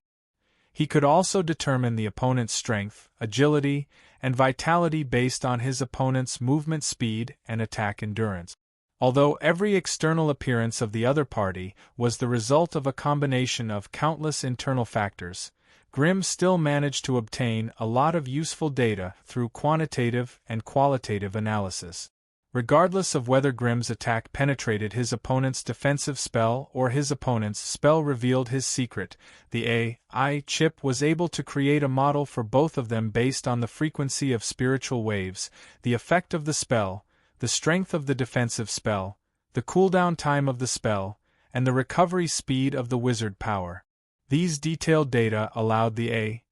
He could also determine the opponent's strength, agility, and vitality based on his opponent's movement speed and attack endurance. Although every external appearance of the other party was the result of a combination of countless internal factors, Grimm still managed to obtain a lot of useful data through quantitative and qualitative analysis. Regardless of whether Grimm's attack penetrated his opponent's defensive spell or his opponent's spell revealed his secret, the AI chip was able to create a model for both of them based on the frequency of spiritual waves, the effect of the spell, the strength of the defensive spell, the cooldown time of the spell, and the recovery speed of the wizard power. These detailed data allowed the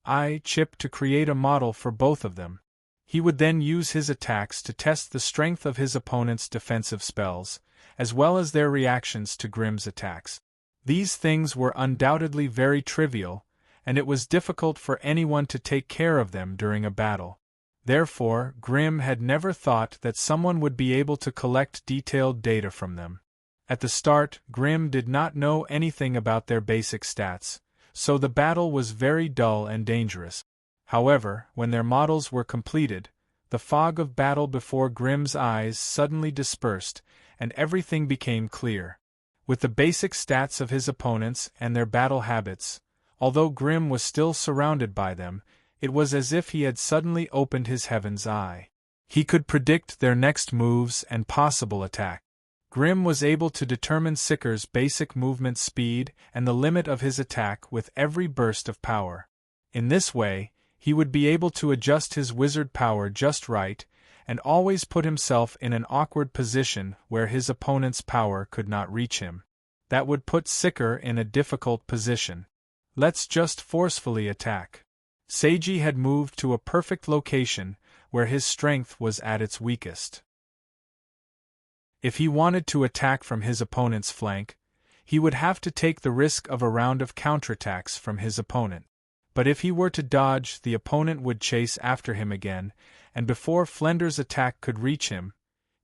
AI chip to create a model for both of them. He would then use his attacks to test the strength of his opponent's defensive spells, as well as their reactions to Grimm's attacks. These things were undoubtedly very trivial, and it was difficult for anyone to take care of them during a battle. Therefore, Grimm had never thought that someone would be able to collect detailed data from them. At the start, Grimm did not know anything about their basic stats, so the battle was very dull and dangerous. However, when their models were completed, the fog of battle before Grimm's eyes suddenly dispersed, and everything became clear. With the basic stats of his opponents and their battle habits, although Grimm was still surrounded by them, it was as if he had suddenly opened his heaven's eye. He could predict their next moves and possible attack. Grimm was able to determine Seeker's basic movement speed and the limit of his attack with every burst of power. In this way, he would be able to adjust his wizard power just right, and always put himself in an awkward position where his opponent's power could not reach him. That would put Seeker in a difficult position. Let's just forcefully attack. Seiji had moved to a perfect location where his strength was at its weakest. If he wanted to attack from his opponent's flank, he would have to take the risk of a round of counterattacks from his opponent. But if he were to dodge, the opponent would chase after him again, and before Flender's attack could reach him,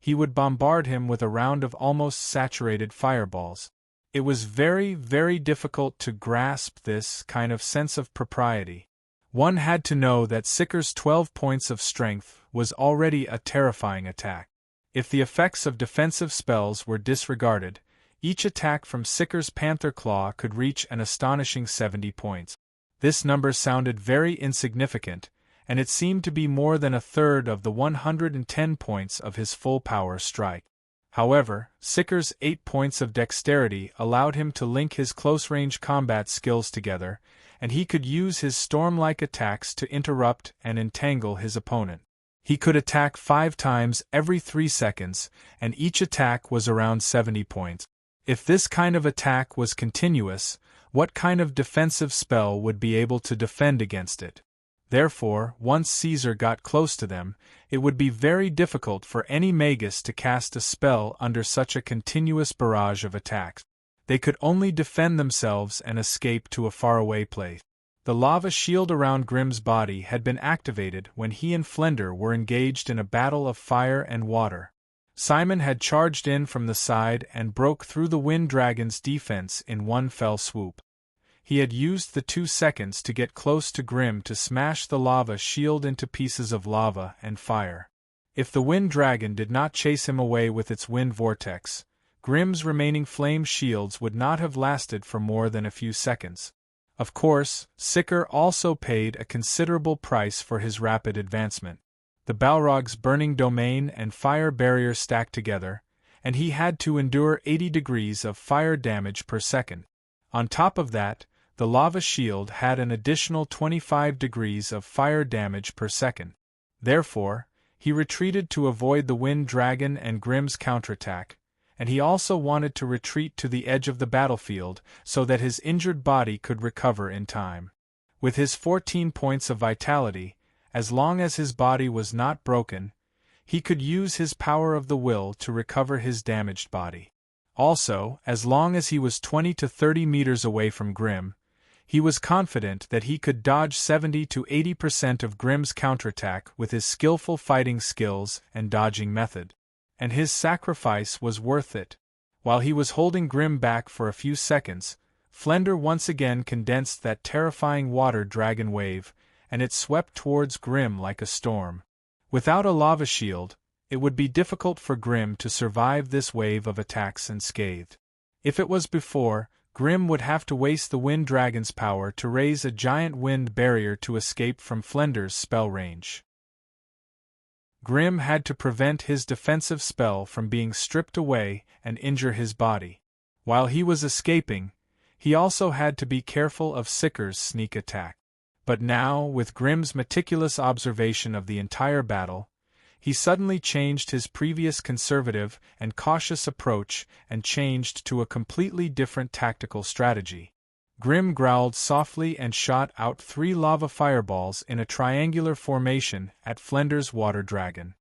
he would bombard him with a round of almost saturated fireballs. It was very, very difficult to grasp this kind of sense of propriety. One had to know that Seeker's 12 points of strength was already a terrifying attack. If the effects of defensive spells were disregarded, each attack from Seeker's Panther Claw could reach an astonishing 70 points. This number sounded very insignificant, and it seemed to be more than a third of the 110 points of his full-power strike. However, Seeker's 8 points of dexterity allowed him to link his close-range combat skills together, and he could use his storm-like attacks to interrupt and entangle his opponent. He could attack 5 times every 3 seconds, and each attack was around 70 points. If this kind of attack was continuous, what kind of defensive spell would be able to defend against it? Therefore, once Caesar got close to them, it would be very difficult for any magus to cast a spell under such a continuous barrage of attacks. They could only defend themselves and escape to a faraway place. The lava shield around Grimm's body had been activated when he and Flender were engaged in a battle of fire and water. Simon had charged in from the side and broke through the Wind Dragon's defense in one fell swoop. He had used the 2 seconds to get close to Grimm to smash the lava shield into pieces of lava and fire. If the Wind Dragon did not chase him away with its wind vortex, Grimm's remaining flame shields would not have lasted for more than a few seconds. Of course, Sicker also paid a considerable price for his rapid advancement. The Balrog's burning domain and fire barrier stacked together, and he had to endure 80 degrees of fire damage per second. On top of that, the lava shield had an additional 25 degrees of fire damage per second. Therefore, he retreated to avoid the Wind Dragon and Grimm's counterattack, and he also wanted to retreat to the edge of the battlefield so that his injured body could recover in time. With his 14 points of vitality, as long as his body was not broken, he could use his power of the will to recover his damaged body. Also, as long as he was 20 to 30 meters away from Grimm, he was confident that he could dodge 70 to 80% of Grimm's counterattack with his skillful fighting skills and dodging method. And his sacrifice was worth it. While he was holding Grimm back for a few seconds, Flender once again condensed that terrifying water dragon wave, and it swept towards Grimm like a storm. Without a lava shield, it would be difficult for Grimm to survive this wave of attacks unscathed. If it was before, Grimm would have to waste the Wind Dragon's power to raise a giant wind barrier to escape from Flender's spell range. Grimm had to prevent his defensive spell from being stripped away and injure his body. While he was escaping, he also had to be careful of Sicker's sneak attack. But now, with Grimm's meticulous observation of the entire battle, he suddenly changed his previous conservative and cautious approach and changed to a completely different tactical strategy. Grimm growled softly and shot out 3 lava fireballs in a triangular formation at Flender's water dragon.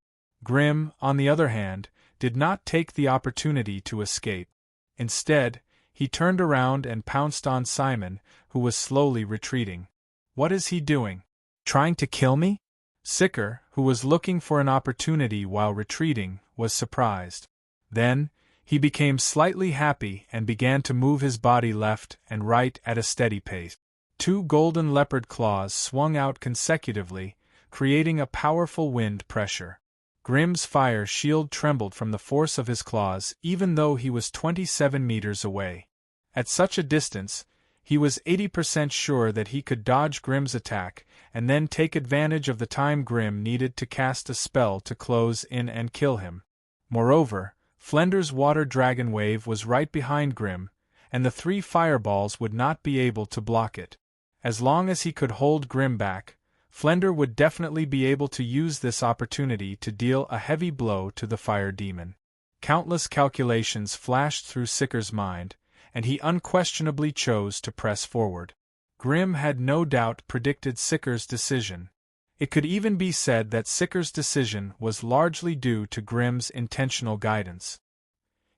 Grimm, on the other hand, did not take the opportunity to escape. Instead, he turned around and pounced on Simon, who was slowly retreating. "What is he doing? Trying to kill me?" Sicker, who was looking for an opportunity while retreating, was surprised. Then, he became slightly happy and began to move his body left and right at a steady pace. 2 golden leopard claws swung out consecutively, creating a powerful wind pressure. Grimm's fire shield trembled from the force of his claws even though he was 27 meters away. At such a distance, he was 80% sure that he could dodge Grimm's attack and then take advantage of the time Grimm needed to cast a spell to close in and kill him. Moreover, Flender's water dragon wave was right behind Grimm, and the 3 fireballs would not be able to block it. As long as he could hold Grimm back, Flender would definitely be able to use this opportunity to deal a heavy blow to the fire demon. Countless calculations flashed through Sicker's mind, and he unquestionably chose to press forward. Grimm had no doubt predicted Sicker's decision. It could even be said that Sicker's decision was largely due to Grimm's intentional guidance.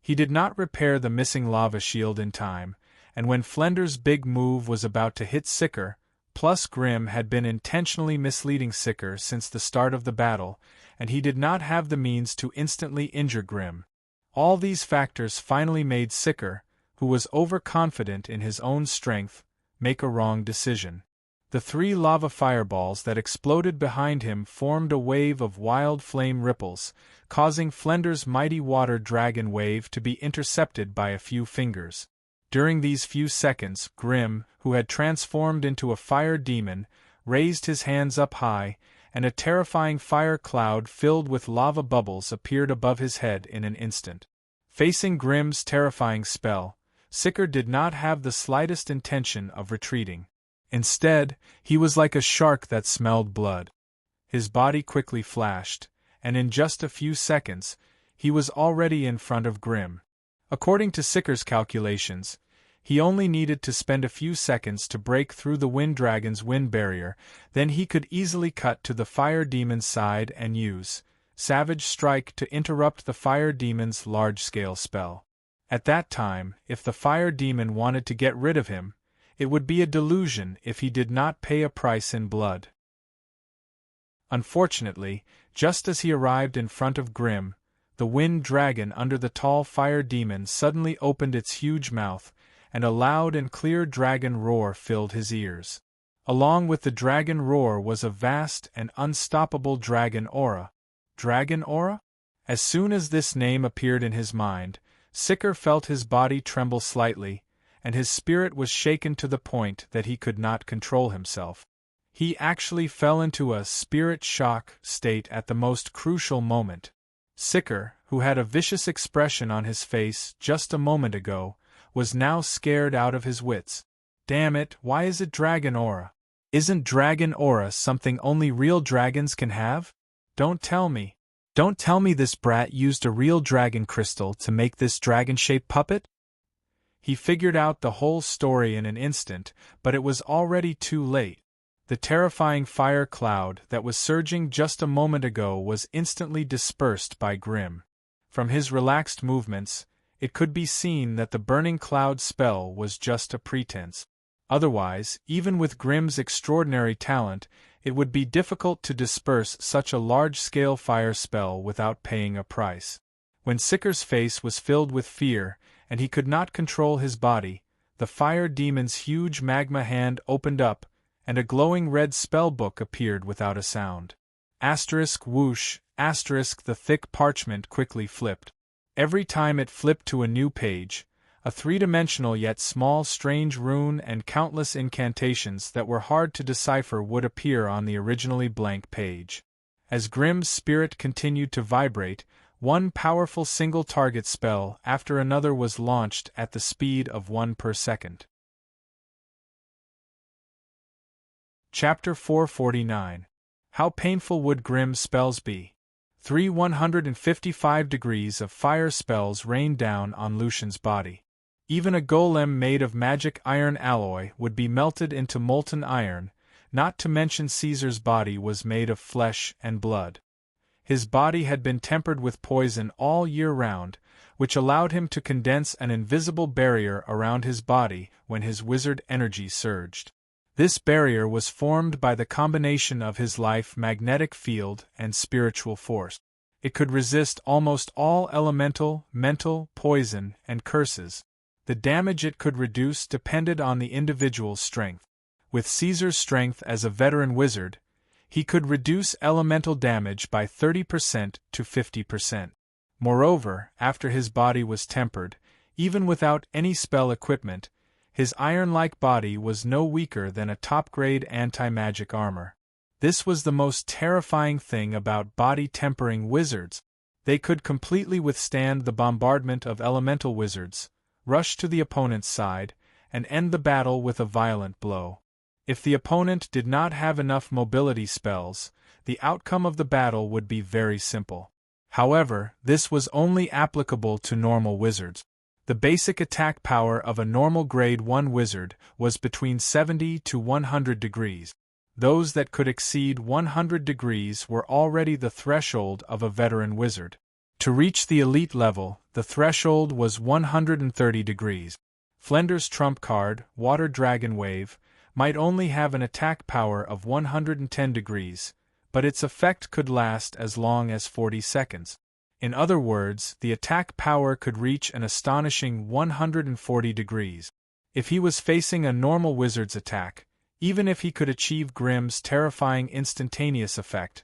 He did not repair the missing lava shield in time, and when Flender's big move was about to hit Sicker, plus Grimm had been intentionally misleading Sicker since the start of the battle, and he did not have the means to instantly injure Grimm. All these factors finally made Sicker, who was overconfident in his own strength, make a wrong decision. The 3 lava fireballs that exploded behind him formed a wave of wild flame ripples, causing Flender's mighty water dragon wave to be intercepted by a few fingers. During these few seconds, Grimm, who had transformed into a fire demon, raised his hands up high, and a terrifying fire cloud filled with lava bubbles appeared above his head in an instant. Facing Grimm's terrifying spell, Sicker did not have the slightest intention of retreating. Instead, he was like a shark that smelled blood. His body quickly flashed, and in just a few seconds, he was already in front of Grimm. According to Sicker's calculations, he only needed to spend a few seconds to break through the Wind Dragon's wind barrier, then he could easily cut to the Fire Demon's side and use Savage Strike to interrupt the Fire Demon's large-scale spell. At that time, if the Fire Demon wanted to get rid of him, it would be a delusion if he did not pay a price in blood. Unfortunately, just as he arrived in front of Grimm, the Wind Dragon under the tall Fire Demon suddenly opened its huge mouth, and a loud and clear dragon roar filled his ears. Along with the dragon roar was a vast and unstoppable dragon aura. Dragon aura? As soon as this name appeared in his mind, Sicker felt his body tremble slightly, and his spirit was shaken to the point that he could not control himself. He actually fell into a spirit shock state at the most crucial moment. Sicker, who had a vicious expression on his face just a moment ago, was now scared out of his wits. Damn it, why is it dragon aura? Isn't dragon aura something only real dragons can have? Don't tell me this brat used a real dragon crystal to make this dragon-shaped puppet? He figured out the whole story in an instant, but it was already too late. The terrifying fire cloud that was surging just a moment ago was instantly dispersed by Grimm. From his relaxed movements, it could be seen that the burning cloud spell was just a pretense. Otherwise, even with Grimm's extraordinary talent, it would be difficult to disperse such a large-scale fire spell without paying a price. When Sicker's face was filled with fear, and he could not control his body, the fire demon's huge magma hand opened up, and a glowing red spellbook appeared without a sound. Asterisk whoosh, asterisk the thick parchment quickly flipped. Every time it flipped to a new page, a three-dimensional yet small strange rune and countless incantations that were hard to decipher would appear on the originally blank page. As Grimm's spirit continued to vibrate, one powerful single-target spell after another was launched at the speed of 1 per second. Chapter 449. How painful would Grimm's spells be? 155 degrees of fire spells rained down on Lucian's body. Even a golem made of magic iron alloy would be melted into molten iron, not to mention Caesar's body was made of flesh and blood. His body had been tempered with poison all year round, which allowed him to condense an invisible barrier around his body when his wizard energy surged. This barrier was formed by the combination of his life magnetic field and spiritual force. It could resist almost all elemental, mental, poison, and curses. The damage it could reduce depended on the individual's strength. With Caesar's strength as a veteran wizard, he could reduce elemental damage by 30% to 50%. Moreover, after his body was tempered, even without any spell equipment, his iron-like body was no weaker than a top-grade anti-magic armor. This was the most terrifying thing about body-tempering wizards. They could completely withstand the bombardment of elemental wizards, rush to the opponent's side, and end the battle with a violent blow. If the opponent did not have enough mobility spells, the outcome of the battle would be very simple. However, this was only applicable to normal wizards. The basic attack power of a normal grade 1 wizard was between 70 to 100 degrees. Those that could exceed 100 degrees were already the threshold of a veteran wizard. To reach the elite level, the threshold was 130 degrees. Flender's trump card, Water Dragon Wave, might only have an attack power of 110 degrees, but its effect could last as long as 40 seconds. In other words, the attack power could reach an astonishing 140 degrees. If he was facing a normal wizard's attack, even if he could achieve Grimm's terrifying instantaneous effect,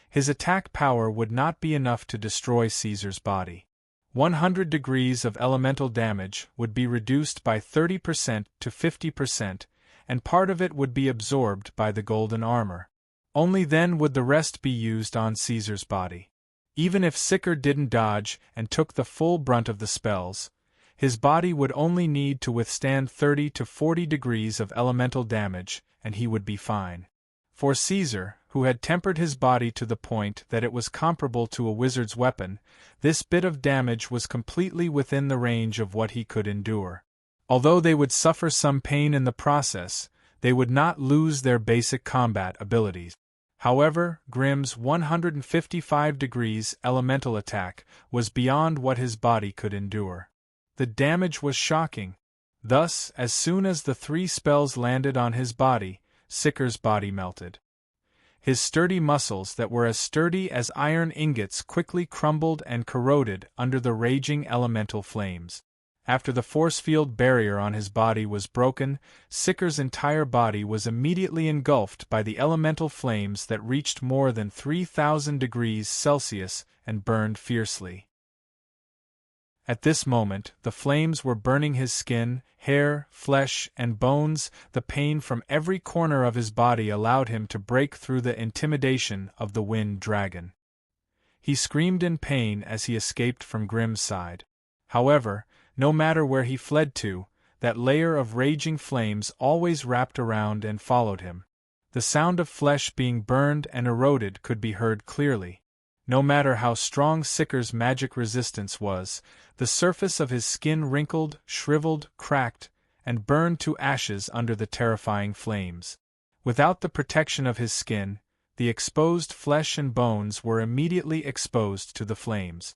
his attack power would not be enough to destroy Caesar's body. 100 degrees of elemental damage would be reduced by 30% to 50%, and part of it would be absorbed by the golden armor. Only then would the rest be used on Caesar's body. Even if Sicker didn't dodge and took the full brunt of the spells, his body would only need to withstand 30 to 40 degrees of elemental damage, and he would be fine. For Caesar, who had tempered his body to the point that it was comparable to a wizard's weapon, this bit of damage was completely within the range of what he could endure. Although they would suffer some pain in the process, they would not lose their basic combat abilities. However, Grimm's 155 degrees elemental attack was beyond what his body could endure. The damage was shocking. Thus, as soon as the 3 spells landed on his body, Sicker's body melted. His sturdy muscles that were as sturdy as iron ingots quickly crumbled and corroded under the raging elemental flames. After the force field barrier on his body was broken, Sicker's entire body was immediately engulfed by the elemental flames that reached more than 3,000 degrees Celsius and burned fiercely. At this moment, the flames were burning his skin, hair, flesh, and bones. The pain from every corner of his body allowed him to break through the intimidation of the wind dragon. He screamed in pain as he escaped from Grimm's side. However, no matter where he fled to, that layer of raging flames always wrapped around and followed him. The sound of flesh being burned and eroded could be heard clearly. No matter how strong Sicker's magic resistance was, the surface of his skin wrinkled, shriveled, cracked, and burned to ashes under the terrifying flames. Without the protection of his skin, the exposed flesh and bones were immediately exposed to the flames.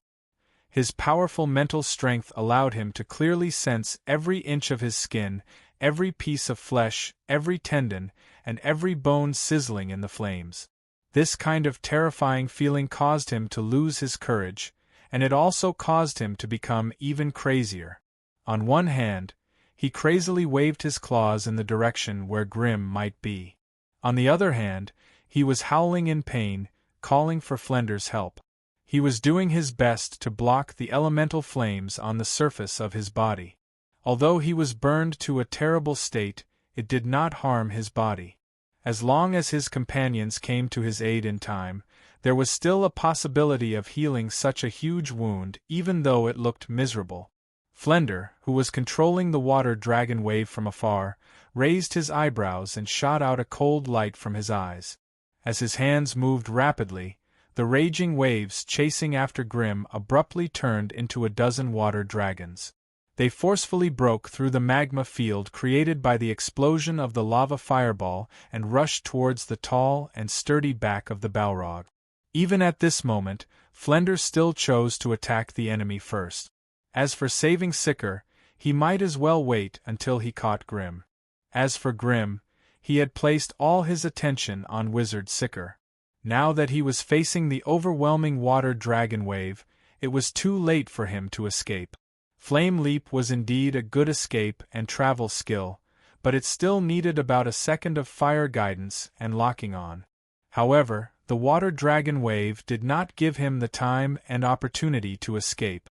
His powerful mental strength allowed him to clearly sense every inch of his skin, every piece of flesh, every tendon, and every bone sizzling in the flames. This kind of terrifying feeling caused him to lose his courage, and it also caused him to become even crazier. On one hand, he crazily waved his claws in the direction where Grimm might be. On the other hand, he was howling in pain, calling for Flender's help. He was doing his best to block the elemental flames on the surface of his body. Although he was burned to a terrible state, it did not harm his body. As long as his companions came to his aid in time, there was still a possibility of healing such a huge wound, even though it looked miserable. Flender, who was controlling the water dragon wave from afar, raised his eyebrows and shot out a cold light from his eyes. As his hands moved rapidly, the raging waves chasing after Grimm abruptly turned into a dozen water dragons. They forcefully broke through the magma field created by the explosion of the lava fireball and rushed towards the tall and sturdy back of the Balrog. Even at this moment, Flender still chose to attack the enemy first. As for saving Sicker, he might as well wait until he caught Grimm. As for Grimm, he had placed all his attention on Wizard Sicker. Now that he was facing the overwhelming water dragon wave, it was too late for him to escape. Flame Leap was indeed a good escape and travel skill, but it still needed about a second of fire guidance and locking on. However, the water dragon wave did not give him the time and opportunity to escape.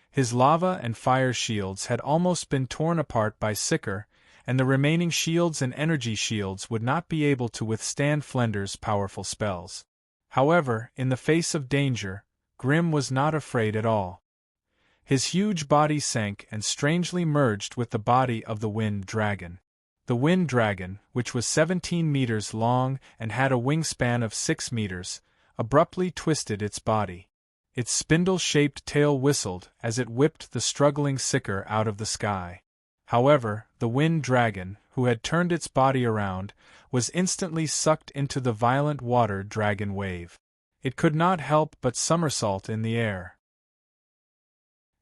His lava and fire shields had almost been torn apart by Sicker, and the remaining shields and energy shields would not be able to withstand Flender's powerful spells. However, in the face of danger, Grimm was not afraid at all. His huge body sank and strangely merged with the body of the wind dragon. The wind dragon, which was 17 meters long and had a wingspan of 6 meters, abruptly twisted its body. Its spindle-shaped tail whistled as it whipped the struggling Sicker out of the sky. However, the wind dragon, who had turned its body around, was instantly sucked into the violent water dragon wave. It could not help but somersault in the air.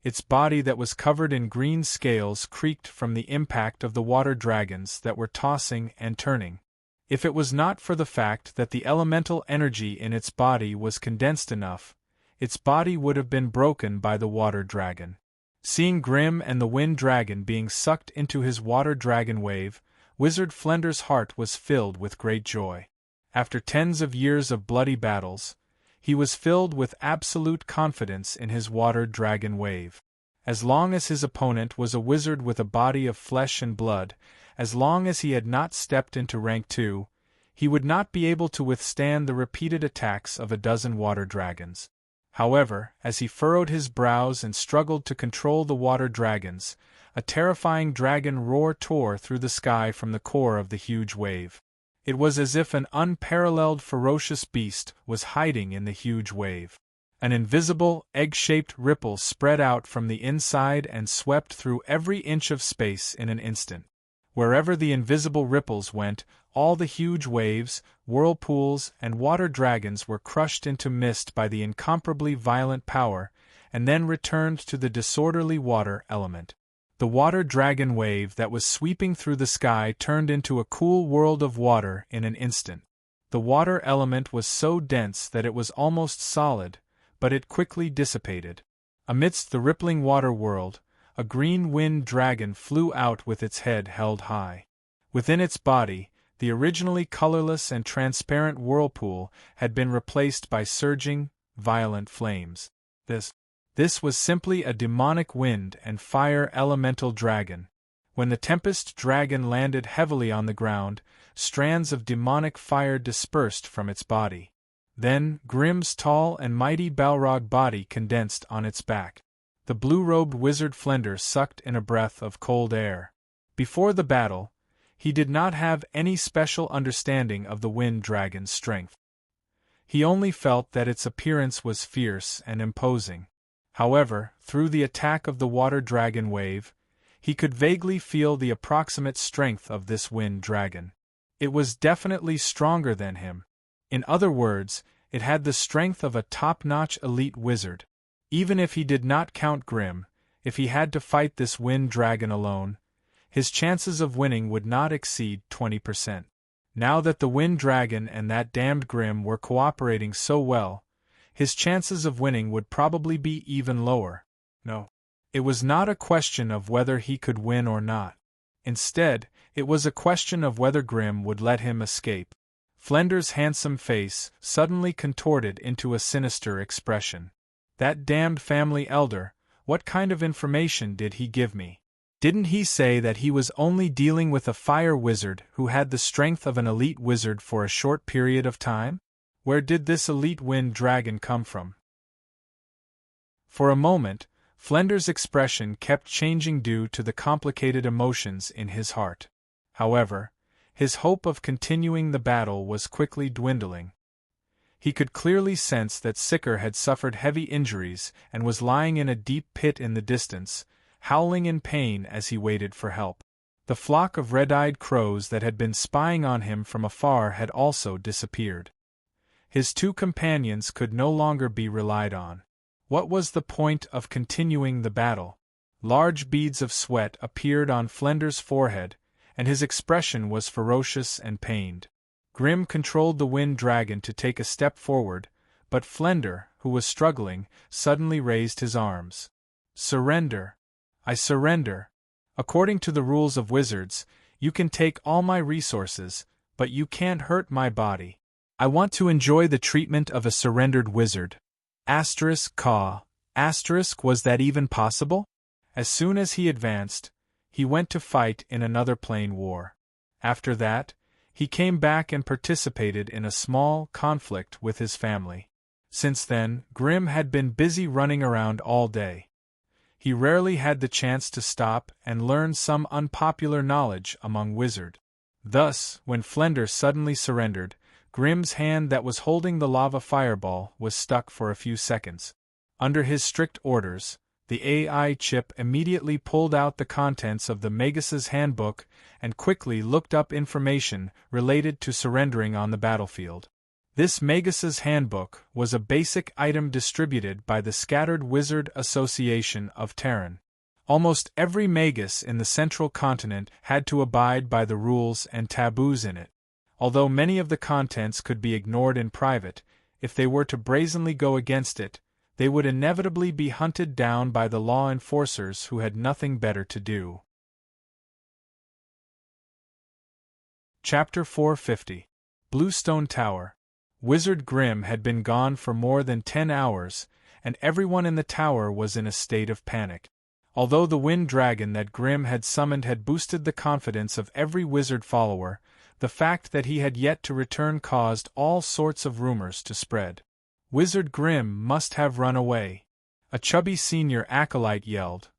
Its body that was covered in green scales creaked from the impact of the water dragons that were tossing and turning. If it was not for the fact that the elemental energy in its body was condensed enough, its body would have been broken by the water dragon. Seeing Grimm and the wind dragon being sucked into his water dragon wave, Wizard Flender's heart was filled with great joy. After tens of years of bloody battles, he was filled with absolute confidence in his water dragon wave. As long as his opponent was a wizard with a body of flesh and blood, as long as he had not stepped into rank 2, he would not be able to withstand the repeated attacks of a dozen water dragons. However, as he furrowed his brows and struggled to control the water dragons, a terrifying dragon roar tore through the sky from the core of the huge wave. It was as if an unparalleled ferocious beast was hiding in the huge wave. An invisible, egg-shaped ripple spread out from the inside and swept through every inch of space in an instant. Wherever the invisible ripples went, all the huge waves, whirlpools, and water dragons were crushed into mist by the incomparably violent power, and then returned to the disorderly water element. The water dragon wave that was sweeping through the sky turned into a cool world of water in an instant. The water element was so dense that it was almost solid, but it quickly dissipated. Amidst the rippling water world, a green wind dragon flew out with its head held high. Within its body, the originally colorless and transparent whirlpool had been replaced by surging, violent flames. This This was simply a demonic wind and fire elemental dragon. When the Tempest dragon landed heavily on the ground, strands of demonic fire dispersed from its body. Then, Grimm's tall and mighty Balrog body condensed on its back. The blue-robed wizard Flender sucked in a breath of cold air. Before the battle, he did not have any special understanding of the wind dragon's strength. He only felt that its appearance was fierce and imposing. However, through the attack of the water dragon wave, he could vaguely feel the approximate strength of this wind dragon. It was definitely stronger than him. In other words, it had the strength of a top-notch elite wizard. Even if he did not count Grimm, if he had to fight this wind dragon alone, his chances of winning would not exceed 20%. Now that the wind dragon and that damned Grimm were cooperating so well, his chances of winning would probably be even lower. No. It was not a question of whether he could win or not. Instead, it was a question of whether Grimm would let him escape. Flender's handsome face suddenly contorted into a sinister expression. That damned family elder, what kind of information did he give me? Didn't he say that he was only dealing with a fire wizard who had the strength of an elite wizard for a short period of time? Where did this elite wind dragon come from? For a moment, Flender's expression kept changing due to the complicated emotions in his heart. However, his hope of continuing the battle was quickly dwindling. He could clearly sense that Sicker had suffered heavy injuries and was lying in a deep pit in the distance, howling in pain as he waited for help. The flock of red-eyed crows that had been spying on him from afar had also disappeared. His two companions could no longer be relied on. What was the point of continuing the battle? Large beads of sweat appeared on Flender's forehead, and his expression was ferocious and pained. Grimm controlled the wind dragon to take a step forward, but Flender, who was struggling, suddenly raised his arms. "Surrender. I surrender. According to the rules of wizards, you can take all my resources, but you can't hurt my body. I want to enjoy the treatment of a surrendered wizard." Caw. Was that even possible? As soon as he advanced, he went to fight in another plane war. After that, he came back and participated in a small conflict with his family. Since then, Grimm had been busy running around all day. He rarely had the chance to stop and learn some unpopular knowledge among wizards. Thus, when Flender suddenly surrendered, Grimm's hand that was holding the lava fireball was stuck for a few seconds. Under his strict orders, the AI chip immediately pulled out the contents of the Magus's handbook and quickly looked up information related to surrendering on the battlefield. This Magus's handbook was a basic item distributed by the Scattered Wizard Association of Terran. Almost every Magus in the central continent had to abide by the rules and taboos in it. Although many of the contents could be ignored in private, if they were to brazenly go against it, they would inevitably be hunted down by the law enforcers who had nothing better to do. Chapter 450. Bluestone Tower. Wizard Grimm had been gone for more than 10 hours, and everyone in the tower was in a state of panic. Although the wind dragon that Grimm had summoned had boosted the confidence of every wizard follower, the fact that he had yet to return caused all sorts of rumors to spread. Wizard Grimm must have run away. A chubby senior acolyte yelled.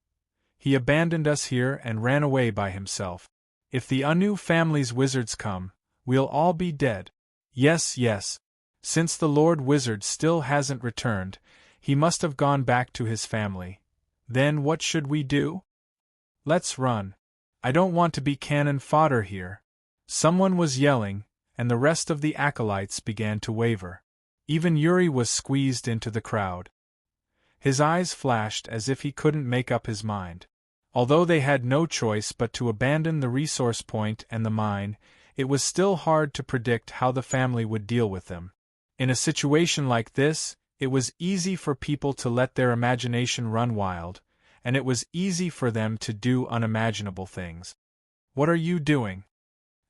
He abandoned us here and ran away by himself. If the Anu family's wizards come, we'll all be dead. Yes. Since the Lord Wizard still hasn't returned, he must have gone back to his family. Then what should we do? Let's run. I don't want to be cannon fodder here. Someone was yelling, and the rest of the acolytes began to waver. Even Yuri was squeezed into the crowd. His eyes flashed as if he couldn't make up his mind. Although they had no choice but to abandon the resource point and the mine, it was still hard to predict how the family would deal with them. In a situation like this, it was easy for people to let their imagination run wild, and it was easy for them to do unimaginable things. What are you doing?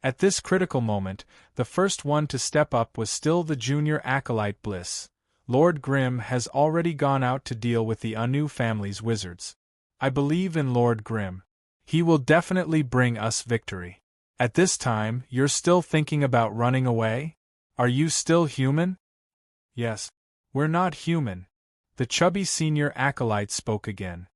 At this critical moment, the first one to step up was still the junior acolyte Bliss. Lord Grimm has already gone out to deal with the Anu family's wizards. I believe in Lord Grimm. He will definitely bring us victory. At this time, you're still thinking about running away? Are you still human? Yes. We're not human. The chubby senior acolyte spoke again.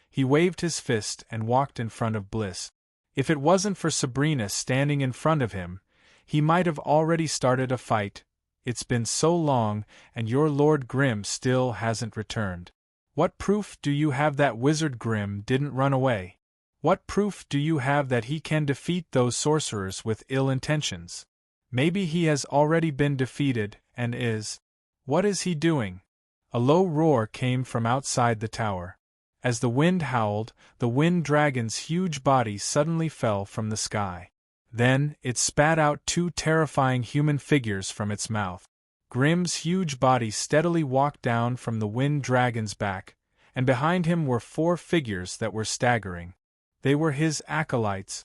He waved his fist and walked in front of Bliss. If it wasn't for Sabrina standing in front of him, he might have already started a fight. It's been so long, and your Lord Grimm still hasn't returned. What proof do you have that Wizard Grimm didn't run away? What proof do you have that he can defeat those sorcerers with ill intentions? Maybe he has already been defeated, and is. What is he doing? A low roar came from outside the tower. As the wind howled, the wind dragon's huge body suddenly fell from the sky. Then, it spat out two terrifying human figures from its mouth. Grimm's huge body steadily walked down from the wind dragon's back, and behind him were four figures that were staggering. They were his acolytes.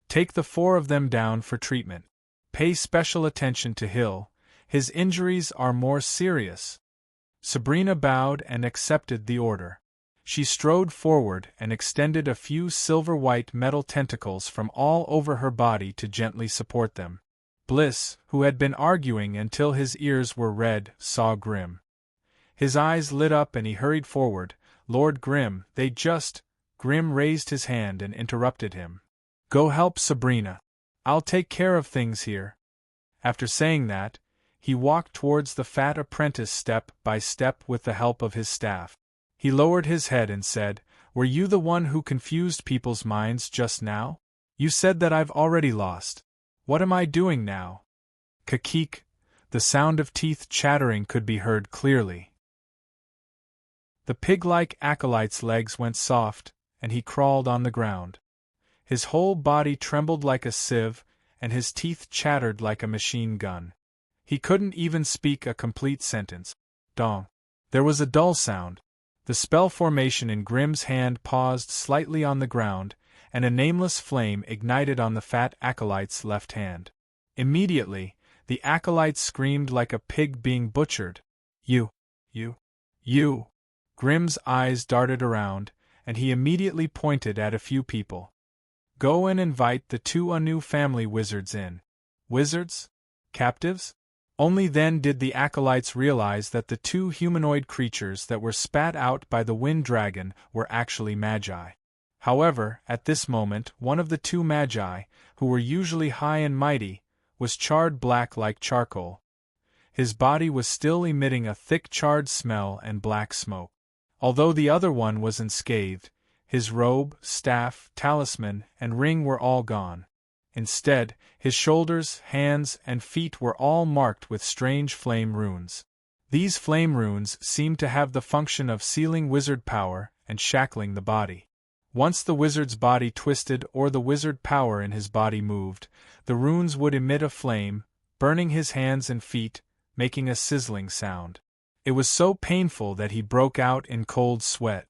Take the four of them down for treatment. Pay special attention to Hill. His injuries are more serious. Sabrina bowed and accepted the order. She strode forward and extended a few silver-white metal tentacles from all over her body to gently support them. Bliss, who had been arguing until his ears were red, saw Grimm. His eyes lit up and he hurried forward. Lord Grimm, Grimm raised his hand and interrupted him. Go help Sabrina. I'll take care of things here. After saying that, he walked towards the fat apprentice step by step with the help of his staff. He lowered his head and said, Were you the one who confused people's minds just now? You said that I've already lost. What am I doing now? Kakeek, the sound of teeth chattering could be heard clearly. The pig-like acolyte's legs went soft, and he crawled on the ground. His whole body trembled like a sieve, and his teeth chattered like a machine gun. He couldn't even speak a complete sentence. Dong. There was a dull sound. The spell formation in Grimm's hand paused slightly on the ground, and a nameless flame ignited on the fat acolyte's left hand. Immediately, the acolyte screamed like a pig being butchered. You! Grimm's eyes darted around, and he immediately pointed at a few people. Go and invite the two Anu family wizards in. Wizards? Captives? Only then did the acolytes realize that the two humanoid creatures that were spat out by the wind dragon were actually magi. However, at this moment, one of the two magi, who were usually high and mighty, was charred black like charcoal. His body was still emitting a thick charred smell and black smoke. Although the other one was unscathed, his robe, staff, talisman, and ring were all gone. Instead, his shoulders, hands, and feet were all marked with strange flame runes. These flame runes seemed to have the function of sealing wizard power and shackling the body. Once the wizard's body twisted or the wizard power in his body moved, the runes would emit a flame, burning his hands and feet, making a sizzling sound. It was so painful that he broke out in cold sweat.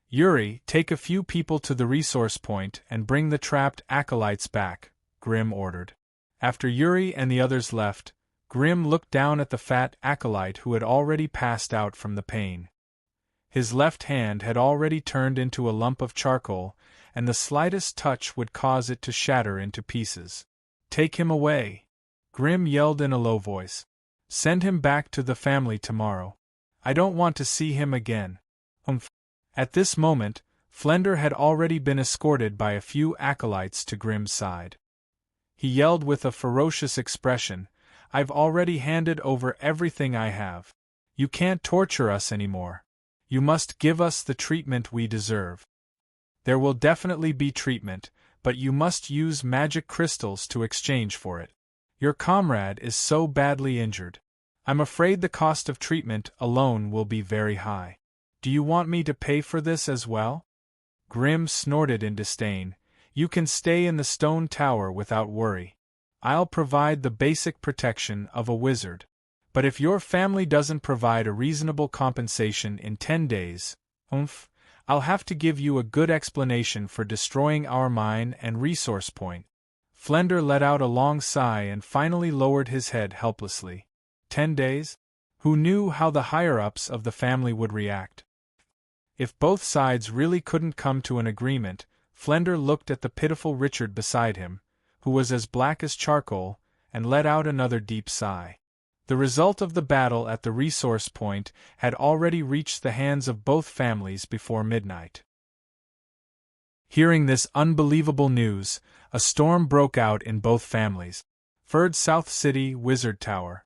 Yuri, take a few people to the resource point and bring the trapped acolytes back, Grimm ordered. After Yuri and the others left, Grimm looked down at the fat acolyte who had already passed out from the pain. His left hand had already turned into a lump of charcoal, and the slightest touch would cause it to shatter into pieces. Take him away, Grimm yelled in a low voice. Send him back to the family tomorrow. I don't want to see him again. At this moment, Flender had already been escorted by a few acolytes to Grimm's side. He yelled with a ferocious expression, I've already handed over everything I have. You can't torture us anymore. You must give us the treatment we deserve. There will definitely be treatment, but you must use magic crystals to exchange for it. Your comrade is so badly injured. I'm afraid the cost of treatment alone will be very high. Do you want me to pay for this as well? Grimm snorted in disdain. You can stay in the stone tower without worry. I'll provide the basic protection of a wizard. But if your family doesn't provide a reasonable compensation in 10 days, I'll have to give you a good explanation for destroying our mine and resource point. Flender let out a long sigh and finally lowered his head helplessly. 10 days? Who knew how the higher-ups of the family would react? If both sides really couldn't come to an agreement, Flender looked at the pitiful Richard beside him, who was as black as charcoal, and let out another deep sigh. The result of the battle at the resource point had already reached the hands of both families before midnight. Hearing this unbelievable news, a storm broke out in both families. Ferd South City Wizard Tower.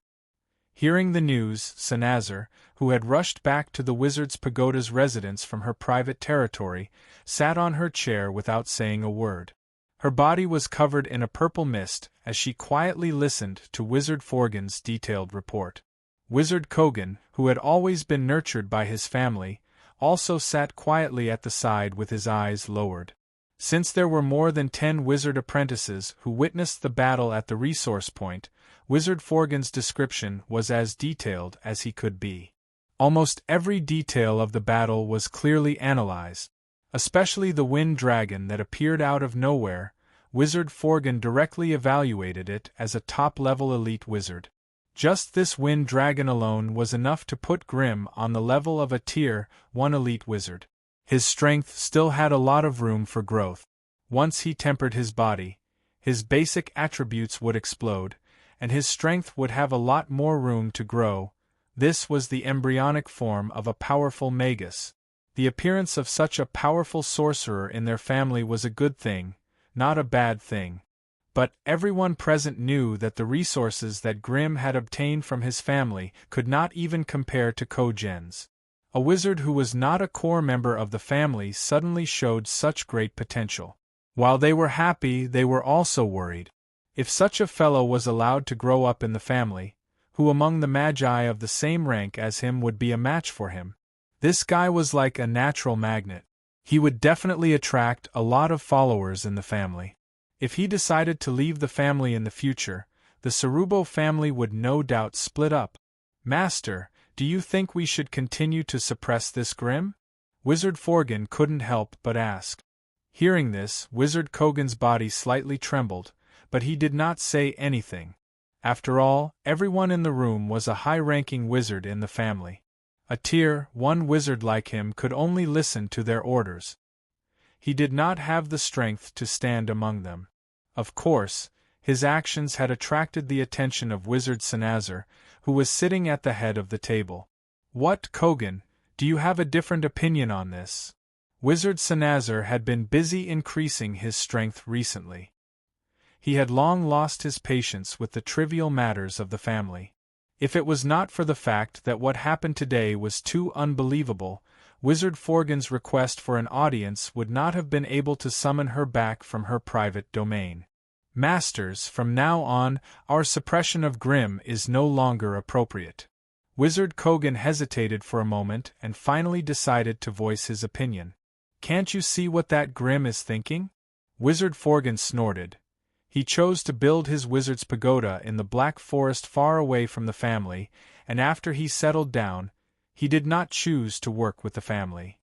Hearing the news, Sanazar, who had rushed back to the Wizard's Pagoda's residence from her private territory, sat on her chair without saying a word. Her body was covered in a purple mist as she quietly listened to Wizard Forgan's detailed report. Wizard Kogan, who had always been nurtured by his family, also sat quietly at the side with his eyes lowered. Since there were more than 10 wizard apprentices who witnessed the battle at the resource point, Wizard Forgan's description was as detailed as he could be. Almost every detail of the battle was clearly analyzed. Especially the wind dragon that appeared out of nowhere, Wizard Forgan directly evaluated it as a top-level elite wizard. Just this wind dragon alone was enough to put Grimm on the level of a Tier 1 elite wizard. His strength still had a lot of room for growth. Once he tempered his body, his basic attributes would explode, and his strength would have a lot more room to grow. This was the embryonic form of a powerful magus. The appearance of such a powerful sorcerer in their family was a good thing, not a bad thing. But everyone present knew that the resources that Grimm had obtained from his family could not even compare to Kogen's. A wizard who was not a core member of the family suddenly showed such great potential. While they were happy, they were also worried. If such a fellow was allowed to grow up in the family, who among the magi of the same rank as him would be a match for him? This guy was like a natural magnet. He would definitely attract a lot of followers in the family. If he decided to leave the family in the future, the Cerubo family would no doubt split up. Master, do you think we should continue to suppress this Grimm? Wizard Forgan couldn't help but ask. Hearing this, Wizard Kogan's body slightly trembled, but he did not say anything. After all, everyone in the room was a high-ranking wizard in the family. A Tier 1 wizard like him could only listen to their orders. He did not have the strength to stand among them. Of course, his actions had attracted the attention of Wizard Sanazar, who was sitting at the head of the table. What, Kogan, do you have a different opinion on this? Wizard Sanazar had been busy increasing his strength recently. He had long lost his patience with the trivial matters of the family. If it was not for the fact that what happened today was too unbelievable, Wizard Forgan's request for an audience would not have been able to summon her back from her private domain. Masters, from now on, our suppression of Grimm is no longer appropriate. Wizard Kogan hesitated for a moment and finally decided to voice his opinion. Can't you see what that Grimm is thinking? Wizard Forgan snorted. He chose to build his wizard's pagoda in the Black Forest far away from the family, and after he settled down, he did not choose to work with the family.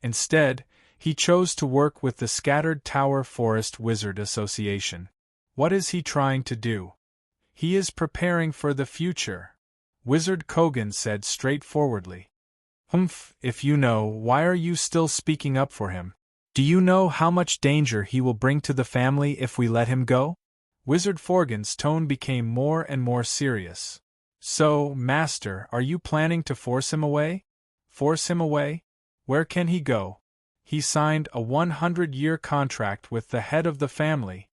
Instead, he chose to work with the Scattered Tower Forest Wizard Association. What is he trying to do? He is preparing for the future, Wizard Kogan said straightforwardly. Humph, if you know, why are you still speaking up for him? Do you know how much danger he will bring to the family if we let him go? Wizard Forgan's tone became more and more serious. So, Master, are you planning to force him away? Force him away? Where can he go? He signed a 100-year contract with the head of the family.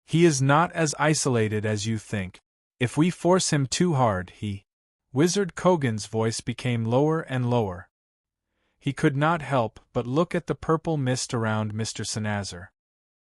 He is not as isolated as you think. If we force him too hard, Wizard Kogan's voice became lower and lower. He could not help but look at the purple mist around Mr. Sanazar.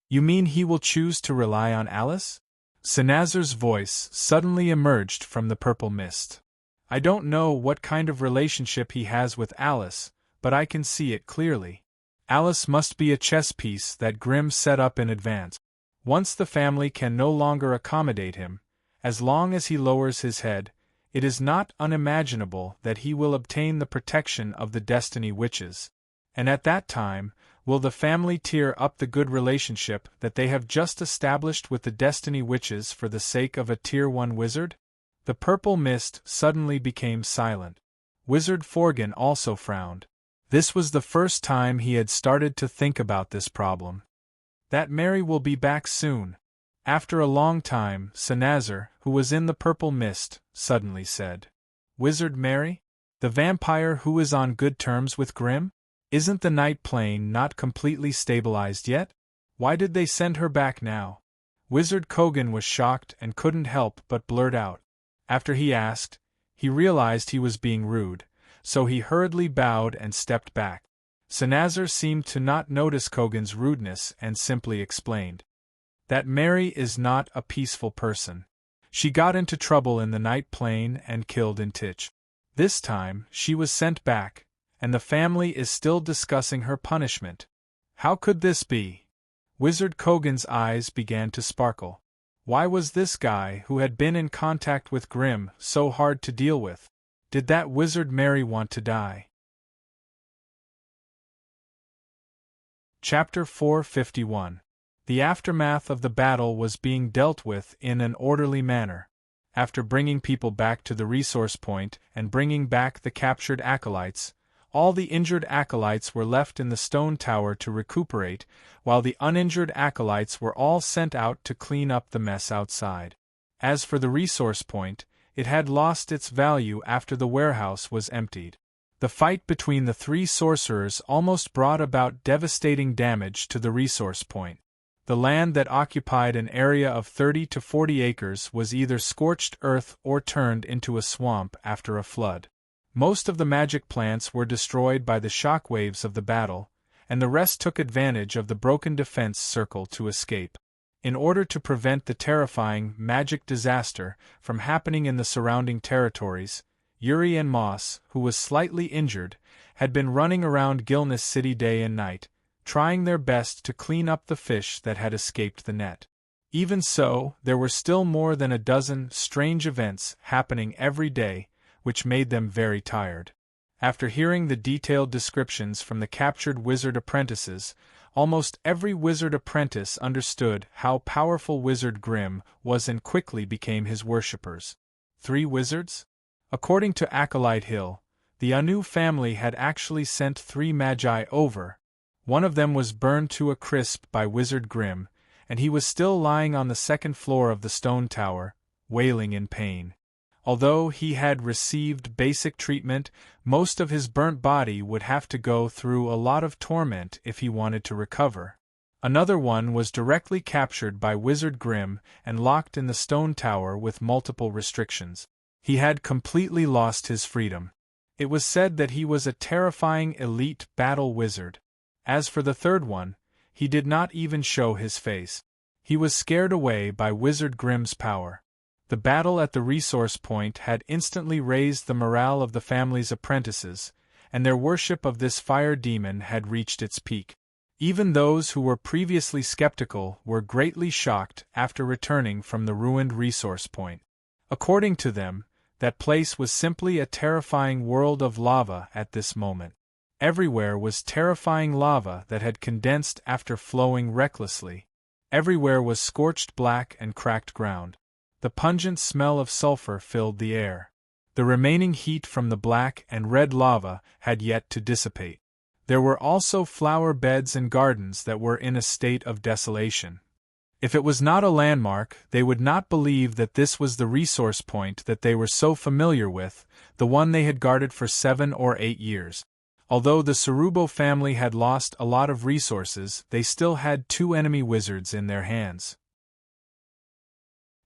You mean he will choose to rely on Alice? Sanazar's voice suddenly emerged from the purple mist. I don't know what kind of relationship he has with Alice, but I can see it clearly. Alice must be a chess piece that Grimm set up in advance. Once the family can no longer accommodate him, as long as he lowers his head, it is not unimaginable that he will obtain the protection of the Destiny Witches. And at that time, will the family tear up the good relationship that they have just established with the Destiny Witches for the sake of a Tier 1 wizard? The purple mist suddenly became silent. Wizard Forgan also frowned. This was the first time he had started to think about this problem. That Mary will be back soon. After a long time, Senazar, who was in the purple mist, suddenly said, "Wizard Mary? The vampire who is on good terms with Grimm? Isn't the night plane not completely stabilized yet? Why did they send her back now?" Wizard Kogan was shocked and couldn't help but blurt out. After he asked, he realized he was being rude, so he hurriedly bowed and stepped back. Senazar seemed to not notice Kogan's rudeness and simply explained, "That Mary is not a peaceful person. She got into trouble in the night plane and killed Intich. This time, she was sent back, and the family is still discussing her punishment. How could this be?" Wizard Kogan's eyes began to sparkle. Why was this guy who had been in contact with Grimm so hard to deal with? Did that Wizard Mary want to die? Chapter 451. The aftermath of the battle was being dealt with in an orderly manner. After bringing people back to the resource point and bringing back the captured acolytes, all the injured acolytes were left in the stone tower to recuperate, while the uninjured acolytes were all sent out to clean up the mess outside. As for the resource point, it had lost its value after the warehouse was emptied. The fight between the three sorcerers almost brought about devastating damage to the resource point. The land that occupied an area of 30 to 40 acres was either scorched earth or turned into a swamp after a flood. Most of the magic plants were destroyed by the shockwaves of the battle, and the rest took advantage of the broken defense circle to escape. In order to prevent the terrifying magic disaster from happening in the surrounding territories, Yuri and Moss, who was slightly injured, had been running around Gilness City day and night, trying their best to clean up the fish that had escaped the net. Even so, there were still more than a dozen strange events happening every day, which made them very tired. After hearing the detailed descriptions from the captured wizard apprentices, almost every wizard apprentice understood how powerful Wizard Grimm was and quickly became his worshippers. 3 wizards? According to Acolyte Hill, the Anu family had actually sent 3 magi over. One of them was burned to a crisp by Wizard Grimm, and he was still lying on the second floor of the stone tower, wailing in pain. Although he had received basic treatment, most of his burnt body would have to go through a lot of torment if he wanted to recover. Another one was directly captured by Wizard Grimm and locked in the stone tower with multiple restrictions. He had completely lost his freedom. It was said that he was a terrifying elite battle wizard. As for the third one, he did not even show his face. He was scared away by Wizard Grimm's power. The battle at the resource point had instantly raised the morale of the family's apprentices, and their worship of this fire demon had reached its peak. Even those who were previously skeptical were greatly shocked after returning from the ruined resource point. According to them, that place was simply a terrifying world of lava at this moment. Everywhere was terrifying lava that had condensed after flowing recklessly. Everywhere was scorched black and cracked ground. The pungent smell of sulfur filled the air. The remaining heat from the black and red lava had yet to dissipate. There were also flower beds and gardens that were in a state of desolation. If it was not a landmark, they would not believe that this was the resource point that they were so familiar with, the one they had guarded for 7 or 8 years. Although the Sarubo family had lost a lot of resources, they still had 2 enemy wizards in their hands.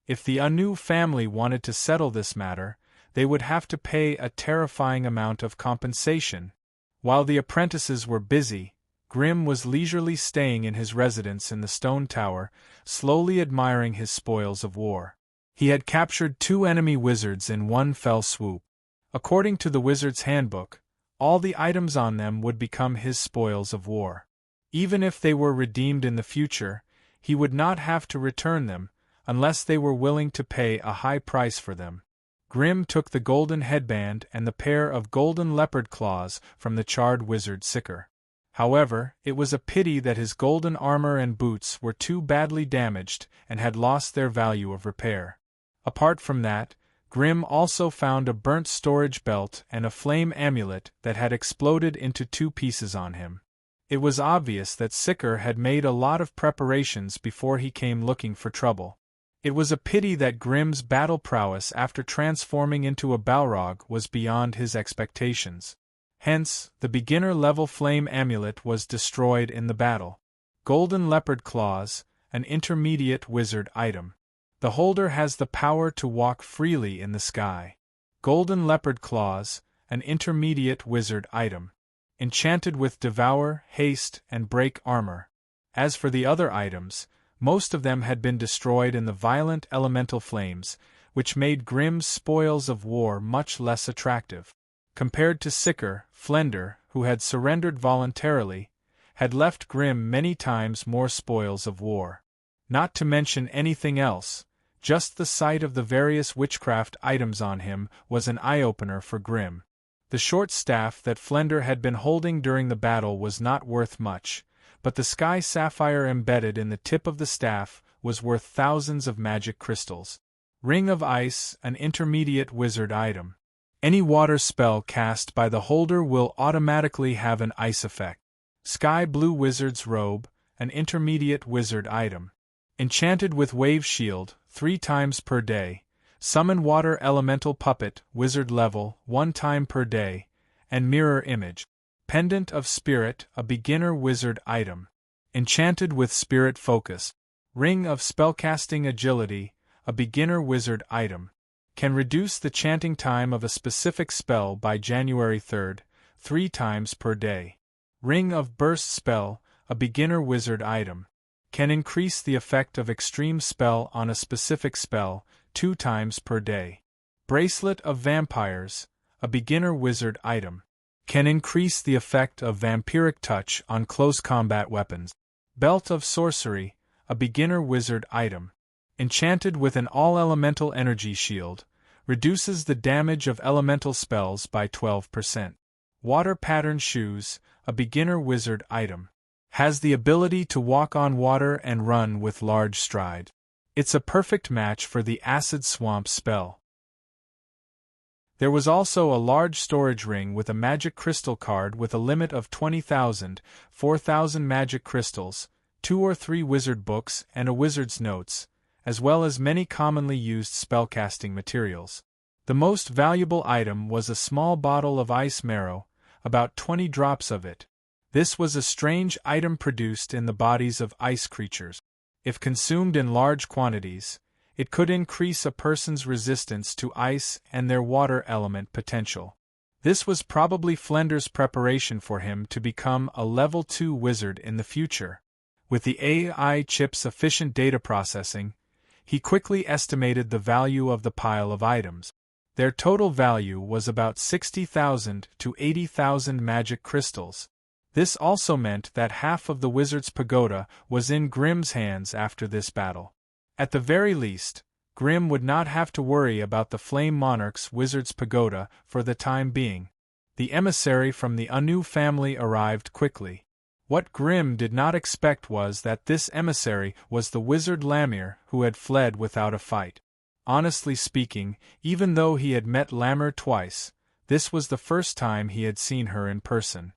If the Anu family wanted to settle this matter, they would have to pay a terrifying amount of compensation. While the apprentices were busy, Grimm was leisurely staying in his residence in the stone tower, slowly admiring his spoils of war. He had captured 2 enemy wizards in one fell swoop. According to the wizard's handbook, all the items on them would become his spoils of war. Even if they were redeemed in the future, he would not have to return them, unless they were willing to pay a high price for them. Grimm took the golden headband and the pair of golden leopard claws from the charred wizard Sicker. However, it was a pity that his golden armor and boots were too badly damaged and had lost their value of repair. Apart from that, Grim also found a burnt storage belt and a flame amulet that had exploded into 2 pieces on him. It was obvious that Sicker had made a lot of preparations before he came looking for trouble. It was a pity that Grim's battle prowess after transforming into a Balrog was beyond his expectations. Hence, the beginner-level flame amulet was destroyed in the battle. Golden Leopard Claws, an intermediate wizard item. The holder has the power to walk freely in the sky. Golden Leopard Claws, an intermediate wizard item. Enchanted with Devour, Haste, and Break armor. As for the other items, most of them had been destroyed in the violent elemental flames, which made Grim's spoils of war much less attractive. Compared to Sicker, Flender, who had surrendered voluntarily, had left Grim many times more spoils of war. Not to mention anything else, just the sight of the various witchcraft items on him was an eye-opener for Grim. The short staff that Flender had been holding during the battle was not worth much, but the sky sapphire embedded in the tip of the staff was worth thousands of magic crystals. Ring of Ice, an intermediate wizard item. Any water spell cast by the holder will automatically have an ice effect. Sky Blue Wizard's Robe, an intermediate wizard item. Enchanted with Wave Shield, 3 times per day. Summon Water Elemental Puppet, wizard level, 1 time per day. And Mirror Image. Pendant of Spirit, a beginner wizard item. Enchanted with Spirit Focus. Ring of Spellcasting Agility, a beginner wizard item. Can reduce the chanting time of a specific spell by January 3rd, 3 times per day. Ring of Burst Spell, a beginner wizard item. Can increase the effect of extreme spell on a specific spell, 2 times per day. Bracelet of Vampires, a beginner wizard item. Can increase the effect of vampiric touch on close combat weapons. Belt of Sorcery, a beginner wizard item. Enchanted with an all-elemental energy shield, reduces the damage of elemental spells by 12%. Water Pattern Shoes, a beginner wizard item. Has the ability to walk on water and run with large stride. It's a perfect match for the Acid Swamp spell. There was also a large storage ring with a magic crystal card with a limit of 20,000, 4,000 magic crystals, 2 or 3 wizard books and a wizard's notes, as well as many commonly used spellcasting materials. The most valuable item was a small bottle of ice marrow, about 20 drops of it. This was a strange item produced in the bodies of ice creatures. If consumed in large quantities, it could increase a person's resistance to ice and their water element potential. This was probably Flender's preparation for him to become a level 2 wizard in the future. With the AI chip's efficient data processing, he quickly estimated the value of the pile of items. Their total value was about 60,000 to 80,000 magic crystals. This also meant that half of the wizard's pagoda was in Grim's hands after this battle. At the very least, Grim would not have to worry about the Flame Monarch's wizard's pagoda for the time being. The emissary from the Anu family arrived quickly. What Grim did not expect was that this emissary was the wizard Lamir who had fled without a fight. Honestly speaking, even though he had met Lamir twice, this was the first time he had seen her in person.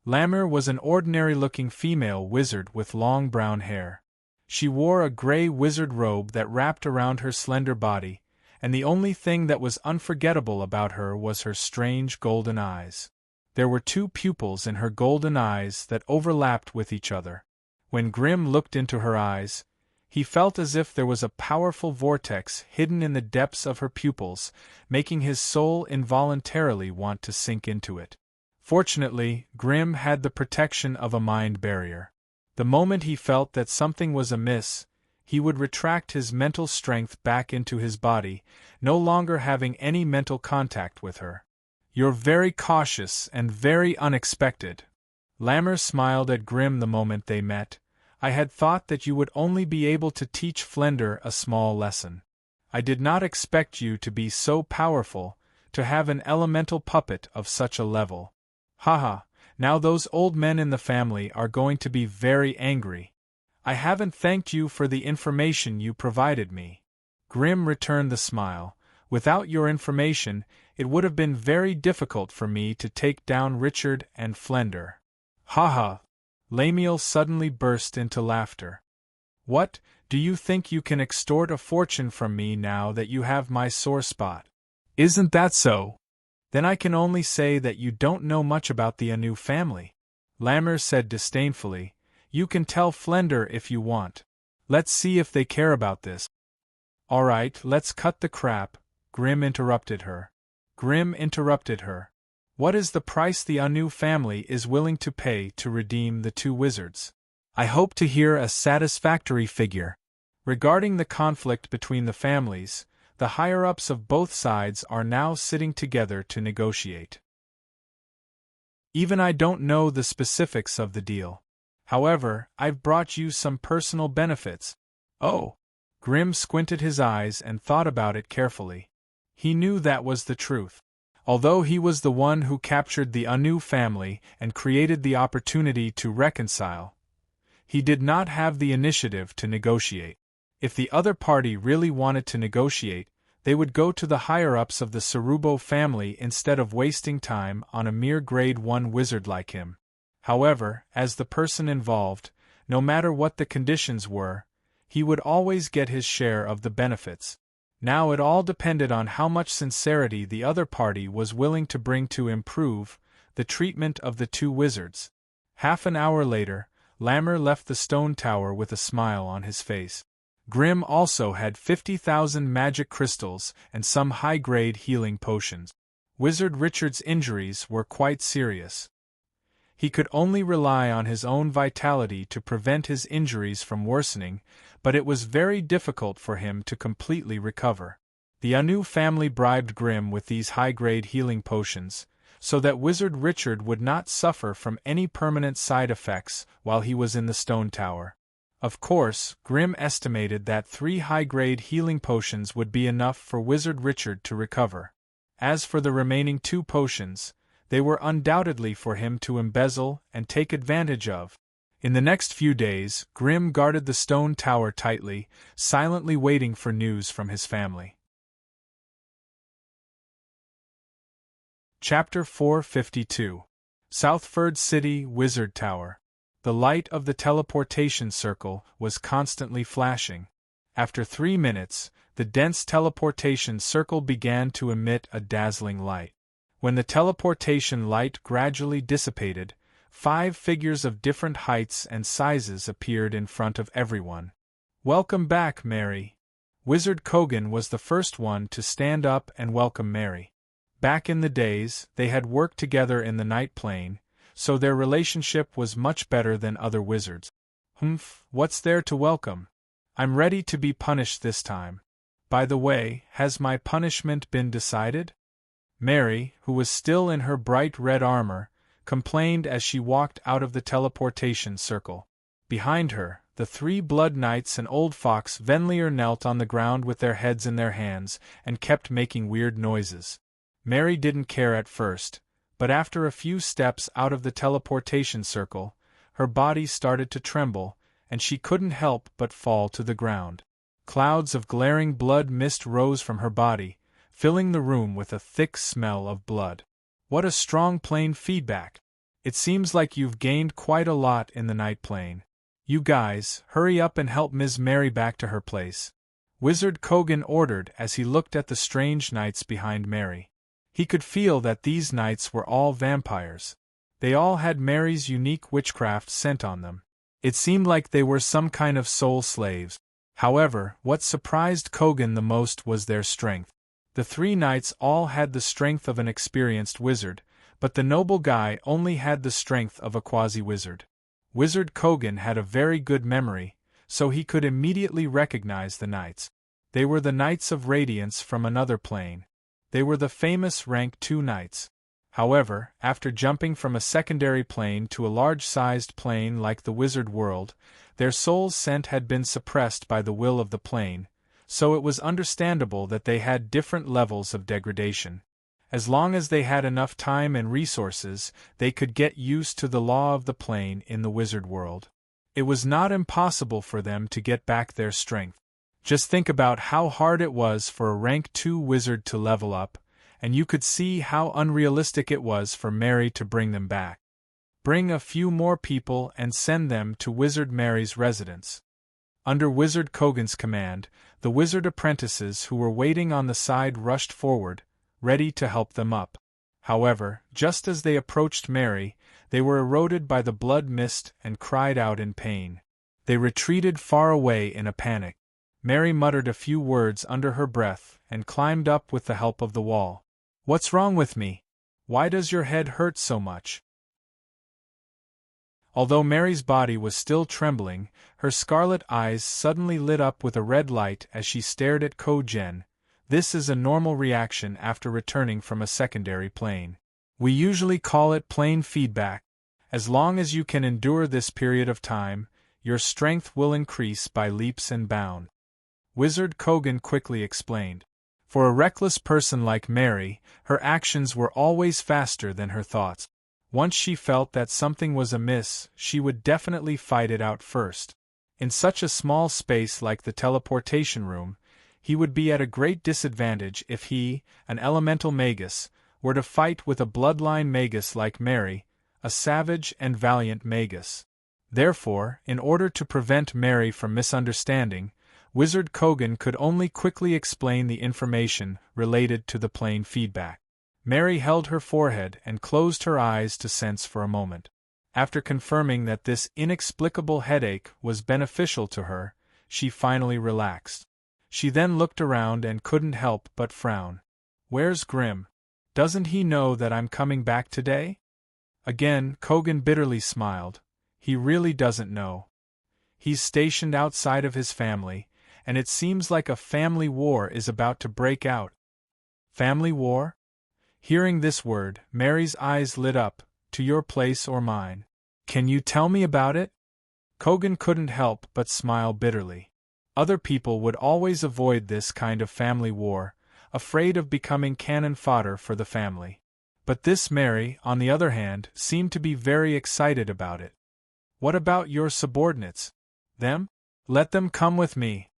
Lamir was an ordinary-looking female wizard with long brown hair. She wore a gray wizard robe that wrapped around her slender body, and the only thing that was unforgettable about her was her strange golden eyes. There were 2 pupils in her golden eyes that overlapped with each other. When Grim looked into her eyes, he felt as if there was a powerful vortex hidden in the depths of her pupils, making his soul involuntarily want to sink into it. Fortunately, Grim had the protection of a mind barrier. The moment he felt that something was amiss, he would retract his mental strength back into his body, no longer having any mental contact with her. "You're very cautious and very unexpected." Lamir smiled at Grim the moment they met. "I had thought that you would only be able to teach Flender a small lesson. I did not expect you to be so powerful, to have an elemental puppet of such a level. Haha, now those old men in the family are going to be very angry. I haven't thanked you for the information you provided me." Grim returned the smile, Without your information, it would have been very difficult for me to take down Richard and Flender. Ha ha! Lemuel suddenly burst into laughter. What, do you think you can extort a fortune from me now that you have my sore spot? Isn't that so? Then I can only say that you don't know much about the Anu family. Lammer said disdainfully. You can tell Flender if you want. Let's see if they care about this. All right, let's cut the crap, Grim interrupted her. What is the price the Anu family is willing to pay to redeem the two wizards? I hope to hear a satisfactory figure. Regarding the conflict between the families, the higher-ups of both sides are now sitting together to negotiate. Even I don't know the specifics of the deal. However, I've brought you some personal benefits. Oh! Grim squinted his eyes and thought about it carefully. He knew that was the truth. Although he was the one who captured the Anu family and created the opportunity to reconcile, he did not have the initiative to negotiate. If the other party really wanted to negotiate, they would go to the higher-ups of the Cerubo family instead of wasting time on a mere grade 1 wizard like him. However, as the person involved, no matter what the conditions were, he would always get his share of the benefits. Now it all depended on how much sincerity the other party was willing to bring to improve the treatment of the two wizards. Half an hour later, Lammer left the stone tower with a smile on his face. Grim also had 50,000 magic crystals and some high-grade healing potions. Wizard Richard's injuries were quite serious. He could only rely on his own vitality to prevent his injuries from worsening, but it was very difficult for him to completely recover. The Anu family bribed Grim with these high-grade healing potions, so that Wizard Richard would not suffer from any permanent side effects while he was in the stone tower. Of course, Grim estimated that 3 high-grade healing potions would be enough for Wizard Richard to recover. As for the remaining 2 potions, they were undoubtedly for him to embezzle and take advantage of. In the next few days, Grim guarded the stone tower tightly, silently waiting for news from his family. Chapter 452. Southford City Wizard Tower. The light of the teleportation circle was constantly flashing. After 3 minutes, the dense teleportation circle began to emit a dazzling light. When the teleportation light gradually dissipated, 5 figures of different heights and sizes appeared in front of everyone. Welcome back, Mary. Wizard Kogan was the first one to stand up and welcome Mary. Back in the days, they had worked together in the night plane, so their relationship was much better than other wizards. Humph, what's there to welcome? I'm ready to be punished this time. By the way, has my punishment been decided? Mary, who was still in her bright red armor, complained as she walked out of the teleportation circle. Behind her, the 3 blood knights and old fox Venlier knelt on the ground with their heads in their hands and kept making weird noises. Mary didn't care at first, but after a few steps out of the teleportation circle, her body started to tremble, and she couldn't help but fall to the ground. Clouds of glaring blood mist rose from her body, filling the room with a thick smell of blood. What a strong plane feedback! It seems like you've gained quite a lot in the night plane. You guys, hurry up and help Ms. Mary back to her place. Wizard Kogan ordered as he looked at the strange knights behind Mary. He could feel that these knights were all vampires. They all had Mary's unique witchcraft scent on them. It seemed like they were some kind of soul slaves. However, what surprised Kogan the most was their strength. The 3 knights all had the strength of an experienced wizard, but the noble guy only had the strength of a quasi-wizard. Wizard Kogan had a very good memory, so he could immediately recognize the knights. They were the Knights of Radiance from another plane. They were the famous rank 2 knights. However, after jumping from a secondary plane to a large-sized plane like the wizard world, their soul's scent had been suppressed by the will of the plane, so it was understandable that they had different levels of degradation. As long as they had enough time and resources, they could get used to the law of the plane in the wizard world. It was not impossible for them to get back their strength. Just think about how hard it was for a rank 2 wizard to level up, and you could see how unrealistic it was for Mary to bring them back. Bring a few more people and send them to Wizard Mary's residence. Under Wizard Kogan's command, the wizard apprentices who were waiting on the side rushed forward, ready to help them up. However, just as they approached Mary, they were eroded by the blood mist and cried out in pain. They retreated far away in a panic. Mary muttered a few words under her breath and climbed up with the help of the wall. "What's wrong with me? Why does your head hurt so much?" Although Mary's body was still trembling, her scarlet eyes suddenly lit up with a red light as she stared at Ko-Gen. This is a normal reaction after returning from a secondary plane. We usually call it plane feedback. As long as you can endure this period of time, your strength will increase by leaps and bounds. Wizard Kogan quickly explained. For a reckless person like Mary, her actions were always faster than her thoughts. Once she felt that something was amiss, she would definitely fight it out first. In such a small space like the teleportation room, he would be at a great disadvantage if he, an elemental magus, were to fight with a bloodline magus like Mary, a savage and valiant magus. Therefore, in order to prevent Mary from misunderstanding, Wizard Kogan could only quickly explain the information related to the plane feedback. Mary held her forehead and closed her eyes to sense for a moment. After confirming that this inexplicable headache was beneficial to her, she finally relaxed. She then looked around and couldn't help but frown. "Where's Grim? Doesn't he know that I'm coming back today?" Again, Kogan bitterly smiled. He really doesn't know. He's stationed outside of his family, and it seems like a family war is about to break out. Family war? Hearing this word, Mary's eyes lit up. To your place or mine? Can you tell me about it? Kogan couldn't help but smile bitterly. Other people would always avoid this kind of family war, afraid of becoming cannon fodder for the family. But this Mary, on the other hand, seemed to be very excited about it. "What about your subordinates? Them? Let them come with me."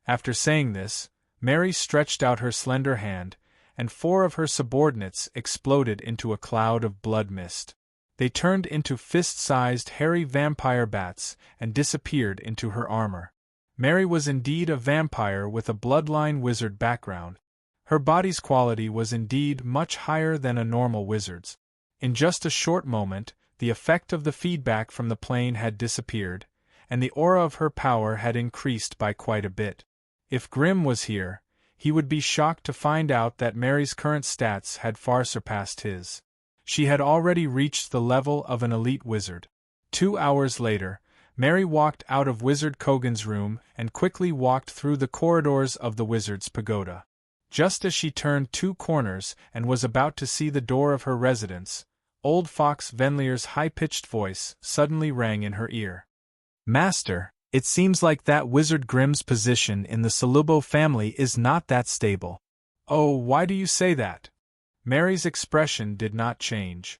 After saying this, Mary stretched out her slender hand, and 4 of her subordinates exploded into a cloud of blood mist. They turned into fist-sized hairy vampire bats and disappeared into her armor. Mary was indeed a vampire with a bloodline wizard background. Her body's quality was indeed much higher than a normal wizard's. In just a short moment, the effect of the feedback from the plane had disappeared, and the aura of her power had increased by quite a bit. If Grim was here, he would be shocked to find out that Mary's current stats had far surpassed his. She had already reached the level of an elite wizard. 2 hours later, Mary walked out of Wizard Kogan's room and quickly walked through the corridors of the wizard's pagoda. Just as she turned 2 corners and was about to see the door of her residence, old Fox Venlier's high-pitched voice suddenly rang in her ear. "Master, it seems like that Wizard Grimm's position in the Salubo family is not that stable." "Oh, why do you say that?" Mary's expression did not change.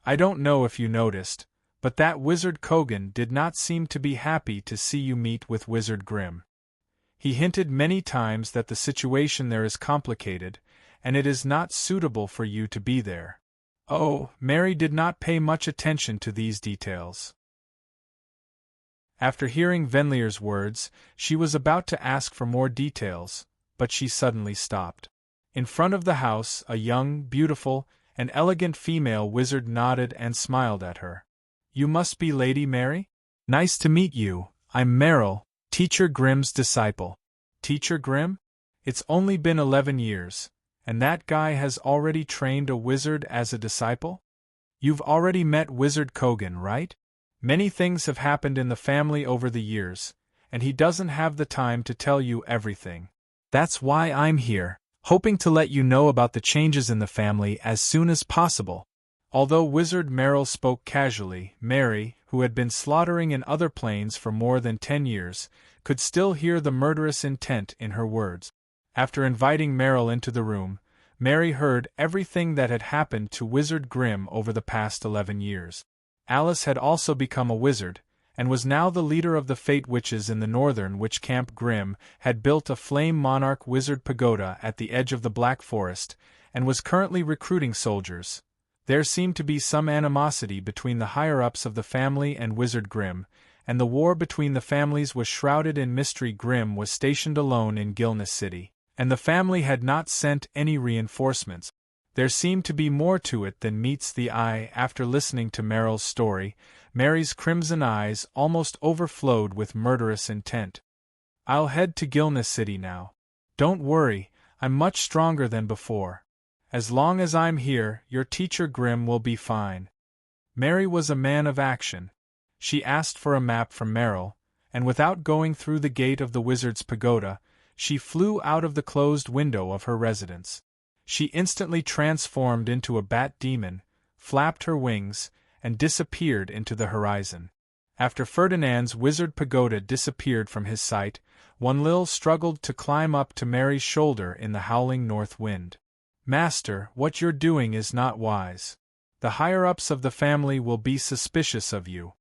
"I don't know if you noticed, but that Wizard Kogan did not seem to be happy to see you meet with Wizard Grimm. He hinted many times that the situation there is complicated, and it is not suitable for you to be there." Oh, Mary did not pay much attention to these details. After hearing Venlier's words, she was about to ask for more details, but she suddenly stopped. In front of the house, a young, beautiful, and elegant female wizard nodded and smiled at her. "You must be Lady Mary? Nice to meet you. I'm Merrill, Teacher Grimm's disciple." "Teacher Grimm? It's only been 11 years, and that guy has already trained a wizard as a disciple? You've already met Wizard Kogan, right? Many things have happened in the family over the years, and he doesn't have the time to tell you everything. That's why I'm here, hoping to let you know about the changes in the family as soon as possible." Although Wizard Merrill spoke casually, Mary, who had been slaughtering in other planes for more than 10 years, could still hear the murderous intent in her words. After inviting Merrill into the room, Mary heard everything that had happened to Wizard Grimm over the past 11 years. Alice had also become a wizard, and was now the leader of the Fate Witches in the northern witch camp. Grimm had built a flame monarch wizard pagoda at the edge of the Black Forest, and was currently recruiting soldiers. There seemed to be some animosity between the higher-ups of the family and Wizard Grimm, and the war between the families was shrouded in mystery. Grimm was stationed alone in Gilness City, and the family had not sent any reinforcements. There seemed to be more to it than meets the eye. After listening to Meryl's story, Mary's crimson eyes almost overflowed with murderous intent. "I'll head to Gilness City now. Don't worry, I'm much stronger than before. As long as I'm here, your teacher Grimm will be fine." Mary was a man of action. She asked for a map from Meryl, and without going through the gate of the wizard's pagoda, she flew out of the closed window of her residence. She instantly transformed into a bat demon, flapped her wings, and disappeared into the horizon. After Ferdinand's wizard pagoda disappeared from his sight, Unveil struggled to climb up to Mary's shoulder in the howling north wind. "Master, what you're doing is not wise. The higher-ups of the family will be suspicious of you.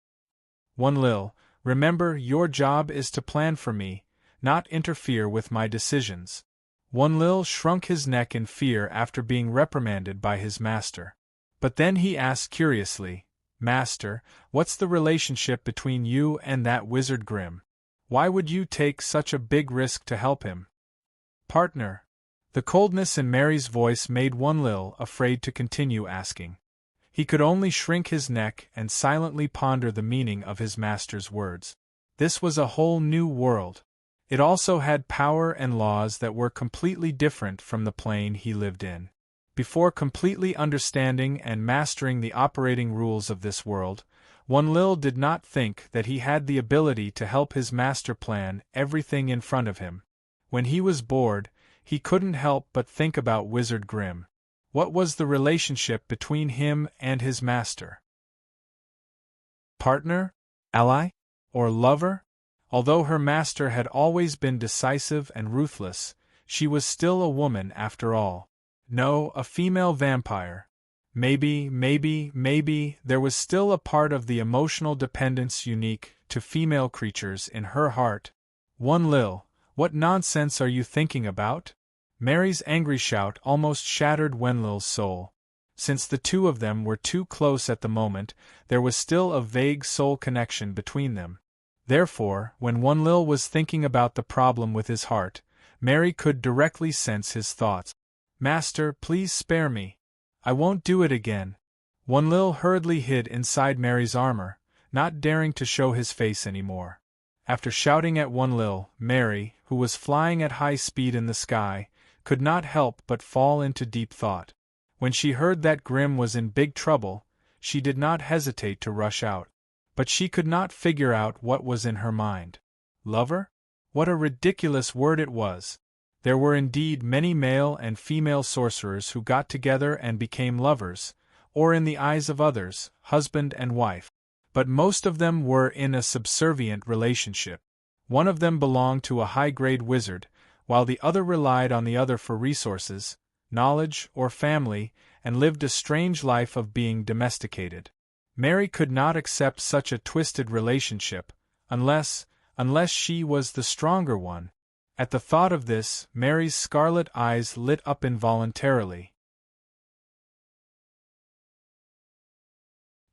Unveil, remember, your job is to plan for me, not interfere with my decisions." Unveil shrunk his neck in fear after being reprimanded by his master. But then he asked curiously, "Master, what's the relationship between you and that wizard Grimm? Why would you take such a big risk to help him?" "Partner." The coldness in Mary's voice made Unveil afraid to continue asking. He could only shrink his neck and silently ponder the meaning of his master's words. This was a whole new world. It also had power and laws that were completely different from the plane he lived in. Before completely understanding and mastering the operating rules of this world, Unveil did not think that he had the ability to help his master plan everything in front of him. When he was bored, he couldn't help but think about Wizard Grimm. What was the relationship between him and his master? Partner? Ally? Or lover? Although her master had always been decisive and ruthless, she was still a woman after all. No, a female vampire. Maybe, there was still a part of the emotional dependence unique to female creatures in her heart. Unveil, what nonsense are you thinking about? Mary's angry shout almost shattered Unveil's soul. Since the two of them were too close at the moment, there was still a vague soul connection between them. Therefore, when Unveil was thinking about the problem with his heart, Mary could directly sense his thoughts. "Master, please spare me. I won't do it again." Unveil hurriedly hid inside Mary's armor, not daring to show his face anymore. After shouting at Unveil, Mary, who was flying at high speed in the sky, could not help but fall into deep thought. When she heard that Grimm was in big trouble, she did not hesitate to rush out. But she could not figure out what was in her mind. Lover? What a ridiculous word it was. There were indeed many male and female sorcerers who got together and became lovers, or in the eyes of others, husband and wife. But most of them were in a subservient relationship. One of them belonged to a high-grade wizard, while the other relied on the other for resources, knowledge, or family, and lived a strange life of being domesticated. Mary could not accept such a twisted relationship, unless she was the stronger one. At the thought of this, Mary's scarlet eyes lit up involuntarily.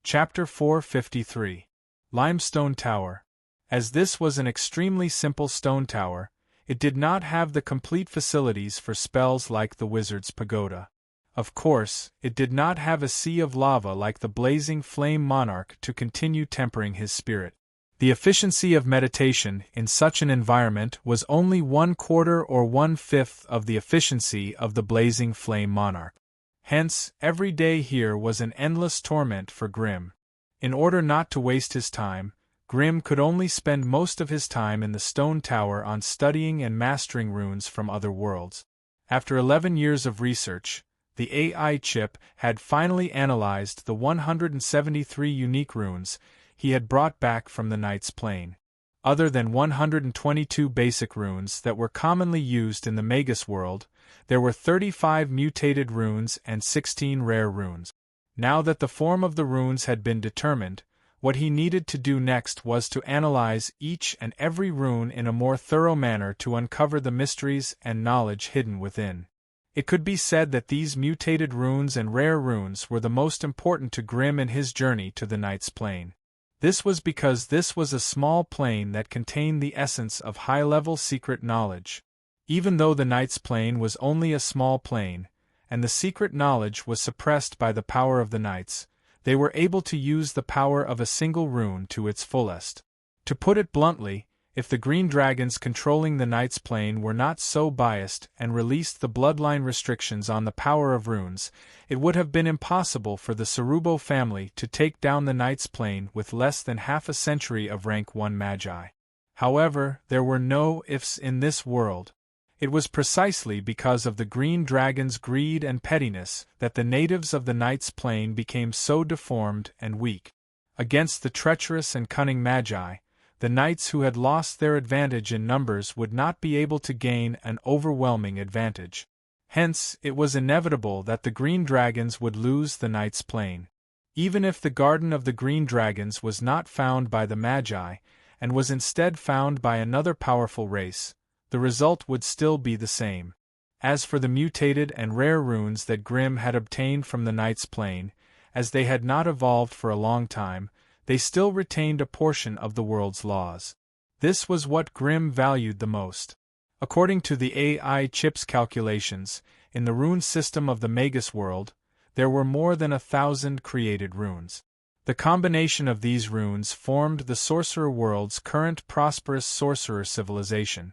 Chapter 453. Limestone Tower. As this was an extremely simple stone tower, it did not have the complete facilities for spells like the wizard's pagoda. Of course, it did not have a sea of lava like the blazing flame monarch to continue tempering his spirit. The efficiency of meditation in such an environment was only 1/4 or 1/5 of the efficiency of the blazing flame monarch. Hence, every day here was an endless torment for Grimm. In order not to waste his time, Grimm could only spend most of his time in the stone tower on studying and mastering runes from other worlds. After 11 years of research, the AI chip had finally analyzed the 173 unique runes he had brought back from the Knight's Plane. Other than 122 basic runes that were commonly used in the Magus world, there were 35 mutated runes and 16 rare runes. Now that the form of the runes had been determined, What he needed to do next was to analyze each and every rune in a more thorough manner to uncover the mysteries and knowledge hidden within. It could be said that these mutated runes and rare runes were the most important to Grimm in his journey to the Knight's Plane. This was because this was a small plane that contained the essence of high-level secret knowledge. Even though the Knight's Plane was only a small plane, and the secret knowledge was suppressed by the power of the Knights, they were able to use the power of a single rune to its fullest. To put it bluntly, if the green dragons controlling the Knight's Plane were not so biased and released the bloodline restrictions on the power of runes, it would have been impossible for the Cerubo family to take down the Knight's Plane with less than half a century of rank 1 magi. However, there were no ifs in this world. It was precisely because of the green dragon's greed and pettiness that the natives of the Knight's Plane became so deformed and weak. Against the treacherous and cunning magi, the knights who had lost their advantage in numbers would not be able to gain an overwhelming advantage. Hence, it was inevitable that the green dragons would lose the Knight's Plane. Even if the Garden of the Green Dragons was not found by the Magi, and was instead found by another powerful race, the result would still be the same. As for the mutated and rare runes that Grimm had obtained from the Knight's Plane, as they had not evolved for a long time, they still retained a portion of the world's laws. This was what Grimm valued the most. According to the AI chip's calculations, in the rune system of the Magus world, there were more than 1,000 created runes. The combination of these runes formed the sorcerer world's current prosperous sorcerer civilization.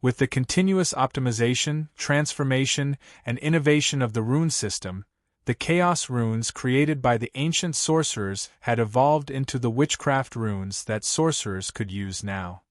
With the continuous optimization, transformation, and innovation of the rune system, the chaos runes created by the ancient sorcerers had evolved into the witchcraft runes that sorcerers could use now.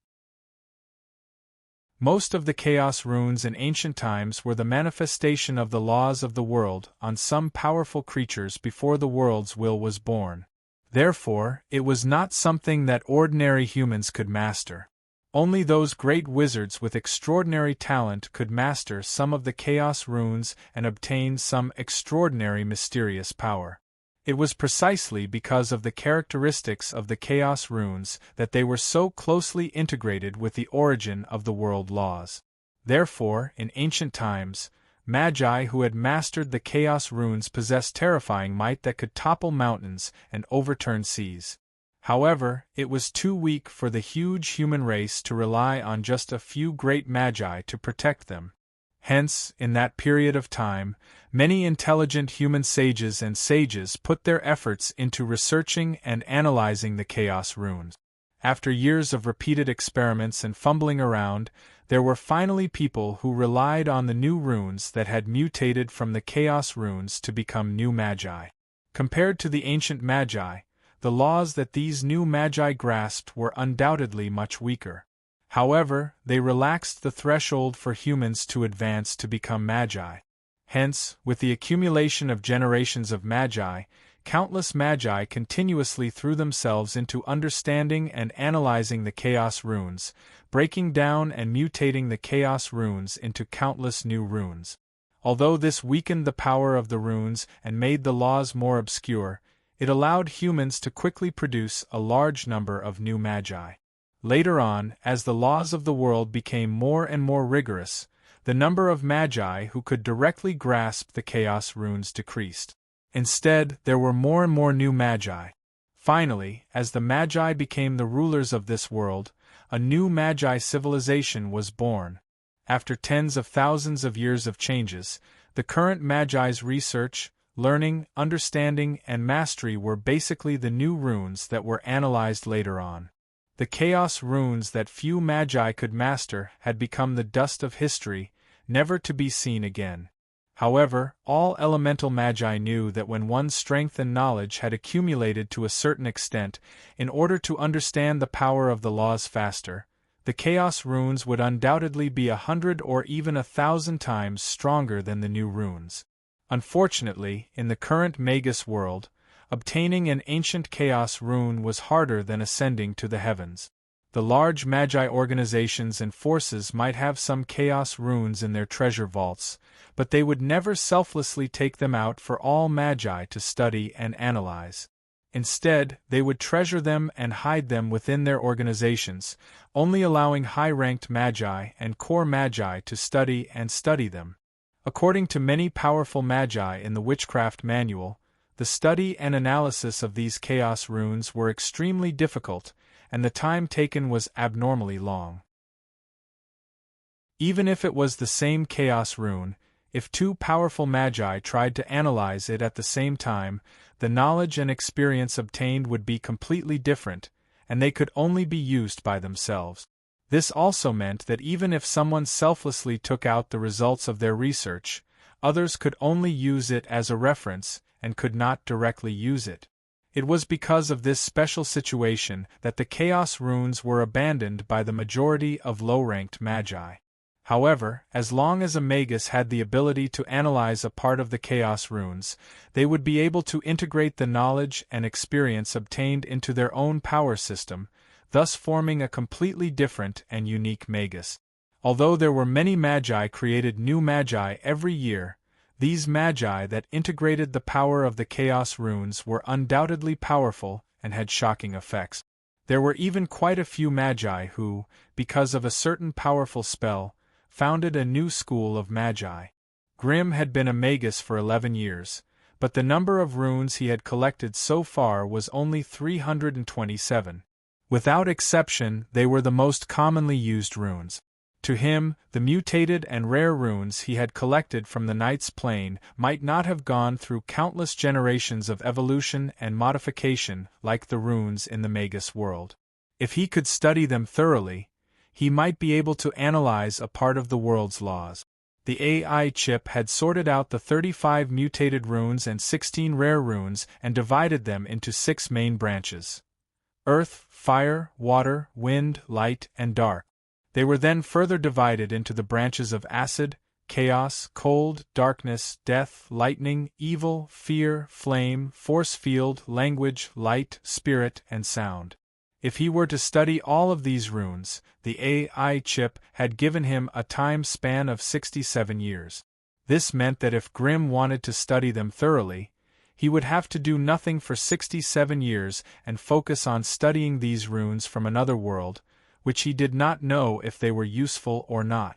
Most of the chaos runes in ancient times were the manifestation of the laws of the world on some powerful creatures before the world's will was born. Therefore, it was not something that ordinary humans could master. Only those great wizards with extraordinary talent could master some of the chaos runes and obtain some extraordinary mysterious power. It was precisely because of the characteristics of the chaos runes that they were so closely integrated with the origin of the world laws. Therefore, in ancient times, magi who had mastered the chaos runes possessed terrifying might that could topple mountains and overturn seas. However, it was too weak for the huge human race to rely on just a few great magi to protect them. Hence, in that period of time, many intelligent human sages and sages put their efforts into researching and analyzing the chaos runes. After years of repeated experiments and fumbling around, there were finally people who relied on the new runes that had mutated from the chaos runes to become new magi. Compared to the ancient magi, the laws that these new magi grasped were undoubtedly much weaker. However, they relaxed the threshold for humans to advance to become magi. Hence, with the accumulation of generations of magi, countless magi continuously threw themselves into understanding and analyzing the chaos runes, breaking down and mutating the chaos runes into countless new runes. Although this weakened the power of the runes and made the laws more obscure, it allowed humans to quickly produce a large number of new magi. Later on, as the laws of the world became more and more rigorous, the number of magi who could directly grasp the chaos runes decreased. Instead, there were more and more new magi. Finally, as the magi became the rulers of this world, a new magi civilization was born. After tens of thousands of years of changes, the current magi's research, learning, understanding, and mastery were basically the new runes that were analyzed later on. The chaos runes that few magi could master had become the dust of history, never to be seen again. However, all elemental magi knew that when one's strength and knowledge had accumulated to a certain extent, in order to understand the power of the laws faster, the chaos runes would undoubtedly be 100 or even 1,000 times stronger than the new runes. Unfortunately, in the current Magus world, obtaining an ancient chaos rune was harder than ascending to the heavens. The large magi organizations and forces might have some chaos runes in their treasure vaults, but they would never selflessly take them out for all magi to study and analyze. Instead, they would treasure them and hide them within their organizations, only allowing high-ranked magi and core magi to study them. According to many powerful magi in the Witchcraft Manual, the study and analysis of these chaos runes were extremely difficult, and the time taken was abnormally long. Even if it was the same chaos rune, if two powerful magi tried to analyze it at the same time, the knowledge and experience obtained would be completely different, and they could only be used by themselves. This also meant that even if someone selflessly took out the results of their research, others could only use it as a reference and could not directly use it. It was because of this special situation that the chaos runes were abandoned by the majority of low-ranked magi. However, as long as a magus had the ability to analyze a part of the chaos runes, they would be able to integrate the knowledge and experience obtained into their own power system, thus forming a completely different and unique magus. Although there were many magi created new magi every year, these magi that integrated the power of the chaos runes were undoubtedly powerful and had shocking effects. There were even quite a few magi who, because of a certain powerful spell, founded a new school of magi. Grimm had been a magus for 11 years, but the number of runes he had collected so far was only 327. Without exception, they were the most commonly used runes. To him, the mutated and rare runes he had collected from the Knight's Plane might not have gone through countless generations of evolution and modification like the runes in the magus world. If he could study them thoroughly, he might be able to analyze a part of the world's laws. The AI chip had sorted out the 35 mutated runes and 16 rare runes and divided them into 6 main branches: earth, fire, water, wind, light, and dark. They were then further divided into the branches of acid, chaos, cold, darkness, death, lightning, evil, fear, flame, force field, language, light, spirit, and sound. If he were to study all of these runes, the AI chip had given him a time span of 67 years. This meant that if Grimm wanted to study them thoroughly, he would have to do nothing for 67 years and focus on studying these runes from another world, which he did not know if they were useful or not.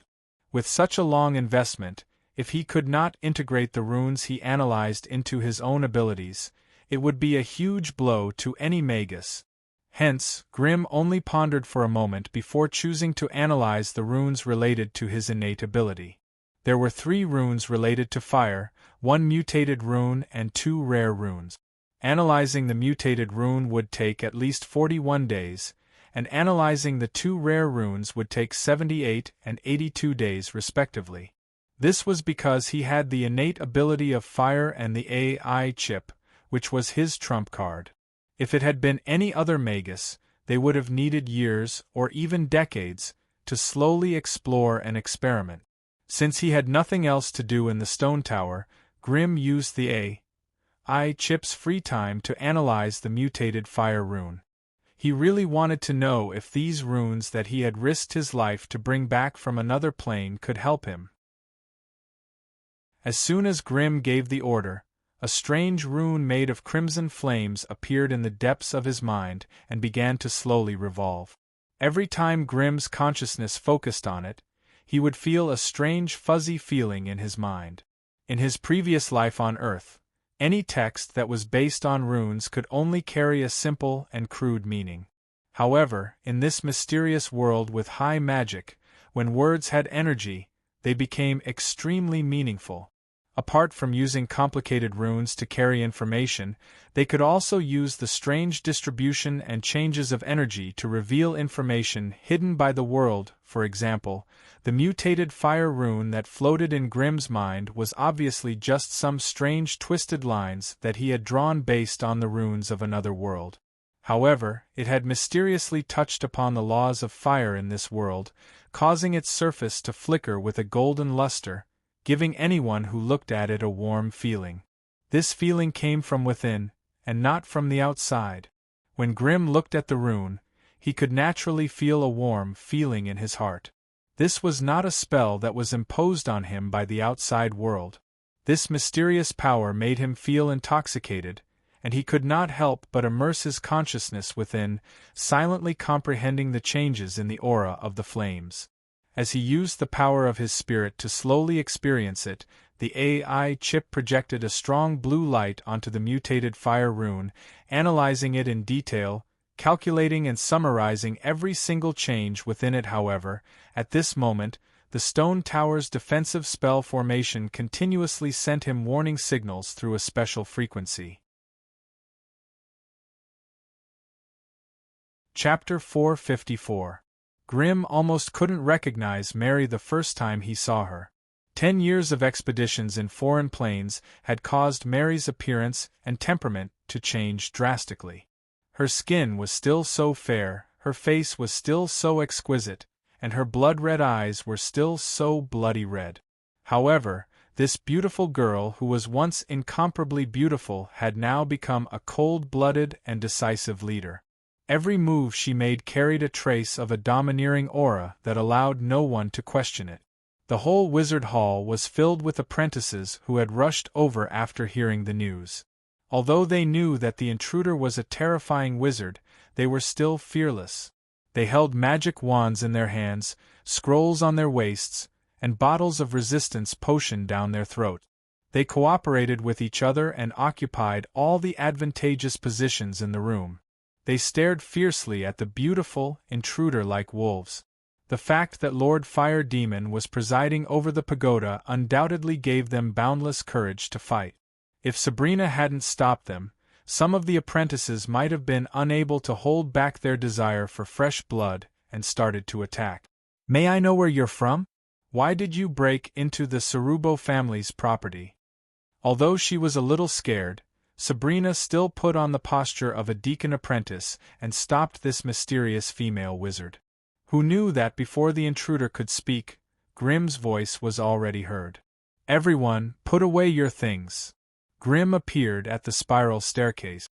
With such a long investment, if he could not integrate the runes he analyzed into his own abilities, it would be a huge blow to any magus. Hence, Grimm only pondered for a moment before choosing to analyze the runes related to his innate ability. There were 3 runes related to fire, 1 mutated rune and 2 rare runes. Analyzing the mutated rune would take at least 41 days, and analyzing the 2 rare runes would take 78 and 82 days respectively. This was because he had the innate ability of fire and the AI chip, which was his trump card. If it had been any other magus, they would have needed years, or even decades, to slowly explore and experiment. Since he had nothing else to do in the stone tower, Grimm used the AI chip's free time to analyze the mutated fire rune. He really wanted to know if these runes that he had risked his life to bring back from another plane could help him. As soon as Grimm gave the order, a strange rune made of crimson flames appeared in the depths of his mind and began to slowly revolve. Every time Grimm's consciousness focused on it, he would feel a strange fuzzy feeling in his mind. In his previous life on Earth, any text that was based on runes could only carry a simple and crude meaning. However, in this mysterious world with high magic, when words had energy, they became extremely meaningful. Apart from using complicated runes to carry information, they could also use the strange distribution and changes of energy to reveal information hidden by the world. For example, the mutated fire rune that floated in Grimm's mind was obviously just some strange twisted lines that he had drawn based on the runes of another world. However, it had mysteriously touched upon the laws of fire in this world, causing its surface to flicker with a golden luster, giving anyone who looked at it a warm feeling. This feeling came from within, and not from the outside. When Grimm looked at the rune, he could naturally feel a warm feeling in his heart. This was not a spell that was imposed on him by the outside world. This mysterious power made him feel intoxicated, and he could not help but immerse his consciousness within, silently comprehending the changes in the aura of the flames. As he used the power of his spirit to slowly experience it, the AI chip projected a strong blue light onto the mutated fire rune, analyzing it in detail, calculating and summarizing every single change within it. However, at this moment, the stone tower's defensive spell formation continuously sent him warning signals through a special frequency. Chapter 454. Grim almost couldn't recognize Mary the first time he saw her. 10 years of expeditions in foreign plains had caused Mary's appearance and temperament to change drastically. Her skin was still so fair, her face was still so exquisite, and her blood-red eyes were still so bloody red. However, this beautiful girl who was once incomparably beautiful had now become a cold-blooded and decisive leader. Every move she made carried a trace of a domineering aura that allowed no one to question it. The whole wizard hall was filled with apprentices who had rushed over after hearing the news. Although they knew that the intruder was a terrifying wizard, they were still fearless. They held magic wands in their hands, scrolls on their waists, and bottles of resistance potion down their throat. They cooperated with each other and occupied all the advantageous positions in the room. They stared fiercely at the beautiful intruder like wolves. The fact that Lord Fire Demon was presiding over the pagoda undoubtedly gave them boundless courage to fight. If Sabrina hadn't stopped them, some of the apprentices might have been unable to hold back their desire for fresh blood and started to attack. "May I know where you're from? Why did you break into the Cerubo family's property?" Although she was a little scared, Sabrina still put on the posture of a deacon apprentice and stopped this mysterious female wizard, who knew that before the intruder could speak, Grim's voice was already heard. "Everyone, put away your things." Grim appeared at the spiral staircase.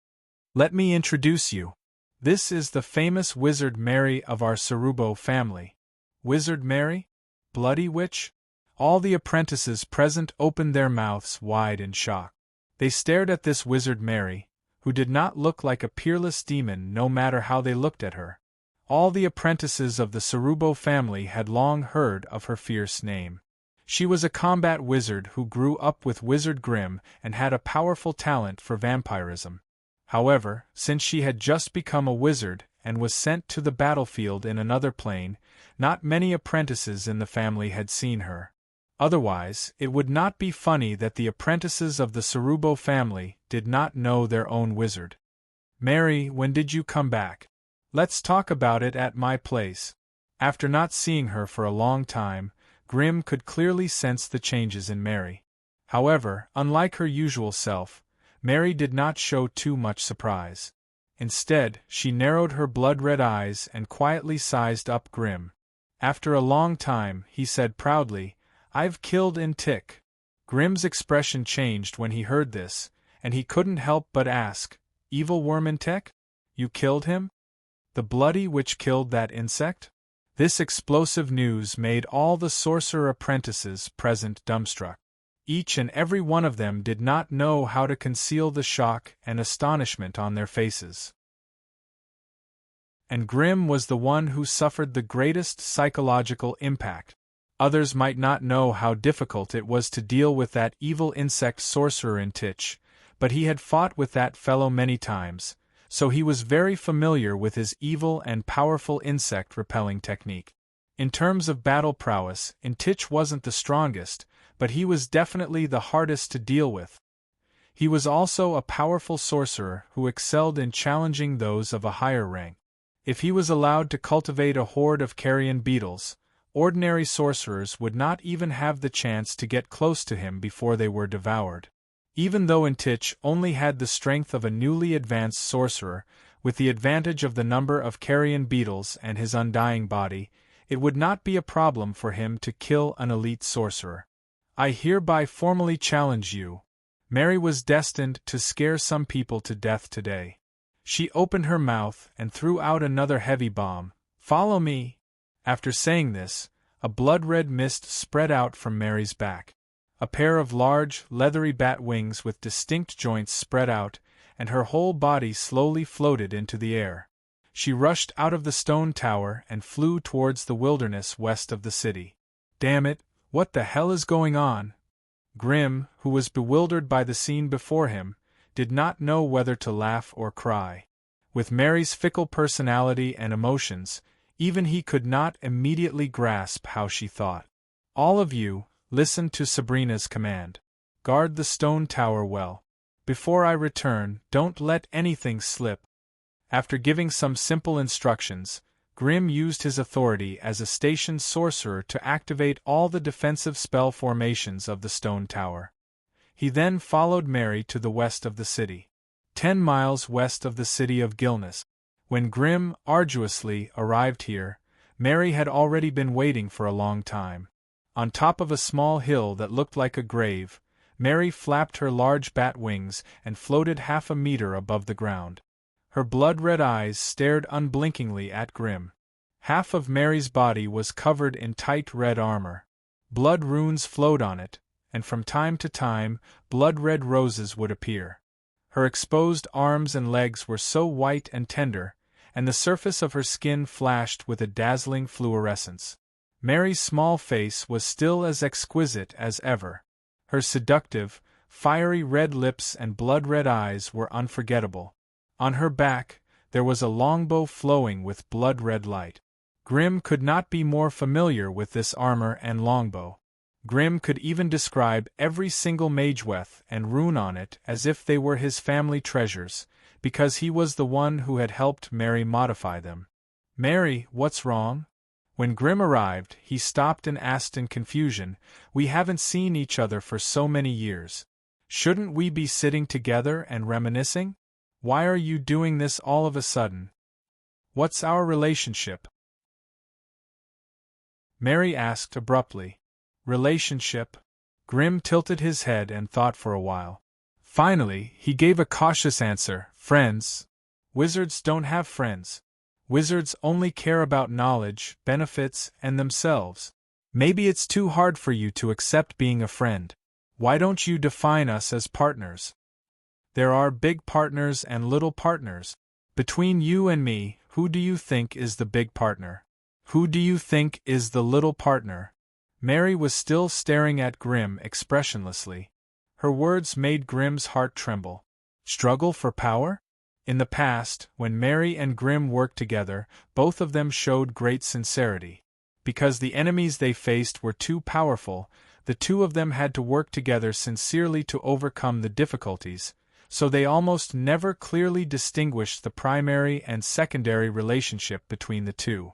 "Let me introduce you. This is the famous wizard Mary of our Cerubo family." "Wizard Mary? Bloody witch?" All the apprentices present opened their mouths wide in shock. They stared at this wizard Mary, who did not look like a peerless demon no matter how they looked at her. All the apprentices of the Cerubo family had long heard of her fierce name. She was a combat wizard who grew up with Wizard Grim and had a powerful talent for vampirism. However, since she had just become a wizard and was sent to the battlefield in another plane, not many apprentices in the family had seen her. Otherwise, it would not be funny that the apprentices of the Cerubo family did not know their own wizard. "Mary, when did you come back? Let's talk about it at my place." After not seeing her for a long time, Grim could clearly sense the changes in Mary. However, unlike her usual self, Mary did not show too much surprise. Instead, she narrowed her blood-red eyes and quietly sized up Grim. After a long time, he said proudly, "I've killed Intik." Grim's expression changed when he heard this, and he couldn't help but ask, "Evil worm Intik? You killed him? The bloody witch killed that insect?" This explosive news made all the sorcerer apprentices present dumbstruck. Each and every one of them did not know how to conceal the shock and astonishment on their faces. And Grim was the one who suffered the greatest psychological impact. Others might not know how difficult it was to deal with that evil insect sorcerer in Titch, but he had fought with that fellow many times, so he was very familiar with his evil and powerful insect-repelling technique. In terms of battle prowess, Intich wasn't the strongest, but he was definitely the hardest to deal with. He was also a powerful sorcerer who excelled in challenging those of a higher rank. If he was allowed to cultivate a horde of carrion beetles, ordinary sorcerers would not even have the chance to get close to him before they were devoured. Even though Intich only had the strength of a newly advanced sorcerer, with the advantage of the number of carrion beetles and his undying body, it would not be a problem for him to kill an elite sorcerer. "I hereby formally challenge you." Mary was destined to scare some people to death today. She opened her mouth and threw out another heavy bomb. "Follow me." After saying this, a blood-red mist spread out from Mary's back. A pair of large, leathery bat wings with distinct joints spread out, and her whole body slowly floated into the air. She rushed out of the stone tower and flew towards the wilderness west of the city. "Damn it, what the hell is going on?" Grim, who was bewildered by the scene before him, did not know whether to laugh or cry. With Mary's fickle personality and emotions, even he could not immediately grasp how she thought. "All of you, listen to Sabrina's command. Guard the stone tower well. Before I return, don't let anything slip." After giving some simple instructions, Grim used his authority as a station sorcerer to activate all the defensive spell formations of the stone tower. He then followed Mary to the west of the city. 10 miles west of the city of Gilness. When Grim arduously arrived here, Mary had already been waiting for a long time. On top of a small hill that looked like a grave, Mary flapped her large bat wings and floated 1/2 meter above the ground. Her blood-red eyes stared unblinkingly at Grim. Half of Mary's body was covered in tight red armor. Blood runes flowed on it, and from time to time, blood-red roses would appear. Her exposed arms and legs were so white and tender, and the surface of her skin flashed with a dazzling fluorescence. Mary's small face was still as exquisite as ever. Her seductive, fiery red lips and blood-red eyes were unforgettable. On her back, there was a longbow flowing with blood-red light. Grim could not be more familiar with this armor and longbow. Grim could even describe every single mageweth and rune on it as if they were his family treasures, because he was the one who had helped Mary modify them. "Mary, what's wrong?" When Grim arrived, he stopped and asked in confusion, "We haven't seen each other for so many years. Shouldn't we be sitting together and reminiscing? Why are you doing this all of a sudden? What's our relationship?" Mary asked abruptly. "Relationship?" Grim tilted his head and thought for a while. Finally, he gave a cautious answer, "Friends. Wizards don't have friends. Wizards only care about knowledge, benefits, and themselves. Maybe it's too hard for you to accept being a friend. Why don't you define us as partners?" "There are big partners and little partners. Between you and me, who do you think is the big partner? Who do you think is the little partner?" Mary was still staring at Grim expressionlessly. Her words made Grim's heart tremble. Struggle for power? In the past, when Mary and Grim worked together, both of them showed great sincerity. Because the enemies they faced were too powerful, the two of them had to work together sincerely to overcome the difficulties, so they almost never clearly distinguished the primary and secondary relationship between the two.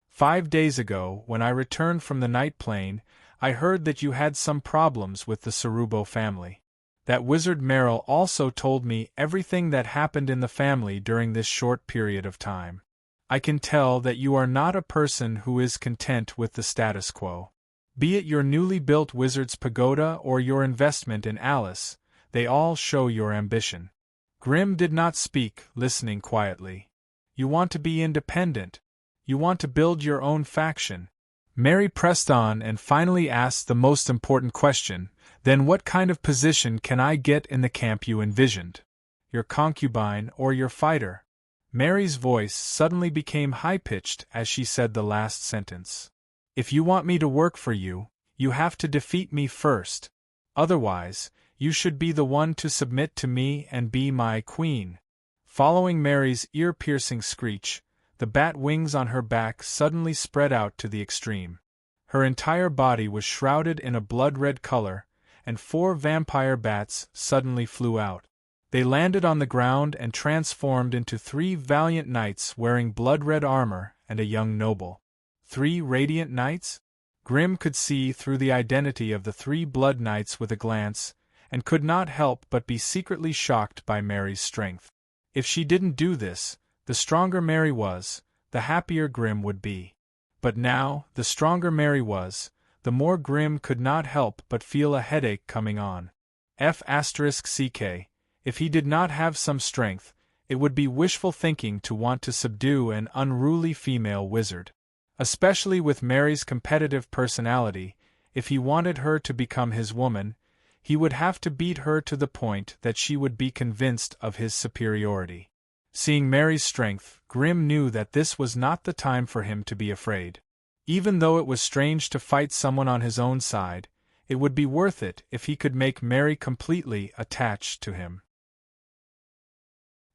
5 days ago, when I returned from the night plane, I heard that you had some problems with the Cerubo family. That wizard Merrill also told me everything that happened in the family during this short period of time. I can tell that you are not a person who is content with the status quo. Be it your newly built wizard's pagoda or your investment in Alice, they all show your ambition. Grim did not speak, listening quietly. You want to be independent. You want to build your own faction. Mary pressed on and finally asked the most important question, "Then what kind of position can I get in the camp you envisioned? Your concubine or your fighter?" Mary's voice suddenly became high-pitched as she said the last sentence. "If you want me to work for you, you have to defeat me first. Otherwise, you should be the one to submit to me and be my queen." Following Mary's ear-piercing screech, the bat wings on her back suddenly spread out to the extreme. Her entire body was shrouded in a blood-red color, and 4 vampire bats suddenly flew out. They landed on the ground and transformed into 3 valiant knights wearing blood-red armor and a young noble. 3 radiant knights? Grim could see through the identity of the 3 blood knights with a glance, and could not help but be secretly shocked by Mary's strength. If she didn't do this, the stronger Mary was, the happier Grim would be. But now, the stronger Mary was, the more Grim could not help but feel a headache coming on. F***ck, if he did not have some strength, it would be wishful thinking to want to subdue an unruly female wizard. Especially with Mary's competitive personality, if he wanted her to become his woman, He would have to beat her to the point that she would be convinced of his superiority. Seeing Mary's strength, Grim knew that this was not the time for him to be afraid. Even though it was strange to fight someone on his own side, it would be worth it if he could make Mary completely attached to him.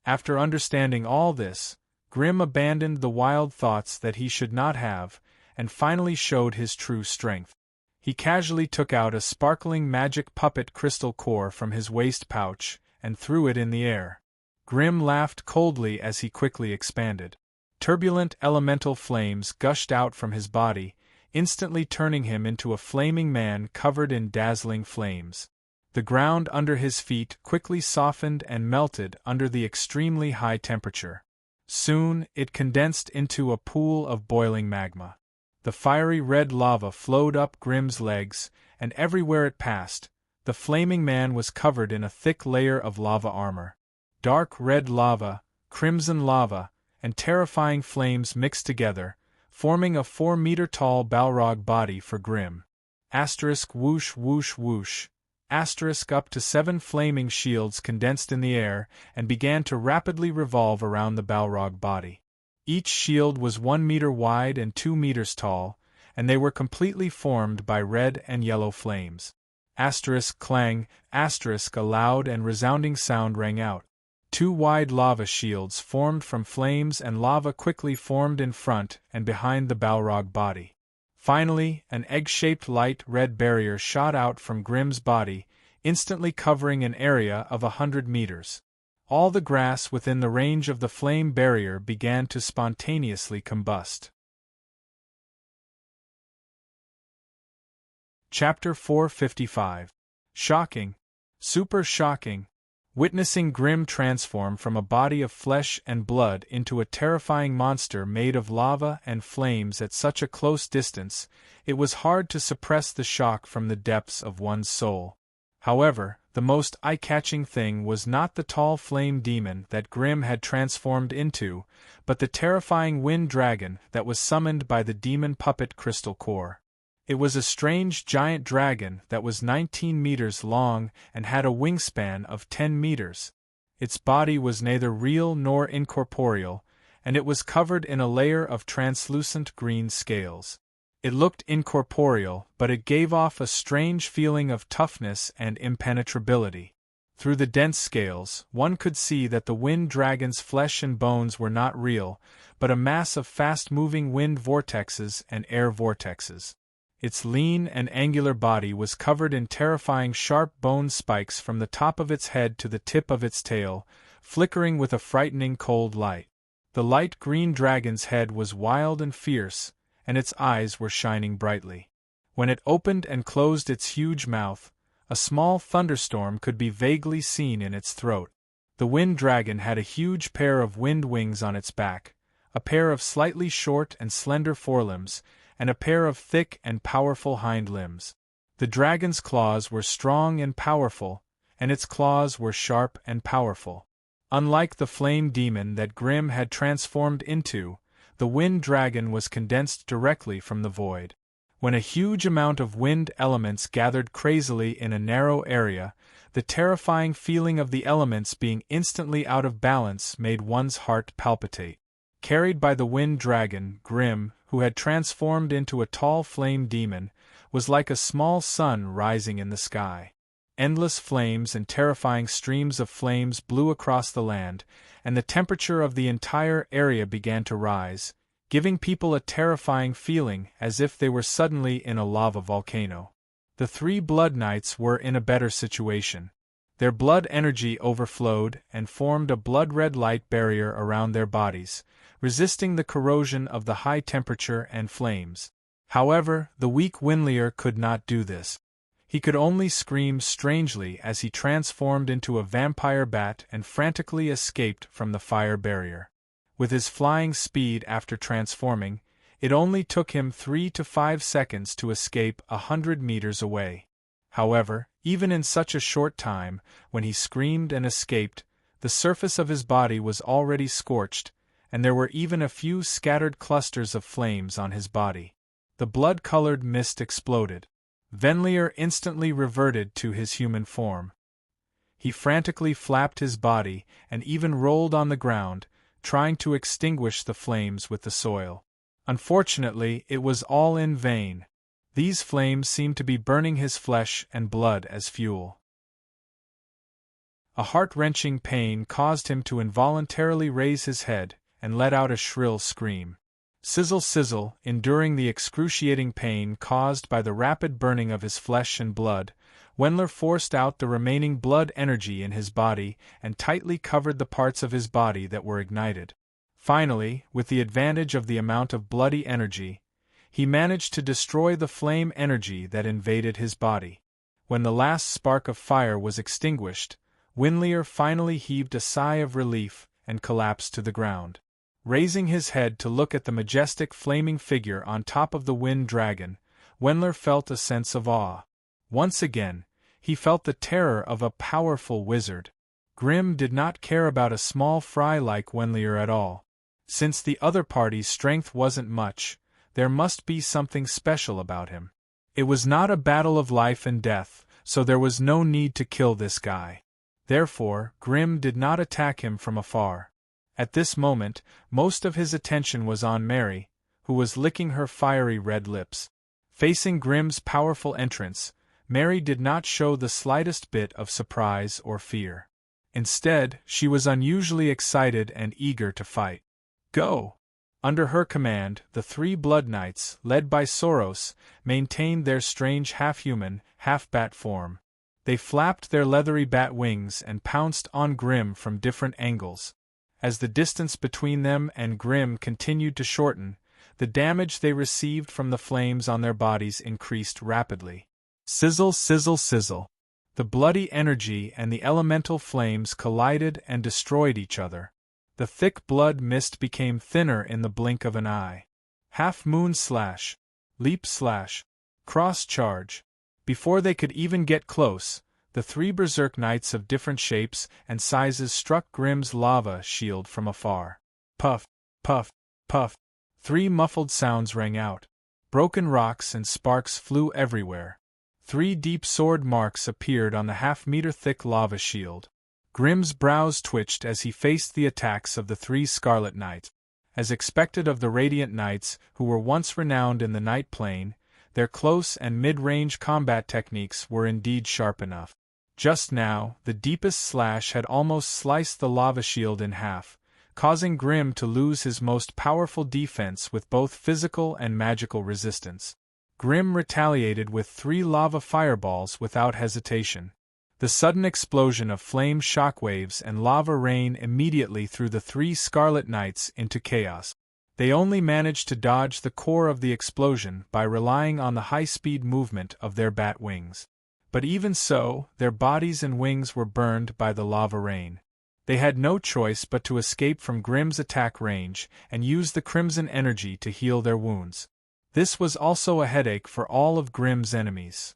After understanding all this, Grim abandoned the wild thoughts that he should not have, and finally showed his true strength. He casually took out a sparkling magic puppet crystal core from his waist pouch and threw it in the air. Grim laughed coldly as he quickly expanded. Turbulent elemental flames gushed out from his body, instantly turning him into a flaming man covered in dazzling flames. The ground under his feet quickly softened and melted under the extremely high temperature. Soon, it condensed into a pool of boiling magma. The fiery red lava flowed up Grim's legs, and everywhere it passed, the flaming man was covered in a thick layer of lava armor. Dark red lava, crimson lava, and terrifying flames mixed together, forming a 4-meter-tall Balrog body for Grim. Asterisk whoosh whoosh whoosh. Asterisk up to 7 flaming shields condensed in the air and began to rapidly revolve around the Balrog body. Each shield was 1 meter wide and 2 meters tall, and they were completely formed by red and yellow flames. Asterisk clang, asterisk a loud and resounding sound rang out. 2 wide lava shields formed from flames and lava quickly formed in front and behind the Balrog body. Finally, an egg-shaped light red barrier shot out from Grim's body, instantly covering an area of 100 meters. All the grass within the range of the flame barrier began to spontaneously combust. Chapter 455. Shocking. Super shocking. Witnessing Grim transform from a body of flesh and blood into a terrifying monster made of lava and flames at such a close distance, it was hard to suppress the shock from the depths of one's soul. However, the most eye-catching thing was not the tall flame demon that Grim had transformed into, but the terrifying wind dragon that was summoned by the demon puppet crystal core. It was a strange giant dragon that was 19 meters long and had a wingspan of 10 meters. Its body was neither real nor incorporeal, and it was covered in a layer of translucent green scales. It looked incorporeal, but it gave off a strange feeling of toughness and impenetrability. Through the dense scales, one could see that the wind dragon's flesh and bones were not real, but a mass of fast-moving wind vortexes and air vortexes. Its lean and angular body was covered in terrifying sharp bone spikes from the top of its head to the tip of its tail, flickering with a frightening cold light. The light green dragon's head was wild and fierce, and its eyes were shining brightly. When it opened and closed its huge mouth, a small thunderstorm could be vaguely seen in its throat. The wind dragon had a huge pair of wind wings on its back, a pair of slightly short and slender forelimbs, and a pair of thick and powerful hind limbs. The dragon's claws were strong and powerful, and its claws were sharp and powerful. Unlike the flame demon that Grim had transformed into, the wind dragon was condensed directly from the void. When a huge amount of wind elements gathered crazily in a narrow area, the terrifying feeling of the elements being instantly out of balance made one's heart palpitate. Carried by the wind dragon, Grim, who had transformed into a tall flame demon, was like a small sun rising in the sky. Endless flames and terrifying streams of flames blew across the land, and the temperature of the entire area began to rise, giving people a terrifying feeling as if they were suddenly in a lava volcano. The 3 Blood Knights were in a better situation. Their blood energy overflowed and formed a blood-red light barrier around their bodies, resisting the corrosion of the high temperature and flames. However, the weak Winlier could not do this. He could only scream strangely as he transformed into a vampire bat and frantically escaped from the fire barrier. With his flying speed after transforming, it only took him 3 to 5 seconds to escape 100 meters away. However, even in such a short time, when he screamed and escaped, the surface of his body was already scorched, and there were even a few scattered clusters of flames on his body. The blood-colored mist exploded. Venlier instantly reverted to his human form. He frantically flapped his body and even rolled on the ground, trying to extinguish the flames with the soil. Unfortunately, it was all in vain. These flames seemed to be burning his flesh and blood as fuel. A heart-wrenching pain caused him to involuntarily raise his head and let out a shrill scream. Sizzle sizzle, enduring the excruciating pain caused by the rapid burning of his flesh and blood, Wendler forced out the remaining blood energy in his body and tightly covered the parts of his body that were ignited. Finally, with the advantage of the amount of bloody energy, he managed to destroy the flame energy that invaded his body. When the last spark of fire was extinguished, Venlier finally heaved a sigh of relief and collapsed to the ground. Raising his head to look at the majestic flaming figure on top of the wind dragon, Wendler felt a sense of awe. Once again, he felt the terror of a powerful wizard. Grimm did not care about a small fry like Venlier at all. Since the other party's strength wasn't much, there must be something special about him. It was not a battle of life and death, so there was no need to kill this guy. Therefore, Grimm did not attack him from afar. At this moment, most of his attention was on Mary, who was licking her fiery red lips. Facing Grimm's powerful entrance, Mary did not show the slightest bit of surprise or fear. Instead, she was unusually excited and eager to fight. Go! Under her command, the 3 Blood Knights, led by Soros, maintained their strange half-human, half-bat form. They flapped their leathery bat wings and pounced on Grimm from different angles. As the distance between them and Grimm continued to shorten, the damage they received from the flames on their bodies increased rapidly. Sizzle, sizzle, sizzle. The bloody energy and the elemental flames collided and destroyed each other. The thick blood mist became thinner in the blink of an eye. Half-moon slash, leap slash, cross-charge. Before they could even get close, the 3 berserk knights of different shapes and sizes struck Grimm's lava shield from afar. Puff, puff, puff. 3 muffled sounds rang out. Broken rocks and sparks flew everywhere. 3 deep sword marks appeared on the half-meter-thick lava shield. Grimm's brows twitched as he faced the attacks of the 3 Scarlet Knights. As expected of the Radiant Knights, who were once renowned in the Night Plane, their close and mid-range combat techniques were indeed sharp enough. Just now, the deepest slash had almost sliced the lava shield in half, causing Grimm to lose his most powerful defense with both physical and magical resistance. Grimm retaliated with 3 lava fireballs without hesitation. The sudden explosion of flame shockwaves and lava rain immediately threw the 3 Scarlet Knights into chaos. They only managed to dodge the core of the explosion by relying on the high-speed movement of their bat wings. But even so, their bodies and wings were burned by the lava rain. They had no choice but to escape from Grimm's attack range and use the crimson energy to heal their wounds. This was also a headache for all of Grimm's enemies.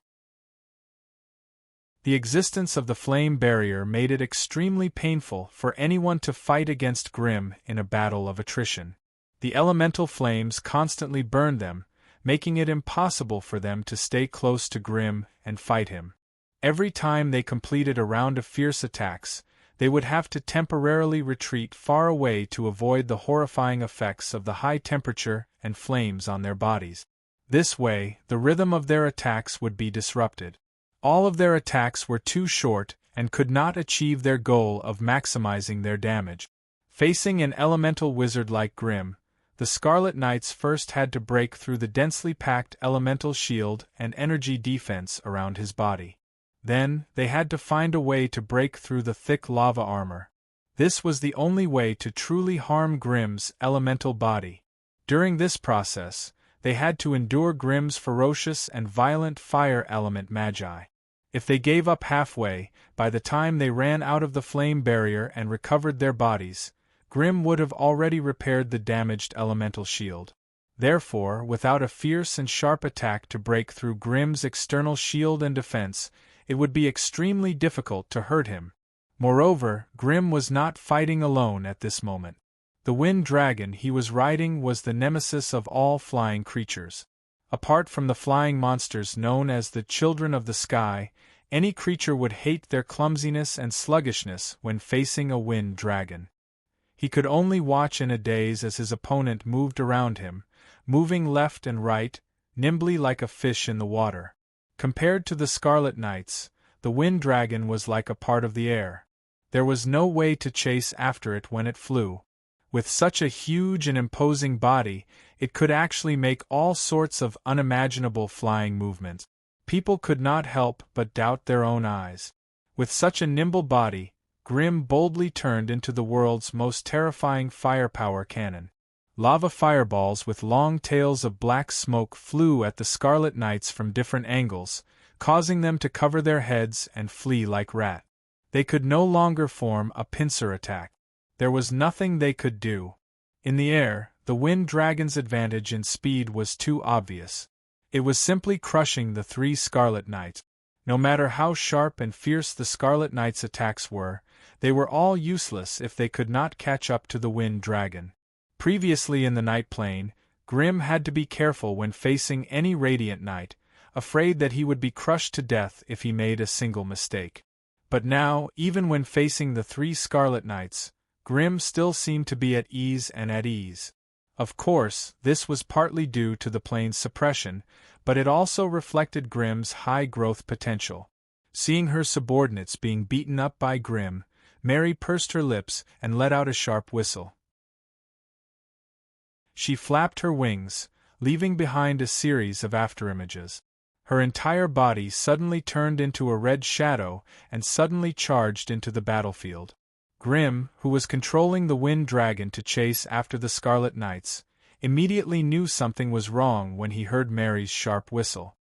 The existence of the flame barrier made it extremely painful for anyone to fight against Grimm in a battle of attrition. The elemental flames constantly burned them, making it impossible for them to stay close to Grimm and fight him. Every time they completed a round of fierce attacks, they would have to temporarily retreat far away to avoid the horrifying effects of the high temperature and flames on their bodies. This way, the rhythm of their attacks would be disrupted. All of their attacks were too short and could not achieve their goal of maximizing their damage. Facing an elemental wizard like Grimm, the Scarlet Knights first had to break through the densely packed elemental shield and energy defense around his body. Then, they had to find a way to break through the thick lava armor. This was the only way to truly harm Grimm's elemental body. During this process, they had to endure Grimm's ferocious and violent fire element magi. If they gave up halfway, by the time they ran out of the flame barrier and recovered their bodies, Grimm would have already repaired the damaged elemental shield. Therefore, without a fierce and sharp attack to break through Grimm's external shield and defense, it would be extremely difficult to hurt him. Moreover, Grimm was not fighting alone at this moment. The wind dragon he was riding was the nemesis of all flying creatures. Apart from the flying monsters known as the Children of the Sky, any creature would hate their clumsiness and sluggishness when facing a wind dragon. He could only watch in a daze as his opponent moved around him, moving left and right, nimbly like a fish in the water. Compared to the Scarlet Knights, the wind dragon was like a part of the air. There was no way to chase after it when it flew. With such a huge and imposing body, it could actually make all sorts of unimaginable flying movements. People could not help but doubt their own eyes. With such a nimble body, Grimm boldly turned into the world's most terrifying firepower cannon. Lava fireballs with long tails of black smoke flew at the Scarlet Knights from different angles, causing them to cover their heads and flee like rats. They could no longer form a pincer attack. There was nothing they could do. In the air, the wind dragon's advantage in speed was too obvious. It was simply crushing the three Scarlet Knights. No matter how sharp and fierce the Scarlet Knights' attacks were, they were all useless if they could not catch up to the wind dragon. Previously in the Night Plane, Grimm had to be careful when facing any Radiant Knight, afraid that he would be crushed to death if he made a single mistake. But now, even when facing the three Scarlet Knights, Grimm still seemed to be at ease and at ease. Of course, this was partly due to the plane's suppression, but it also reflected Grimm's high growth potential. Seeing her subordinates being beaten up by Grimm, Mary pursed her lips and let out a sharp whistle. She flapped her wings, leaving behind a series of afterimages. Her entire body suddenly turned into a red shadow and suddenly charged into the battlefield. Grimm, who was controlling the wind dragon to chase after the Scarlet Knights, immediately knew something was wrong when he heard Mary's sharp whistle.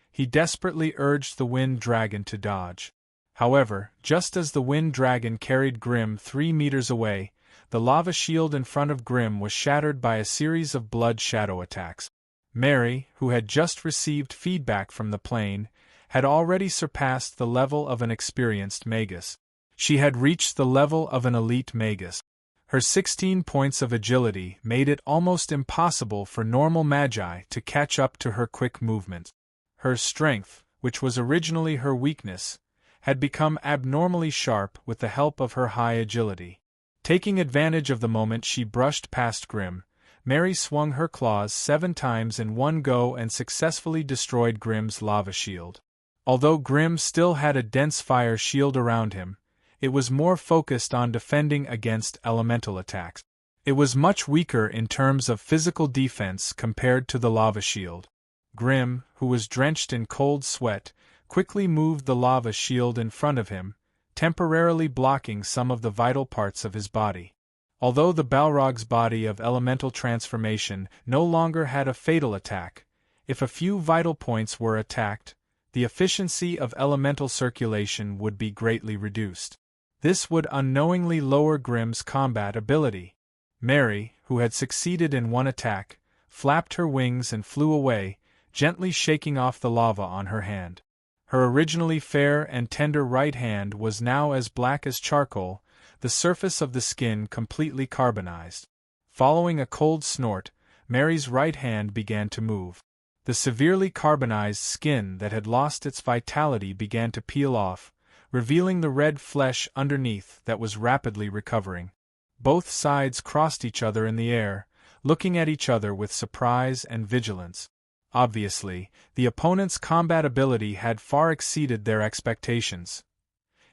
He desperately urged the wind dragon to dodge. However, just as the wind dragon carried Grimm 3 meters away, the lava shield in front of Grimm was shattered by a series of blood shadow attacks. Mary, who had just received feedback from the plane, had already surpassed the level of an experienced magus. She had reached the level of an elite magus. Her 16 points of agility made it almost impossible for normal magi to catch up to her quick movements. Her strength, which was originally her weakness, had become abnormally sharp with the help of her high agility. Taking advantage of the moment she brushed past Grimm, Mary swung her claws 7 times in one go and successfully destroyed Grimm's lava shield. Although Grimm still had a dense fire shield around him, it was more focused on defending against elemental attacks. It was much weaker in terms of physical defense compared to the lava shield. Grimm, who was drenched in cold sweat, quickly moved the lava shield in front of him, temporarily blocking some of the vital parts of his body. Although the Balrog's body of elemental transformation no longer had a fatal attack, if a few vital points were attacked, the efficiency of elemental circulation would be greatly reduced. This would unknowingly lower Grimm's combat ability. Mary, who had succeeded in one attack, flapped her wings and flew away, gently shaking off the lava on her hand. Her originally fair and tender right hand was now as black as charcoal, the surface of the skin completely carbonized. Following a cold snort, Mary's right hand began to move. The severely carbonized skin that had lost its vitality began to peel off, revealing the red flesh underneath that was rapidly recovering. Both sides crossed each other in the air, looking at each other with surprise and vigilance. Obviously, the opponent's combat ability had far exceeded their expectations.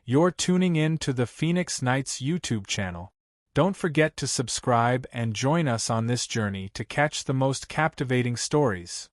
You're tuning in to the Phoenix Knights YouTube channel. Don't forget to subscribe and join us on this journey to catch the most captivating stories.